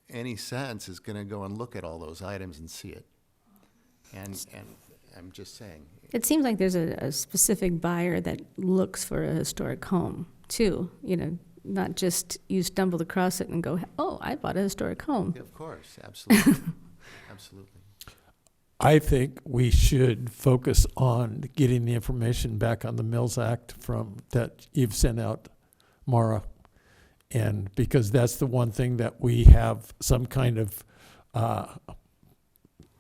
any sense, is going to go and look at all those items and see it. And I'm just saying. It seems like there's a specific buyer that looks for a historic home too, not just you stumbled across it and go, oh, I bought a historic home. Yeah, of course, absolutely. Absolutely. I think we should focus on getting the information back on the Mills Act that you've sent out, Mara. And because that's the one thing that we have some kind of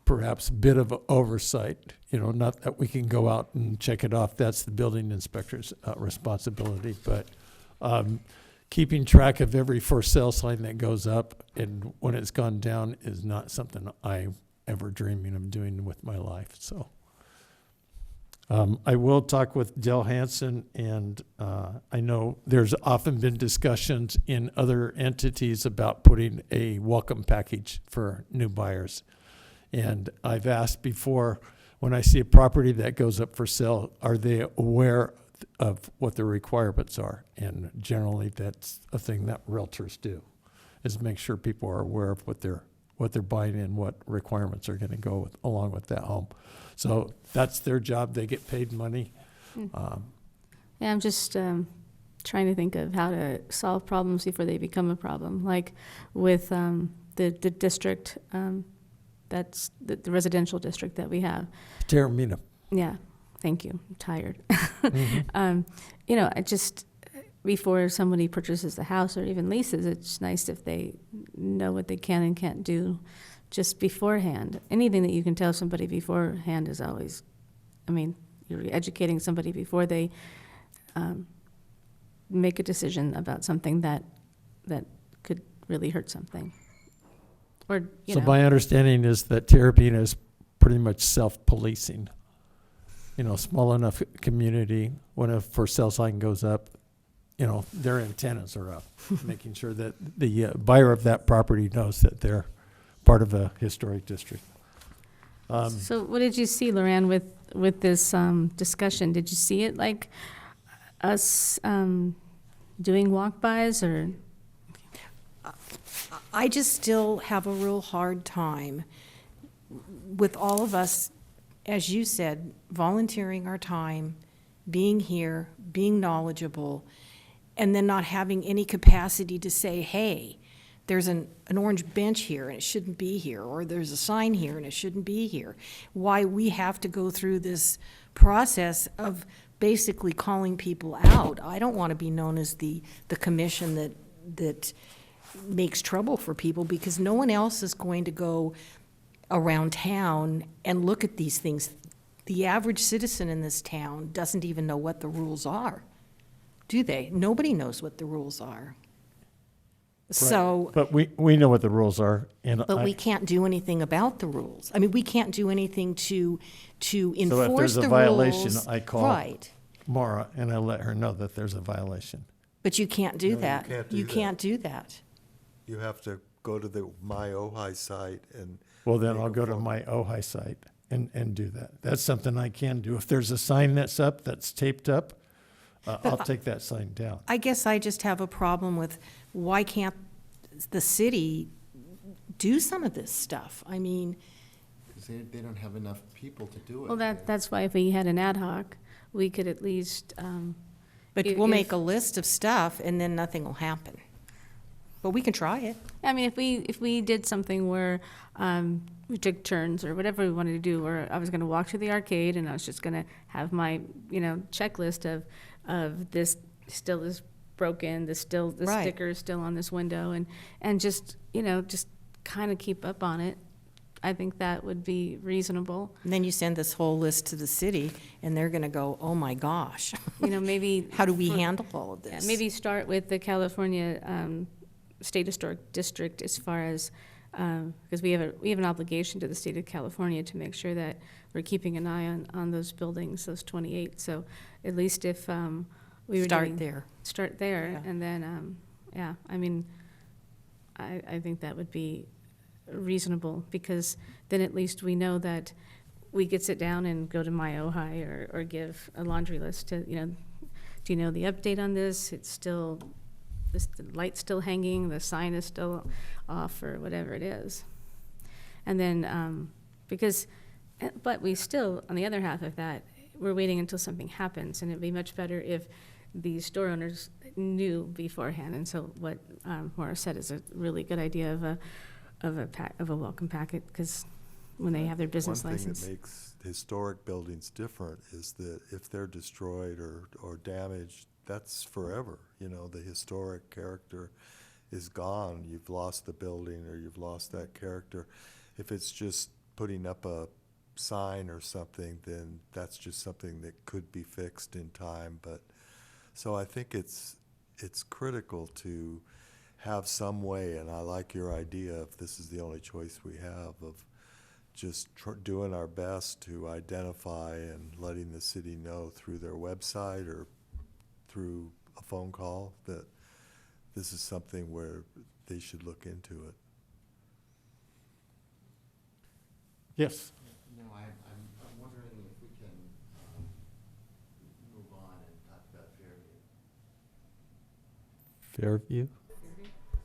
perhaps bit of oversight, not that we can go out and check it off. That's the building inspector's responsibility. But keeping track of every for sale sign that goes up and when it's gone down is not something I'm ever dreaming of doing with my life. So I will talk with Del Hansen, and I know there's often been discussions in other entities about putting a welcome package for new buyers. And I've asked before, when I see a property that goes up for sale, are they aware of what the requirements are? And generally, that's a thing that realtors do, is make sure people are aware of what they're buying and what requirements are going to go along with that home. So that's their job. They get paid money. Yeah, I'm just trying to think of how to solve problems before they become a problem. Like with the district, that's the residential district that we have. Terramina. Yeah, thank you. I'm tired. Mm-hmm. I just, before somebody purchases a house or even leases, it's nice if they know what they can and can't do just beforehand. Anything that you can tell somebody beforehand is always, you're educating somebody before they make a decision about something that could really hurt something. Or, So my understanding is that Terrapina is pretty much self-policing. Small enough community, when a for sale sign goes up, their antennas are up, making sure that the buyer of that property knows that they're part of a historic district. So what did you see, Loran, with this discussion? Did you see it like us doing walk-bys, or? I just still have a real hard time with all of us, as you said, volunteering our time, being here, being knowledgeable, and then not having any capacity to say, hey, there's an orange bench here and it shouldn't be here, or there's a sign here and it shouldn't be here. Why we have to go through this process of basically calling people out. I don't want to be known as the commission that makes trouble for people, because no one else is going to go around town and look at these things the average citizen in this town doesn't even know what the rules are, do they? Nobody knows what the rules are. So, But we know what the rules are, and but we can't do anything about the rules. I mean, we can't do anything to enforce there's a the violation, rules. I call- Right, Mara, and I let her know that there's a violation. but you can't No, do you that. can't do You that. can't do that. You have to go to the My Ojai site and. Well, then make I'll a go to phone- my Ojai site and do that. That's something I can do. If there's a sign that's up, that's taped up, I'll take that sign down. I guess I just have a problem with, why can't the city do some of this stuff? I mean, Because they don't have enough people to do it. Well, that's why if we had an ad hoc, we could at least, but If- we'll make if- a list of stuff and then nothing will happen. But we can try it. I mean, if we did something where we took turns or whatever we wanted to do, or I was going to walk to the arcade and I was just going to have my, checklist of this still is broken, this Right. sticker is still on this window, and just, just kind of keep up on it. I think that would be reasonable. And then you send this whole list to the city and they're going to go, oh my gosh, Maybe. how do we for- handle all of Yeah, this? maybe start with the California State Historic District as far as, because we have an obligation to the state of California to make sure that we're keeping an eye on those buildings, those 28. So at least if we were Start doing- there. Start there, Yeah. and then, I mean, I think that would be reasonable, because then at least we know that we could sit down and go to My Ojai or give a laundry list to, do you know the update on this? It's still, the light's still hanging, the sign is still off, or whatever it is. And then, but we still, on the other half of that, we're waiting until something happens, and it'd be much better if the store owners knew beforehand. And so what Maura said is a really good idea of a welcome packet, because when they have their business One thing license. that makes historic buildings different is that if they're destroyed or damaged, that's forever. The historic character is gone. You've lost the building or you've lost that character. If it's just putting up a sign or something, then that's just something that could be fixed in time. But so I think it's critical to have some way, and I like your idea, if this is the only choice we have, of just doing our best to identify and letting the city know through their website or through a phone call that this is something where they should look into it. Yes. No, I'm wondering if we can move on and talk about Fairview. Fairview?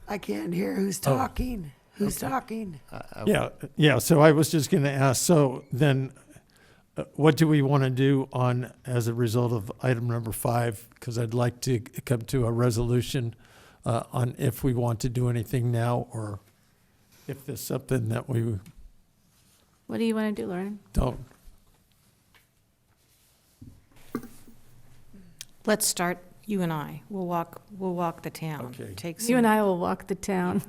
I can't hear who's Oh. talking. Who's talking? Yeah, so I was just going to ask, so then what do we want to do as a result of item number 5? Because I'd like to come to a resolution on if we want to do anything now, or if there's something that we What do you want to do, Lauren? don't. Let's start, you and I. We'll walk the town. Okay. Take You some, and I will walk the town.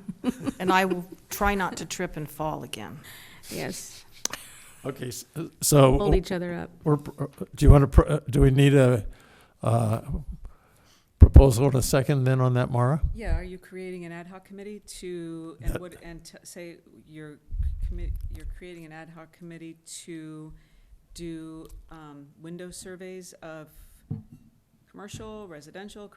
and I will try not to trip and fall again. Yes, Okay, so hold each other up. do we need a proposal and a second then on that, Mara? Yeah, are you creating an ad hoc committee to, say you're creating an ad hoc committee to do window surveys of commercial and residential,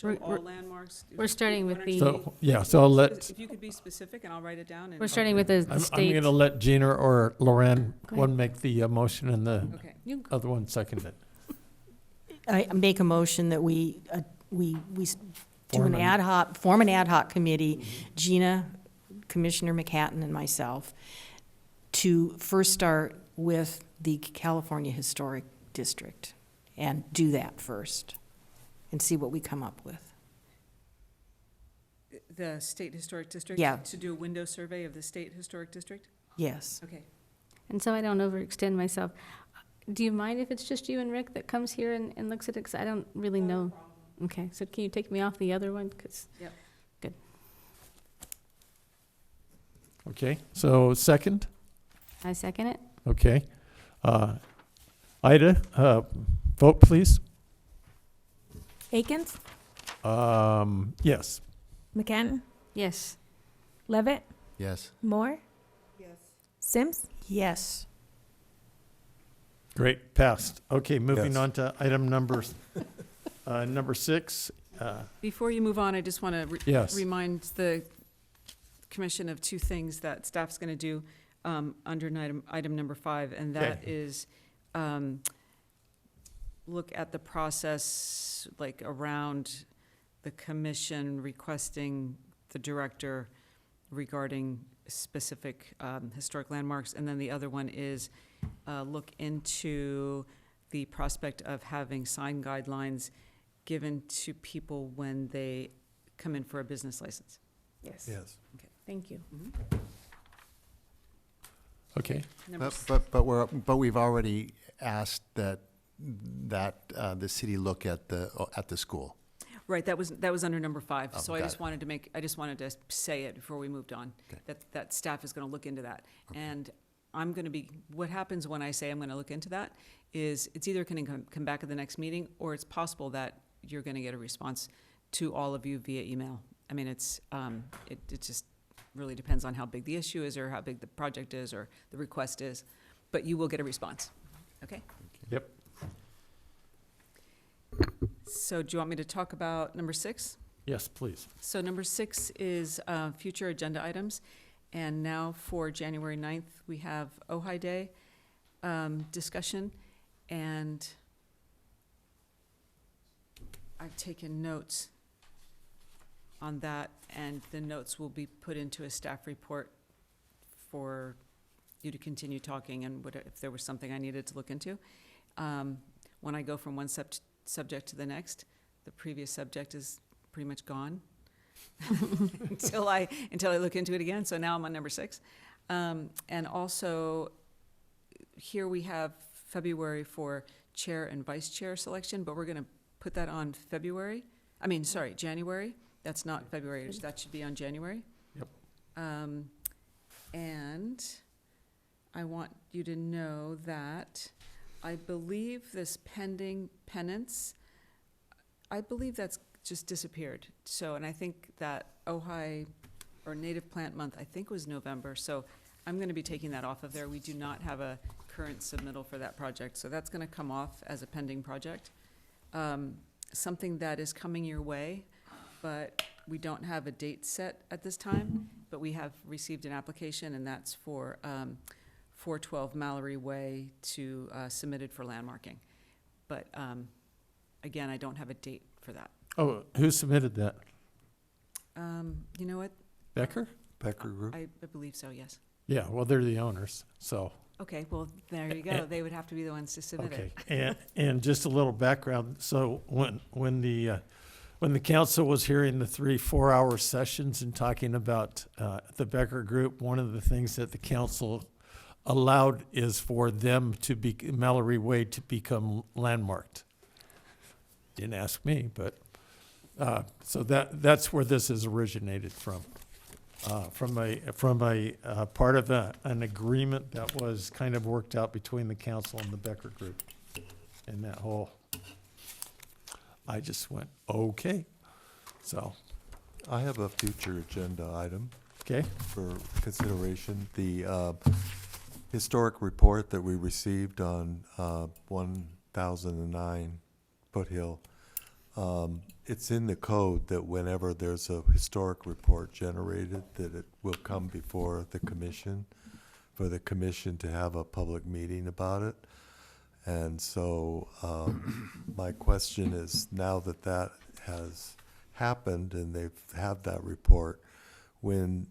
We're- all landmarks? we're starting with One or the- two. So, yeah, so I'll let, If you could be specific, and I'll write it down. We're starting with the I'm state. going to let Gina or Loren, Go one ahead. make the motion and the Okay. other one second it. I make a motion that we do Form form an ad hoc committee, Gina, Commissioner McHatton, and myself, to first start with the California Historic District and do that first and see what we come up with. The State Historic District? Yeah. To do a window survey of the State Historic District? Yes. Okay. And so I don't overextend myself. Do you mind if it's just you and Rick that comes here and looks at it? 'Cause I don't really know. Okay, so can you take me off the other one? 'Cause Yep. good. Okay, so second? I second it. Okay. Ida, vote please. Akins, Yes. McCann, Yes. Levitt, Yes. Moore, Yes. Sims. Yes. Great, passed. Okay, moving Yes. on to item number 6. Before you move on, I just want to Yes. remind the commission of two things that staff's going to do under item number 5, and that Okay. is look at the process, like around the commission requesting the director regarding specific historic landmarks. And then the other one is look into the prospect of having sign guidelines given to people when they come in for a business license. Yes. Yes. Thank you. Okay, Number But we've already asked that the city look at the school. Right, that was under number 5. Oh, So I got just it. wanted to say it before we moved on, Okay. that staff is going to look into that. And I'm going to be, what happens when I say I'm going to look into that is it's either going to come back at the next meeting, or it's possible that you're going to get a response to all of you via email. I mean, it just really depends on how big the issue is, or how big the project is, or the request is. But you will get a response, okay? yep. So do you want me to talk about number 6? Yes, please. So number 6 is future agenda items. And now for January 9th, we have Ojai Day discussion. And I've taken notes on that, and the notes will be put into a staff report for you to continue talking, and if there was something I needed to look into. When I go from one subject to the next, the previous subject is pretty much gone until I look into it again. So now I'm on number 6. And also, here we have February for chair and vice chair selection, but we're going to put that on January. That's not February, that should be on January. Yep. And I want you to know that I believe this pending penance, I believe that's just disappeared. So, and I think that Ojai, or Native Plant Month, I think was November. So I'm going to be taking that off of there. We do not have a current submittal for that project. So that's going to come off as a pending project. Something that is coming your way, but we don't have a date set at this time, but we have received an application, and that's for 412 Mallory Way to submitted for landmarking. But again, I don't have a date for that. Oh, who submitted that? You know what? Becker? Becker Group? I believe so, yes. Yeah, well, they're the owners, so. Okay, well, there you go. They would have to be the ones to submit Okay, it. and just a little background. So when the council was hearing the 3 4-hour sessions and talking about the Becker Group, one of the things that the council allowed is for them to be, Mallory Way to become landmarked. Didn't ask me, but so that's where this is originated from. From a part of an agreement that was kind of worked out between the council and the Becker Group. And that whole, I just went, okay. So, I have a future agenda item okay, for consideration. The historic report that we received on 1009 Foothill. It's in the code that whenever there's a historic report generated, that it will come before the commission, for the commission to have a public meeting about it. And so my question is, now that that has happened and they've had that report, when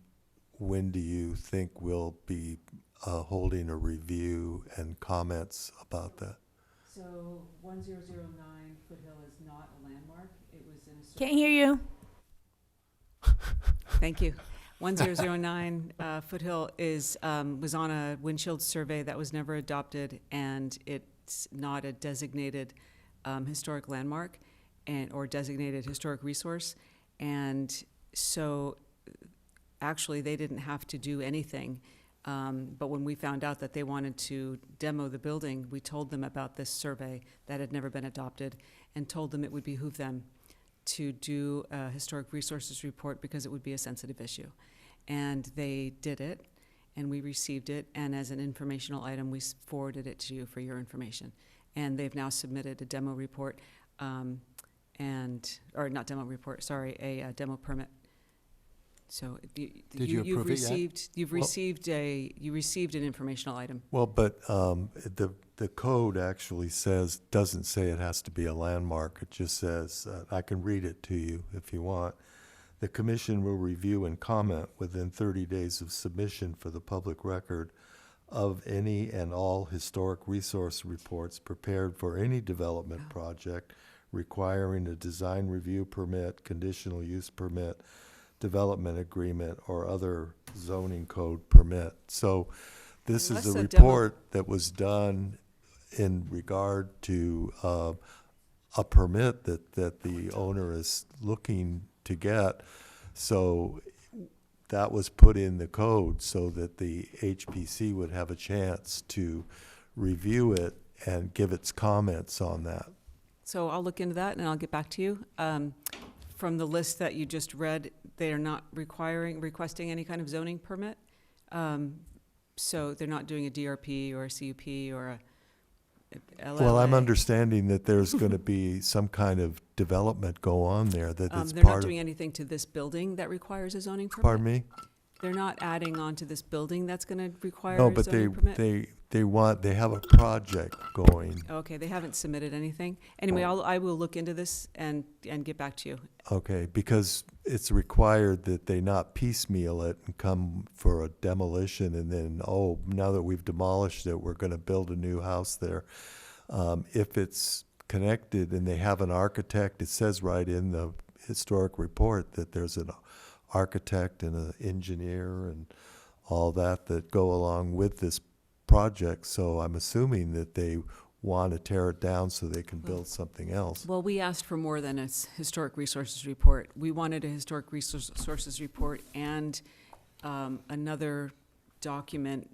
do you think we'll be holding a review and comments about that? So 1009 Foothill is not a landmark. It was in a. Can't hear you. Thank you. 1009 Foothill was on a windshield survey that was never adopted, and it's not a designated historic landmark or designated historic resource. And so actually they didn't have to do anything But when we found out that they wanted to demo the building, we told them about this survey that had never been adopted and told them it would behoove them to do a historic resources report because it would be a sensitive issue. And they did it, and we received it, and as an informational item, we forwarded it to you for your information. And they've now submitted a demo report, or not demo report, sorry, a demo permit. So Did you approve it yet? You've received an informational item. Well, but the code actually doesn't say it has to be a landmark. It just says, I can read it to you if you want. The commission will review and comment within 30 days of submission for the public record of any and all historic resource reports prepared for any development project requiring a design review permit, conditional use permit, development agreement, or other zoning code permit. So this is Unless a a demo- report that was done in regard to a permit that the owner is looking to get. So that was put in the code so that the HPC would have a chance to review it and give its comments on that. So I'll look into that and I'll get back to you. From the list that you just read, they are not requesting any kind of zoning permit. So they're not doing a DRP or a CUP or a LLA. Well, I'm understanding that there's going to be some kind of development go on there that it's They're not part of. doing anything to this building that requires a zoning permit. Pardon me? They're not adding on to this building that's going to require No, a but zoning permit? they have a project going. Okay, they haven't submitted anything. Anyway, I will look into this and get back to you. Okay, because it's required that they not piecemeal it and come for a demolition and then, now that we've demolished it, we're going to build a new house there. If it's connected and they have an architect, it says right in the historic report that there's an architect and an engineer and all that go along with this project. So I'm assuming that they want to tear it down so they can build something else. Well, we asked for more than a historic resources report. We wanted a historic resources report and another document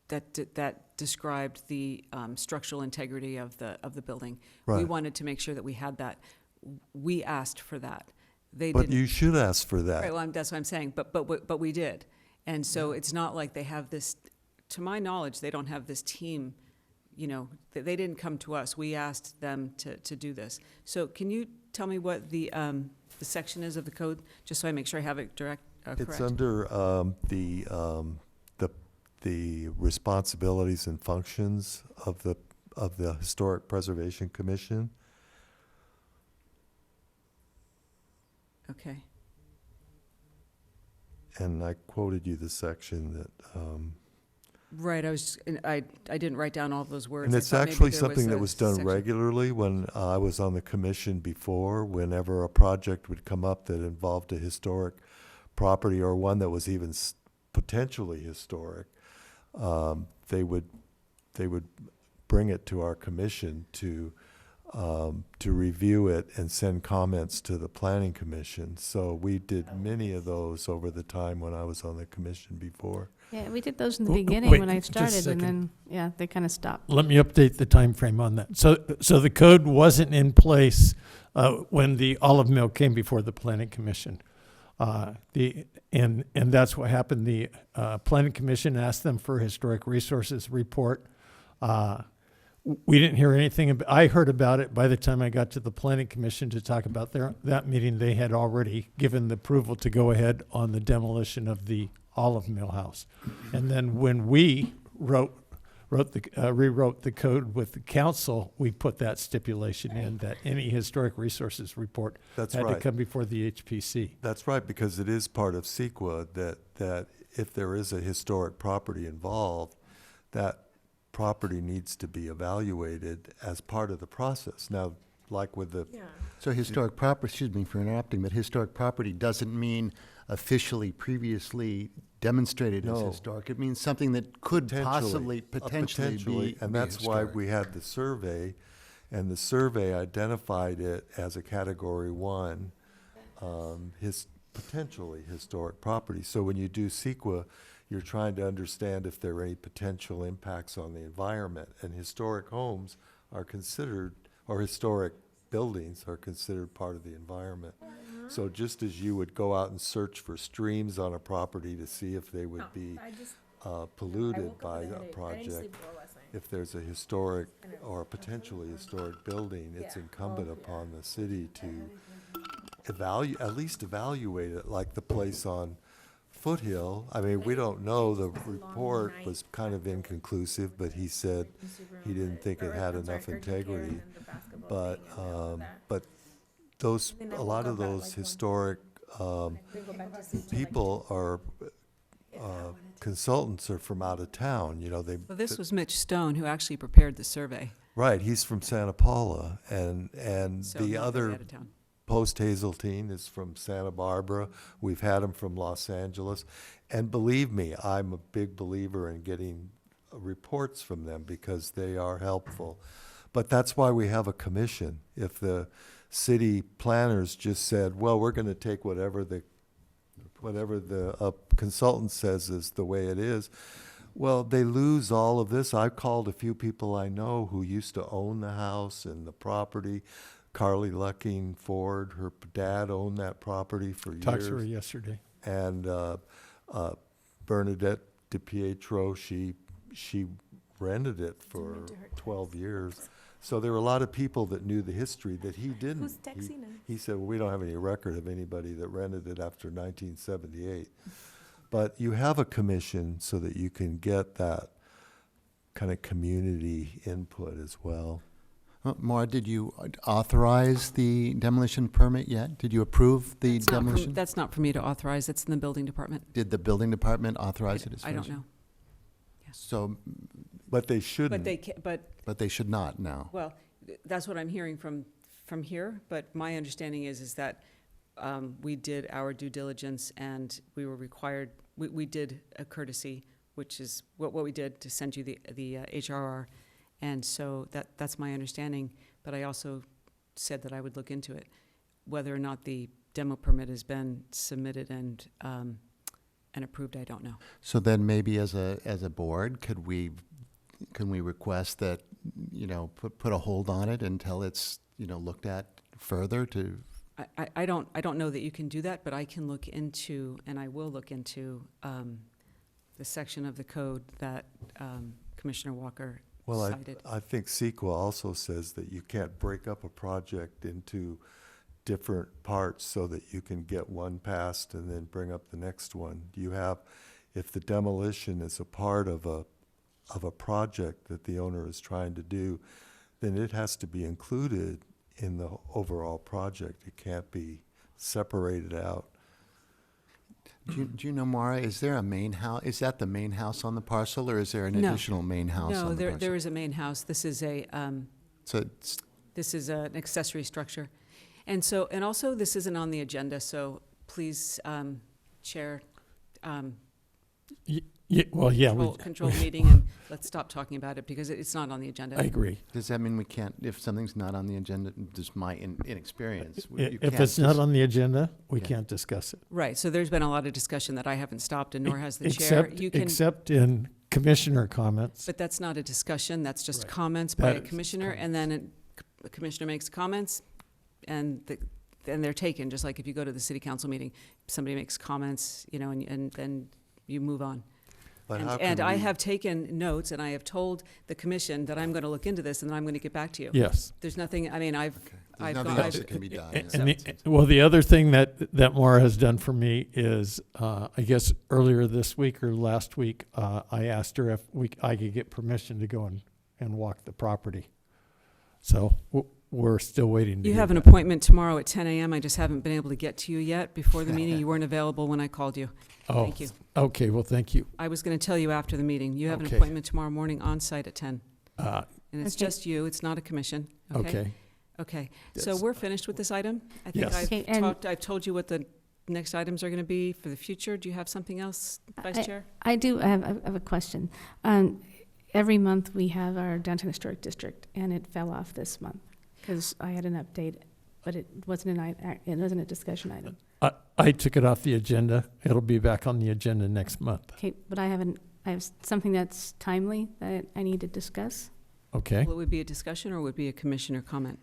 that described the structural integrity of the building. We Right. wanted to make sure that we had that. We asked for that. They But didn't. you should ask for that. Right, well, that's what I'm saying, but we did. And so it's not like they have this, to my knowledge, they don't have this team, they didn't come to us. We asked them to do this. So can you tell me what the section is of the code, just so I make sure I have it correct? It's under the responsibilities and functions of the Historic Preservation Commission. Okay. And I quoted you the section that, Right, I didn't write down all of those words. and I it's thought maybe actually there something that a was done section. regularly when I was on the commission before. Whenever a project would come up that involved a historic property or one that was even potentially historic, they would bring it to our commission to review it and send comments to the planning commission. So we did many of those over the time when I was on the commission before. Yeah, we did those in the W- beginning wait, when I just a started, and second. then, yeah, they kind of stopped. Let me update the time frame on that. So the code wasn't in place when the olive mill came before the planning commission. And that's what happened. The planning commission asked them for a historic resources report. We didn't hear anything. I heard about it by the time I got to the planning commission to talk about that meeting. They had already given the approval to go ahead on the demolition of the olive mill house. And then when we rewrote the code with the council, we put that stipulation in that any historic resources report That's had to right. come before the HPC. That's right, because it is part of CEQA that if there is a historic property involved, that property needs to be evaluated as part of the process. Now, like with the, So historic property, excuse me for interrupting, but historic property doesn't mean officially previously demonstrated as No. historic. It means something that could potentially be. and be that's why historic. we had the survey, and the survey identified it as a Category 1, potentially historic property. So when you do CEQA, you're trying to understand if there are any potential impacts on the environment. And historic homes are considered, or historic buildings are considered part of the environment. So just as you would go out and search for streams on a property to see if they would be polluted by a project, if there's a historic or a potentially historic building, it's incumbent upon the city to at least evaluate it, like the place on Foothill. I mean, we don't know, the report was kind of inconclusive, but he said he didn't think it had enough integrity. But a lot of those historic people are, consultants are from out of town, you know, Well, this was Mitch Stone who actually prepared the survey. right, he's from Santa Paula, and So the not very other out of town. Post Hazeltine is from Santa Barbara. We've had them from Los Angeles. And believe me, I'm a big believer in getting reports from them because they are helpful. But that's why we have a commission. If the city planners just said, well, we're going to take whatever the consultant says is the way it is, well, they lose all of this. I've called a few people I know who used to own the house and the property. Carly Lucking Ford, her dad owned that property for years. Talked to her yesterday. And Bernadette DiPietro, she rented it for 12 years. So there were a lot of people that knew the history that he didn't. Who's texting us? He said, well, we don't have any record of anybody that rented it after 1978. But you have a commission so that you can get that kind of community input as well. Maura, did you authorize the demolition permit yet? Did you approve the demolition? That's not for me to authorize, it's in the building department. Did the building department authorize it as I don't far as- know. So, But they shouldn't. but they should not now. Well, that's what I'm hearing from here, but my understanding is that we did our due diligence and we were required, we did a courtesy, which is what we did to send you the HRR. And so that's my understanding, but I also said that I would look into it, whether or not the demo permit has been submitted and approved, I don't know. So then maybe as a board, can we request that, you know, put a hold on it until it's, you know, looked at further to? I don't know that you can do that, but I can look into, and I will look into the section of the code that Commissioner Walker Well, cited. I think CEQA also says that you can't break up a project into different parts so that you can get one passed and then bring up the next one. If the demolition is a part of a project that the owner is trying to do, then it has to be included in the overall project. It can't be separated out. Do you know, Maura, is there a main house? Is that the main house on the parcel, or is there an No. additional main house No, on the parcel? there is a main house. This is So it's, this is an accessory structure. And also this isn't on the agenda, so please, Chair, Well, yeah, control the meeting and let's stop talking about it because it's not on the agenda. I agree. does that mean we can't, if something's not on the agenda, just my inexperience? you If can't it's not just- on the agenda, we Yeah. can't discuss it. Right, so there's been a lot of discussion that I haven't stopped and nor has the chair. Except in commissioner comments. But that's not a discussion, that's just Right. comments by a That is commissioner, and then a commissioner makes comments, and they're taken, just like if you go to the city council meeting, somebody makes comments, you know, and then you move on. But And- how And can I we- have taken notes, and I have told the commission that I'm going to look into this, and then I'm going to get back to you. Yes. There's nothing, I mean, There's I've nothing gone- else that can be done. Well, the other thing that Maura has done for me is, I guess earlier this week or last week, I asked her if I could get permission to go and walk the property. So we're still waiting to You hear have an that. appointment tomorrow at 10 a.m. I just haven't been able to get to you yet before the meeting. You weren't available when I called you. Oh, Thank you. okay, well, thank you. I was going to tell you after the meeting. You have an Okay. appointment tomorrow morning on site at 10. Uh, And it's Okay. just you, it's not a commission, okay? Okay, Okay, so Yes. we're finished with this item? I think Yes. Okay, and- I've told you what the next items are going to be for the future. Do you have something else, Vice Chair? I do, I have a question. Every month, we have our downtown historic district, and it fell off this month, because I had an update, but it wasn't a discussion item. I took it off the agenda. It'll be back on the agenda next month. Okay, but I have something that's timely that I need to discuss. Okay? Well, it would be a discussion or would it be a commissioner comment?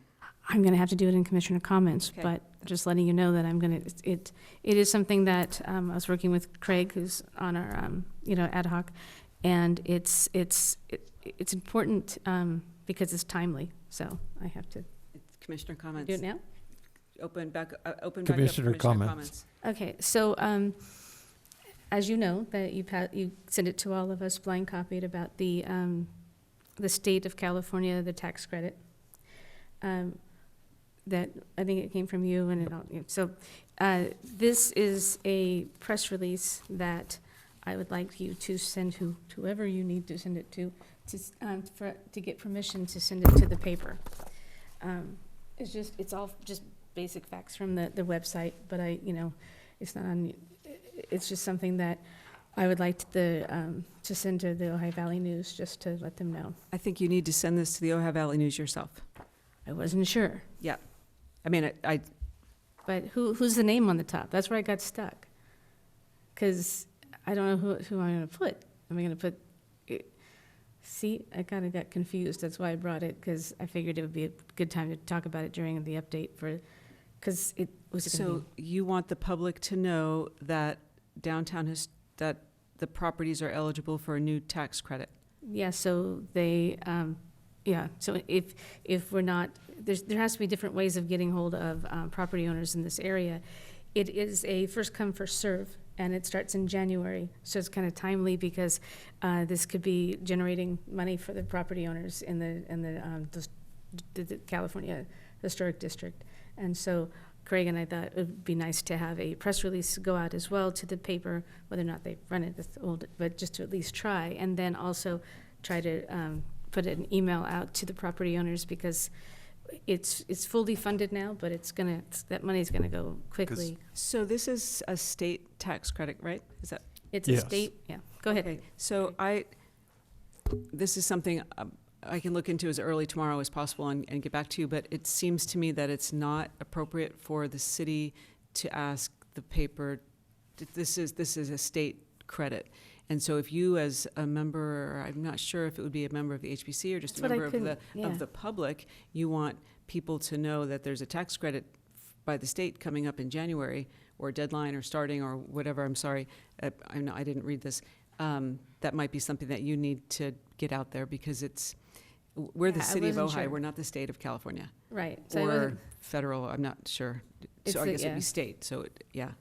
I'm going to have to do it in commissioner comments, Okay. but just letting you know that I'm going to, it is something that I was working with Craig, who's on our, ad hoc, and it's important because it's timely, so I have to Commissioner comments? do it now. Open back up Commissioner Commissioner comments. comments. Okay, so as you know, that you sent it to all of us blind copied about the state of California, the tax credit. That I think it came from you, and it all. So this is a press release that I would like you to send whoever you need to send it to get permission to send it to the paper. It's all just basic facts from the website, but it's not on. It's just something that I would like to send to the Ojai Valley News just to let them know. I think you need to send this to the Ojai Valley News yourself. I wasn't sure. Yeah. I mean, I But who's the name on the top? That's where I got stuck. Because I don't know who I'm going to put. Am I going to put... See, I kind of got confused. That's why I brought it, because I figured it would be a good time to talk about it during the update because it was going to So you want the public to know that that the properties are eligible for a new tax credit? Yeah, so they, so if we're not, there has to be different ways of getting hold of property owners in this area. It is a first come, first serve, and it starts in January. So it's kind of timely because this could be generating money for the property owners in the California Historic District. And so Craig and I thought it would be nice to have a press release go out as well to the paper, whether or not they run it, but just to at least try, and then also try to put an email out to the property owners because it's fully funded now, but that money's gonna go quickly. So this is a state tax credit, right? Is that? It's Yes. a state, yeah. Go ahead. Okay, so this is something I can look into as early tomorrow as possible and get back to you, but it seems to me that it's not appropriate for the city to ask the paper, this is a state credit. And so if you as a member, I'm not sure if it would be a member of the HBC or just a That's what I member couldn't- of the public, you want people to know that there's a tax credit by the state coming up in January, or deadline or starting or whatever, I'm sorry, I didn't read this. That might be something that you need to get out there because we're the Yeah, I city of Ojai, wasn't sure. we're not the state of California. Right. So I Or wasn't, federal, I'm not sure. It's So I the- guess it'd yeah. be state, so yeah.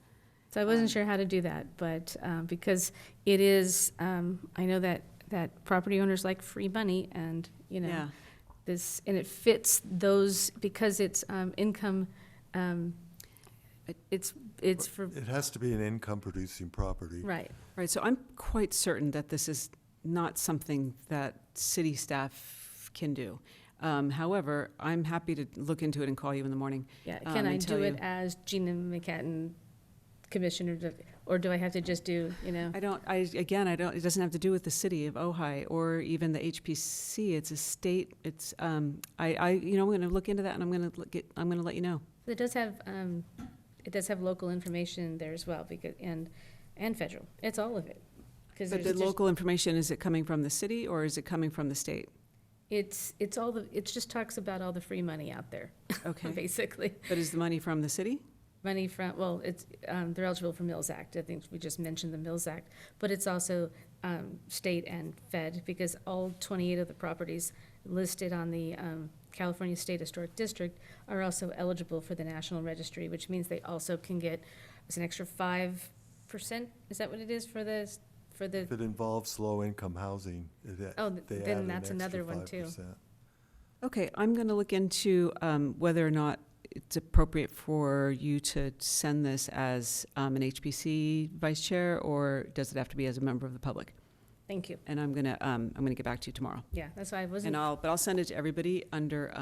so I wasn't sure how to do that, but because it is, I know that property owners like free money, and Yeah, and it fits those because it's income. It's for It has to be an income-producing property. right. right, so I'm quite certain that this is not something that city staff can do. However, I'm happy to look into it and call you in the morning. Yeah. Can I and tell do it you. as Gina McCatton, commissioner, or do I have to just do I don't, it doesn't have to do with the city of Ojai or even the HPC. It's a state, I'm gonna look into that and I'm gonna let you know. It does have local information there as well because and federal. It's all of it. Because But the local information, is it coming from the city or is it coming from the state? it's all it just talks about all the free money out there. Okay. Basically. But is the money from the city? Money from, it's, they're eligible for Mills Act. I think we just mentioned the Mills Act. But it's also state and fed because all 28 of the properties listed on the California State Historic District are also eligible for the National Registry, which means they also can get, it's an extra 5%? Is that what it is for the? If it involves low-income housing, Oh, they add then an that's extra another one too. 5%. Okay, I'm gonna look into whether or not it's appropriate for you to send this as an HPC vice chair, or does it have to be as a member of the public? Thank you. And I'm gonna get back to you tomorrow. Yeah, that's why I wasn't, But I'll send it to everybody under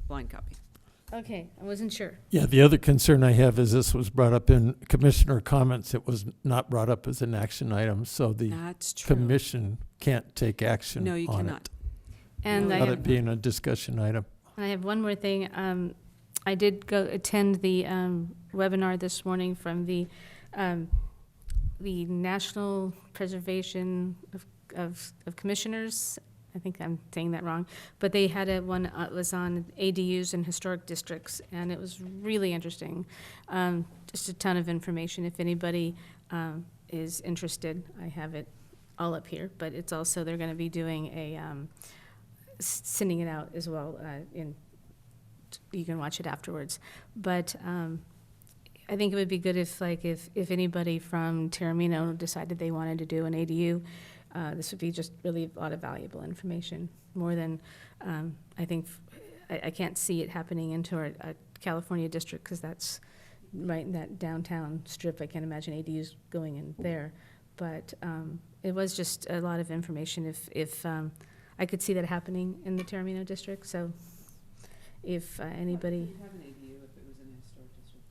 blind copy. okay, I wasn't sure. Yeah, the other concern I have is this was brought up in commissioner comments. It was not brought up as an action item, so the That's true. commission can't take action No, you on cannot. it And No, I without have, it being a discussion item. and I have one more thing. I did go attend the webinar this morning from the National Preservation of Commissioners. I think I'm saying that wrong, but they had one was on ADUs in historic districts, and it was really interesting. Just a ton of information. If anybody is interested, I have it all up here. But it's also they're going to be doing a sending it out as well. You can watch it afterwards. But I think it would be good if anybody from Terramino decided they wanted to do an ADU. This would be just really a lot of valuable information, more than, I think, I can't see it happening into a California district, because that's right in that downtown strip. I can't imagine ADUs going in there. But it was just a lot of information if I could see that happening in the Terramino district. So if anybody... have an ADU if it was in a historic district.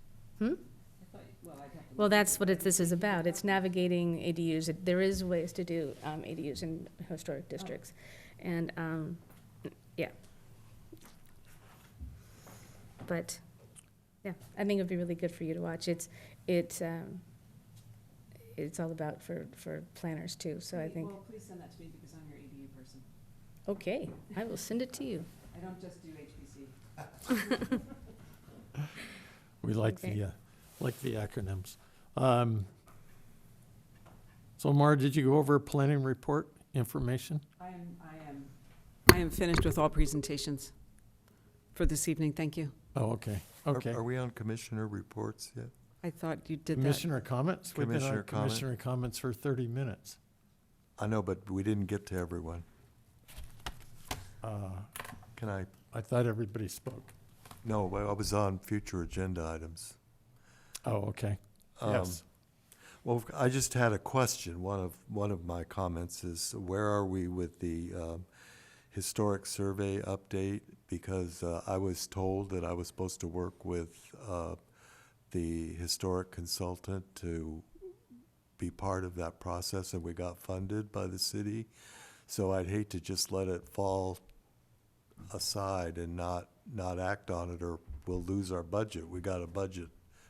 Well, that's what this is about. It's navigating ADUs. There is ways to do ADUs in historic districts. And, yeah. But, yeah, I think it'd be really good for you to watch. It's all about for planners, too, so I think. Well, please send that to me because I'm your ADU person. Okay, I will send it to you. I don't just do HPC. We like Okay. the acronyms. So Mara, did you go over planning report information? I am finished with all presentations for this evening. Thank you. Oh, okay, okay. Are we on commissioner reports yet? I thought you did that. Commissioner comments? We've been on Commissioner comment. Commissioner comments for 30 minutes. I know, but we didn't get to everyone. Can I? I thought everybody spoke. No, I was on future agenda items. Oh, okay. Yes. Well, I just had a question. One of my comments is, where are we with the historic survey update? Because I was told that I was supposed to work with the historic consultant to be part of that process, and we got funded by the city. So I'd hate to just let it fall aside and not act on it, or we'll lose our budget. We got a budget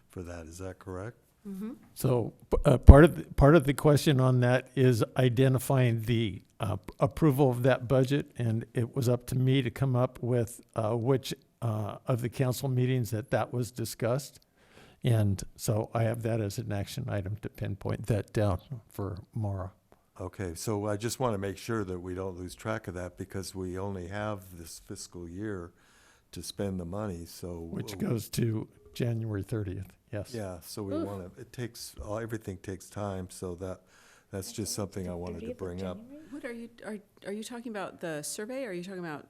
for that. Is that correct? So part of the question on that is identifying the approval of that budget, and it was up to me to come up with which of the council meetings that was discussed. And so I have that as an action item to pinpoint that down for Mara. Okay, so I just want to make sure that we don't lose track of that, because we only have this fiscal year to spend the money, so. Which goes to January 30th, yes. Yeah, so we want to, everything takes time, so that's just something I wanted to bring up. What are you talking about, the survey? Are you talking about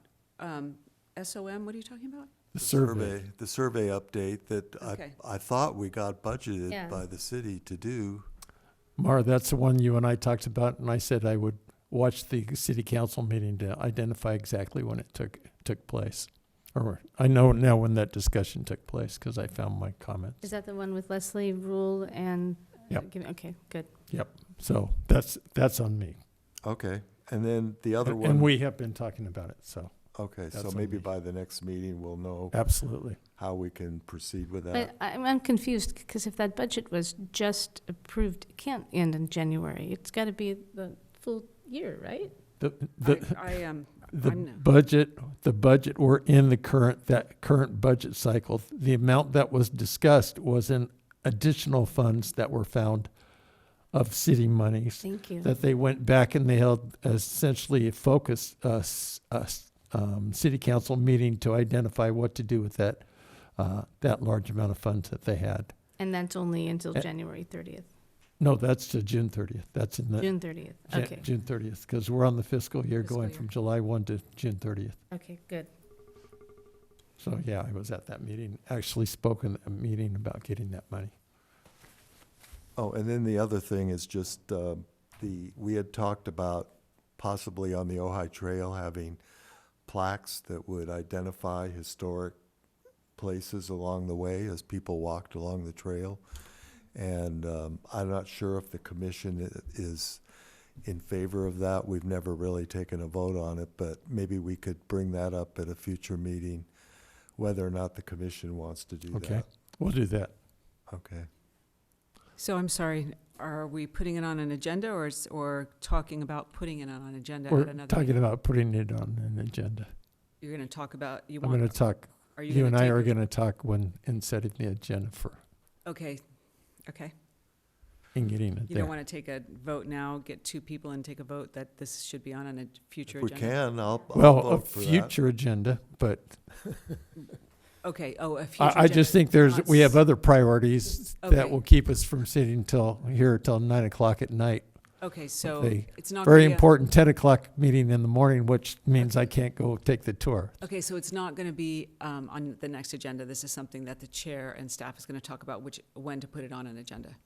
SOM? What are you talking about? The survey. The survey update that Okay. I thought we got budgeted Yeah. by the city to do. Mara, that's the one you and I talked about, and I said I would watch the city council meeting to identify exactly when it took place. Or I know now when that discussion took place, because I found my comments. Is that the one with Leslie Rule and? Yep. Okay, good. Yep, so that's on me. Okay, and then the other one. And we have been talking about it, so, Okay, so that's on maybe me. by the next meeting, we'll know absolutely. how we can proceed with But that. I'm confused, because if that budget was just approved, it can't end in January. It's got to be the full year, right? The I'm budget we're in the current budget cycle. The amount that was discussed was in additional funds that were found of city monies. Thank you. That they went back and they held essentially a focus, city council meeting to identify what to do with that large amount of funds that they had. And that's only until January 30th, No, that's to June 30th. That's in the June 30th. Okay, June 30th, because we're on the fiscal year Fiscal going year. from July 1 to June 30th. okay, good. So, yeah, I was at that meeting, actually spoke in a meeting about getting that money. Oh, and then the other thing is just, we had talked about possibly on the Ojai Trail having plaques that would identify historic places along the way as people walked along the trail. And I'm not sure if the commission is in favor of that. We've never really taken a vote on it, but maybe we could bring that up at a future meeting whether or not the commission wants to do Okay, that. we'll do that. Okay. So I'm sorry, are we putting it on an agenda or talking about putting it on an agenda We're at another? talking about putting it on an agenda. You're going to talk about, I'm going to talk, are you and gonna I take are it- going to talk in setting the agenda for, Okay, in getting it you there. don't want to take a vote now, get two people and take a vote that this should be on a future If we agenda? can, I'll Well, a vote for that. future agenda, but Okay, a future I just think we have not other priorities Okay. that will keep us from sitting here till 9 o'clock at night. Okay, so They- it's not. Very gonna be a- important 10 o'clock meeting in the morning, which means I can't go take the tour. Okay, so it's not going to be on the next agenda. This is something that the chair and staff is going to talk about, when to put it on an agenda.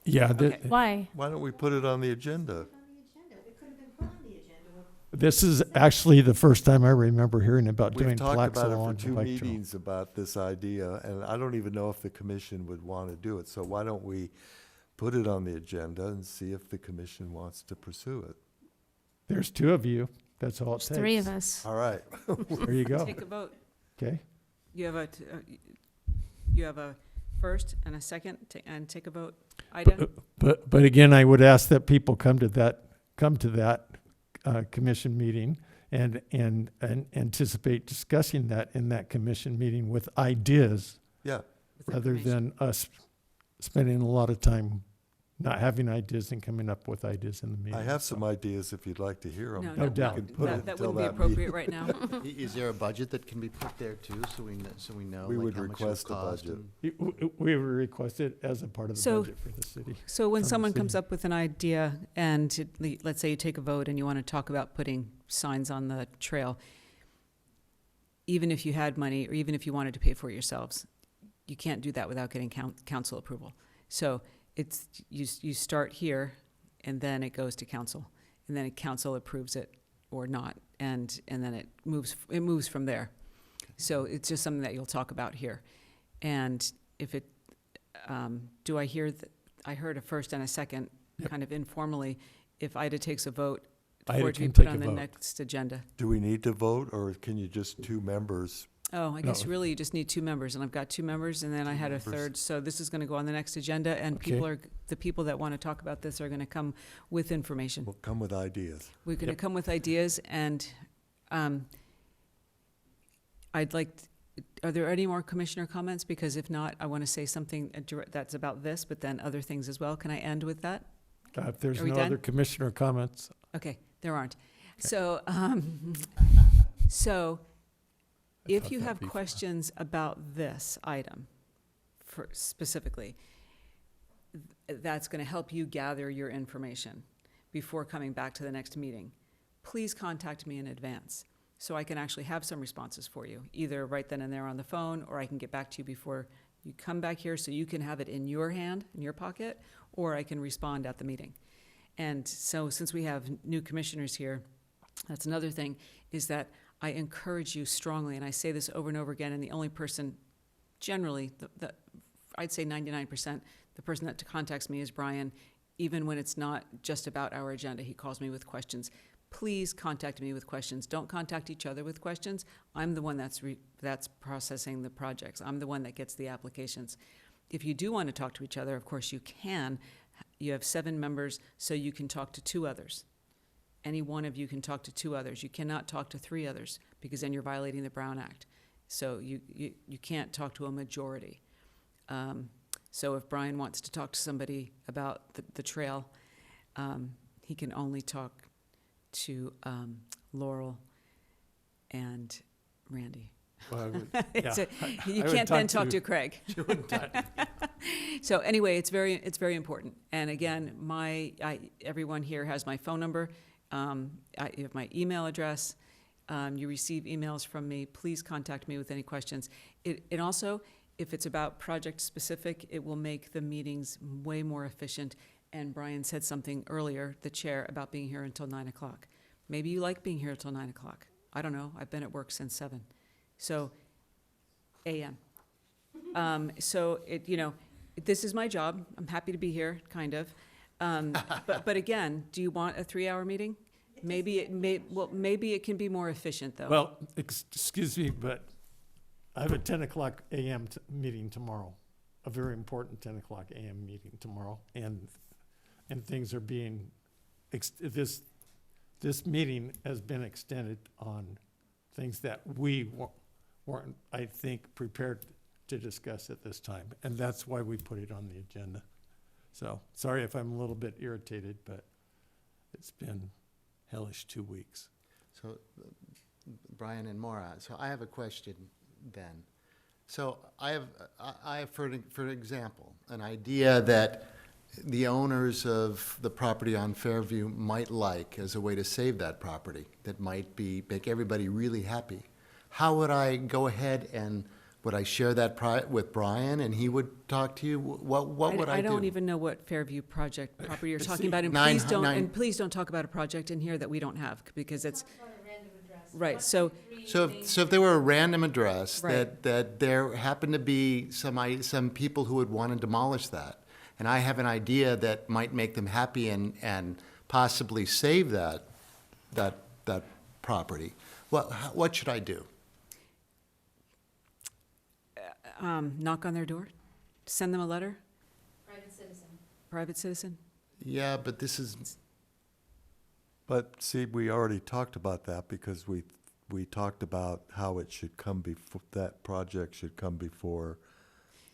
Yeah, Okay. Why? Why don't we put it on the agenda? this is actually the first time I remember hearing about We've doing talked plaques about along it for the two bike trail. meetings about this idea, and I don't even know if the commission would want to do it. So why don't we put it on the agenda and see if the commission wants to pursue it? There's two of you. That's all it There's takes. 3 of us. All right. There you go. Take a vote. Okay. You have a first and a second, and take a vote. Ida? But again, I would ask that people come to that commission meeting and anticipate discussing that in that commission meeting with ideas Yeah, rather than us spending a lot of time not having ideas and coming up with ideas in the meeting. I have some ideas if you'd like to hear them. No, doubt. We can put it that till wouldn't be that appropriate meeting. right now. Is there a budget that can be put there too, so we know? We like, would how much it'll request a cost budget. and- We were requested as a part of the So- budget for the city. So when From the someone comes city. up with an idea and let's say you take a vote and you want to talk about putting signs on the trail, even if you had money or even if you wanted to pay for it yourselves, you can't do that without getting council approval. So it's, you start here and then it goes to council and then council approves it or not. And then it moves from there. So it's just something that you'll talk about here. And if it, do I hear that, I heard a first and a second, Yep. kind of informally, if Ida takes a vote Ida for it to be can put take a on the vote. next agenda. Do we need to vote, or can you just two members? Oh, I guess No. really you just need 2 members, and I've got 2 members, and then I had a members. third, so this is gonna go on the next agenda, and Okay. the people that wanna talk about this are gonna come with information. We'll come with ideas. We're gonna Yep. come with ideas, and, I'd like, are there any more commissioner comments? Because if not, I wanna say something that's about this, but then other things as well. Can I end with that? If there's Are we no done? other commissioner comments, Okay, there aren't. Okay. So, so I if thought you that'd have be fun. questions about this item for specifically, that's going to help you gather your information before coming back to the next meeting. Please contact me in advance so I can actually have some responses for you, either right then and there on the phone, or I can get back to you before you come back here so you can have it in your hand, in your pocket, or I can respond at the meeting. And so since we have new commissioners here, that's another thing, is that I encourage you strongly, and I say this over and over again, and the only person, generally, I'd say 99%, the person that contacts me is Brian, even when it's not just about our agenda. He calls me with questions. Please contact me with questions. Don't contact each other with questions. I'm the one that's processing the projects. I'm the one that gets the applications. If you do want to talk to each other, of course you can. You have 7 members, so you can talk to 2 others. Any one of you can talk to 2 others. You cannot talk to 3 others, because then you're violating the Brown Act. So you can't talk to a majority. So if Brian wants to talk to somebody about the trail, he can only talk to Laurel and Randy. well, I would- It's yeah, you I would can't then talk talk to- to Craig. you wouldn't talk- So anyway, it's very important. And again, everyone here has my phone number. You have my email address. You receive emails from me. Please contact me with any questions. And also, if it's about project specific, it will make the meetings way more efficient. And Brian said something earlier, the chair, about being here until 9 o'clock. Maybe you like being here until 9 o'clock. I don't know. I've been at work since 7. So, a.m. So this is my job. I'm happy to be here, kind of. But again, do you want a 3-hour meeting? Maybe it can be more efficient, though. Well, excuse me, but I have a 10 o'clock a.m. Meeting tomorrow, a very important 10 o'clock a.m. meeting tomorrow, and things are being, this meeting has been extended on things that we weren't, I think, prepared to discuss at this time, and that's why we put it on the agenda. So, sorry if I'm a little bit irritated, but it's been hellish 2 weeks. So, Brian and Maura, so I have a question then. So I have for an example, an idea that the owners of the property on Fairview might like as a way to save that property, that might make everybody really happy. How would I go ahead and, would I share that with Brian and he would talk to you? What would I do? I don't even know what Fairview property you're It's talking about, and nine- please don't, nine- and please don't talk about a project in here that we don't have, because it's, right, so, So if there were a random address, Right. that there happened to be some people who would want to demolish that, and I have an idea that might make them happy and possibly save that property, what should I do? knock on their door, send them a letter, Private citizen. private citizen? Yeah, but this is, But see, we already talked about that because we talked about how it should come before, that project should come before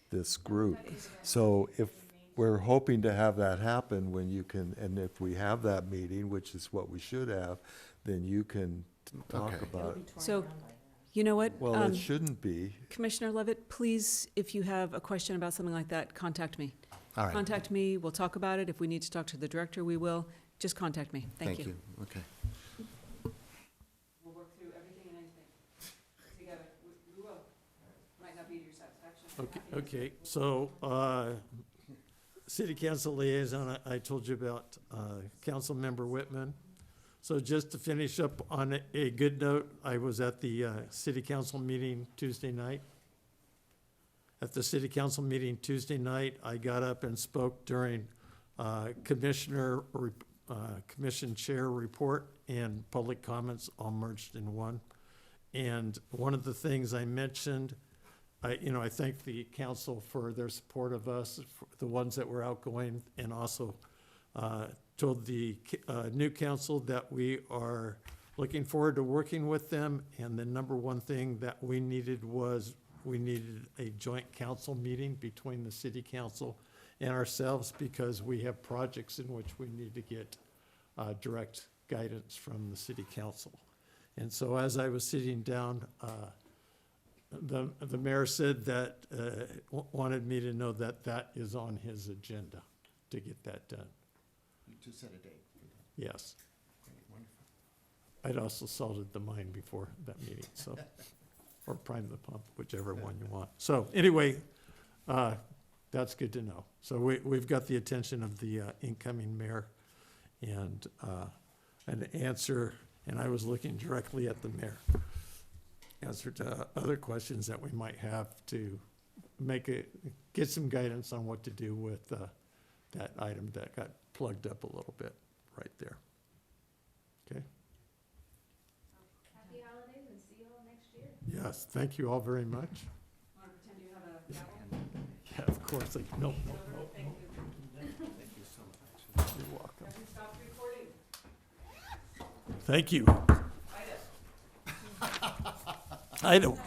this group. So if we're hoping to have that happen when you can, and if we have that meeting, which is what we should have, then you can talk Okay. about it. So, you know what? Well, it shouldn't be. Commissioner Levitt, please, if you have a question about something like that, contact me. all right. Contact me, we'll talk about it. If we need to talk to the director, we will. Just contact me. Thank you. Okay. We'll work through everything and anything together. We will. Might not be to your satisfaction. Okay, so, city council liaison, I told you about, Councilmember Whitman. So just to finish up on a good note, I was at the, city council meeting Tuesday night. At the city council meeting Tuesday night, I got up and spoke during, commission chair report and public comments all merged in one. And one of the things I mentioned, I thank the council for their support of us, for the ones that were outgoing, and also told the new council that we are looking forward to working with them. And the number one thing that we needed was a joint council meeting between the city council and ourselves, because we have projects in which we need to get direct guidance from the city council. And so as I was sitting down, the mayor said that, wanted me to know that that is on his agenda to get that done. You just set a date. Yes. Wonderful. I'd also salted the mine before that meeting, so, or primed the pump, whichever one you want. So anyway, that's good to know. So we've got the attention of the incoming mayor, and an answer, and I was looking directly at the mayor. Answer to other questions that we might have to get some guidance on what to do with that item that got plugged up a little bit right there. Okay? Happy holidays and see you all next year. Yes, thank you all very much. Want to pretend you have a gavel? Yeah, of course, no. Thank you. Thank you so much. You're welcome. Have you stopped recording? Thank you. Ida? I don't.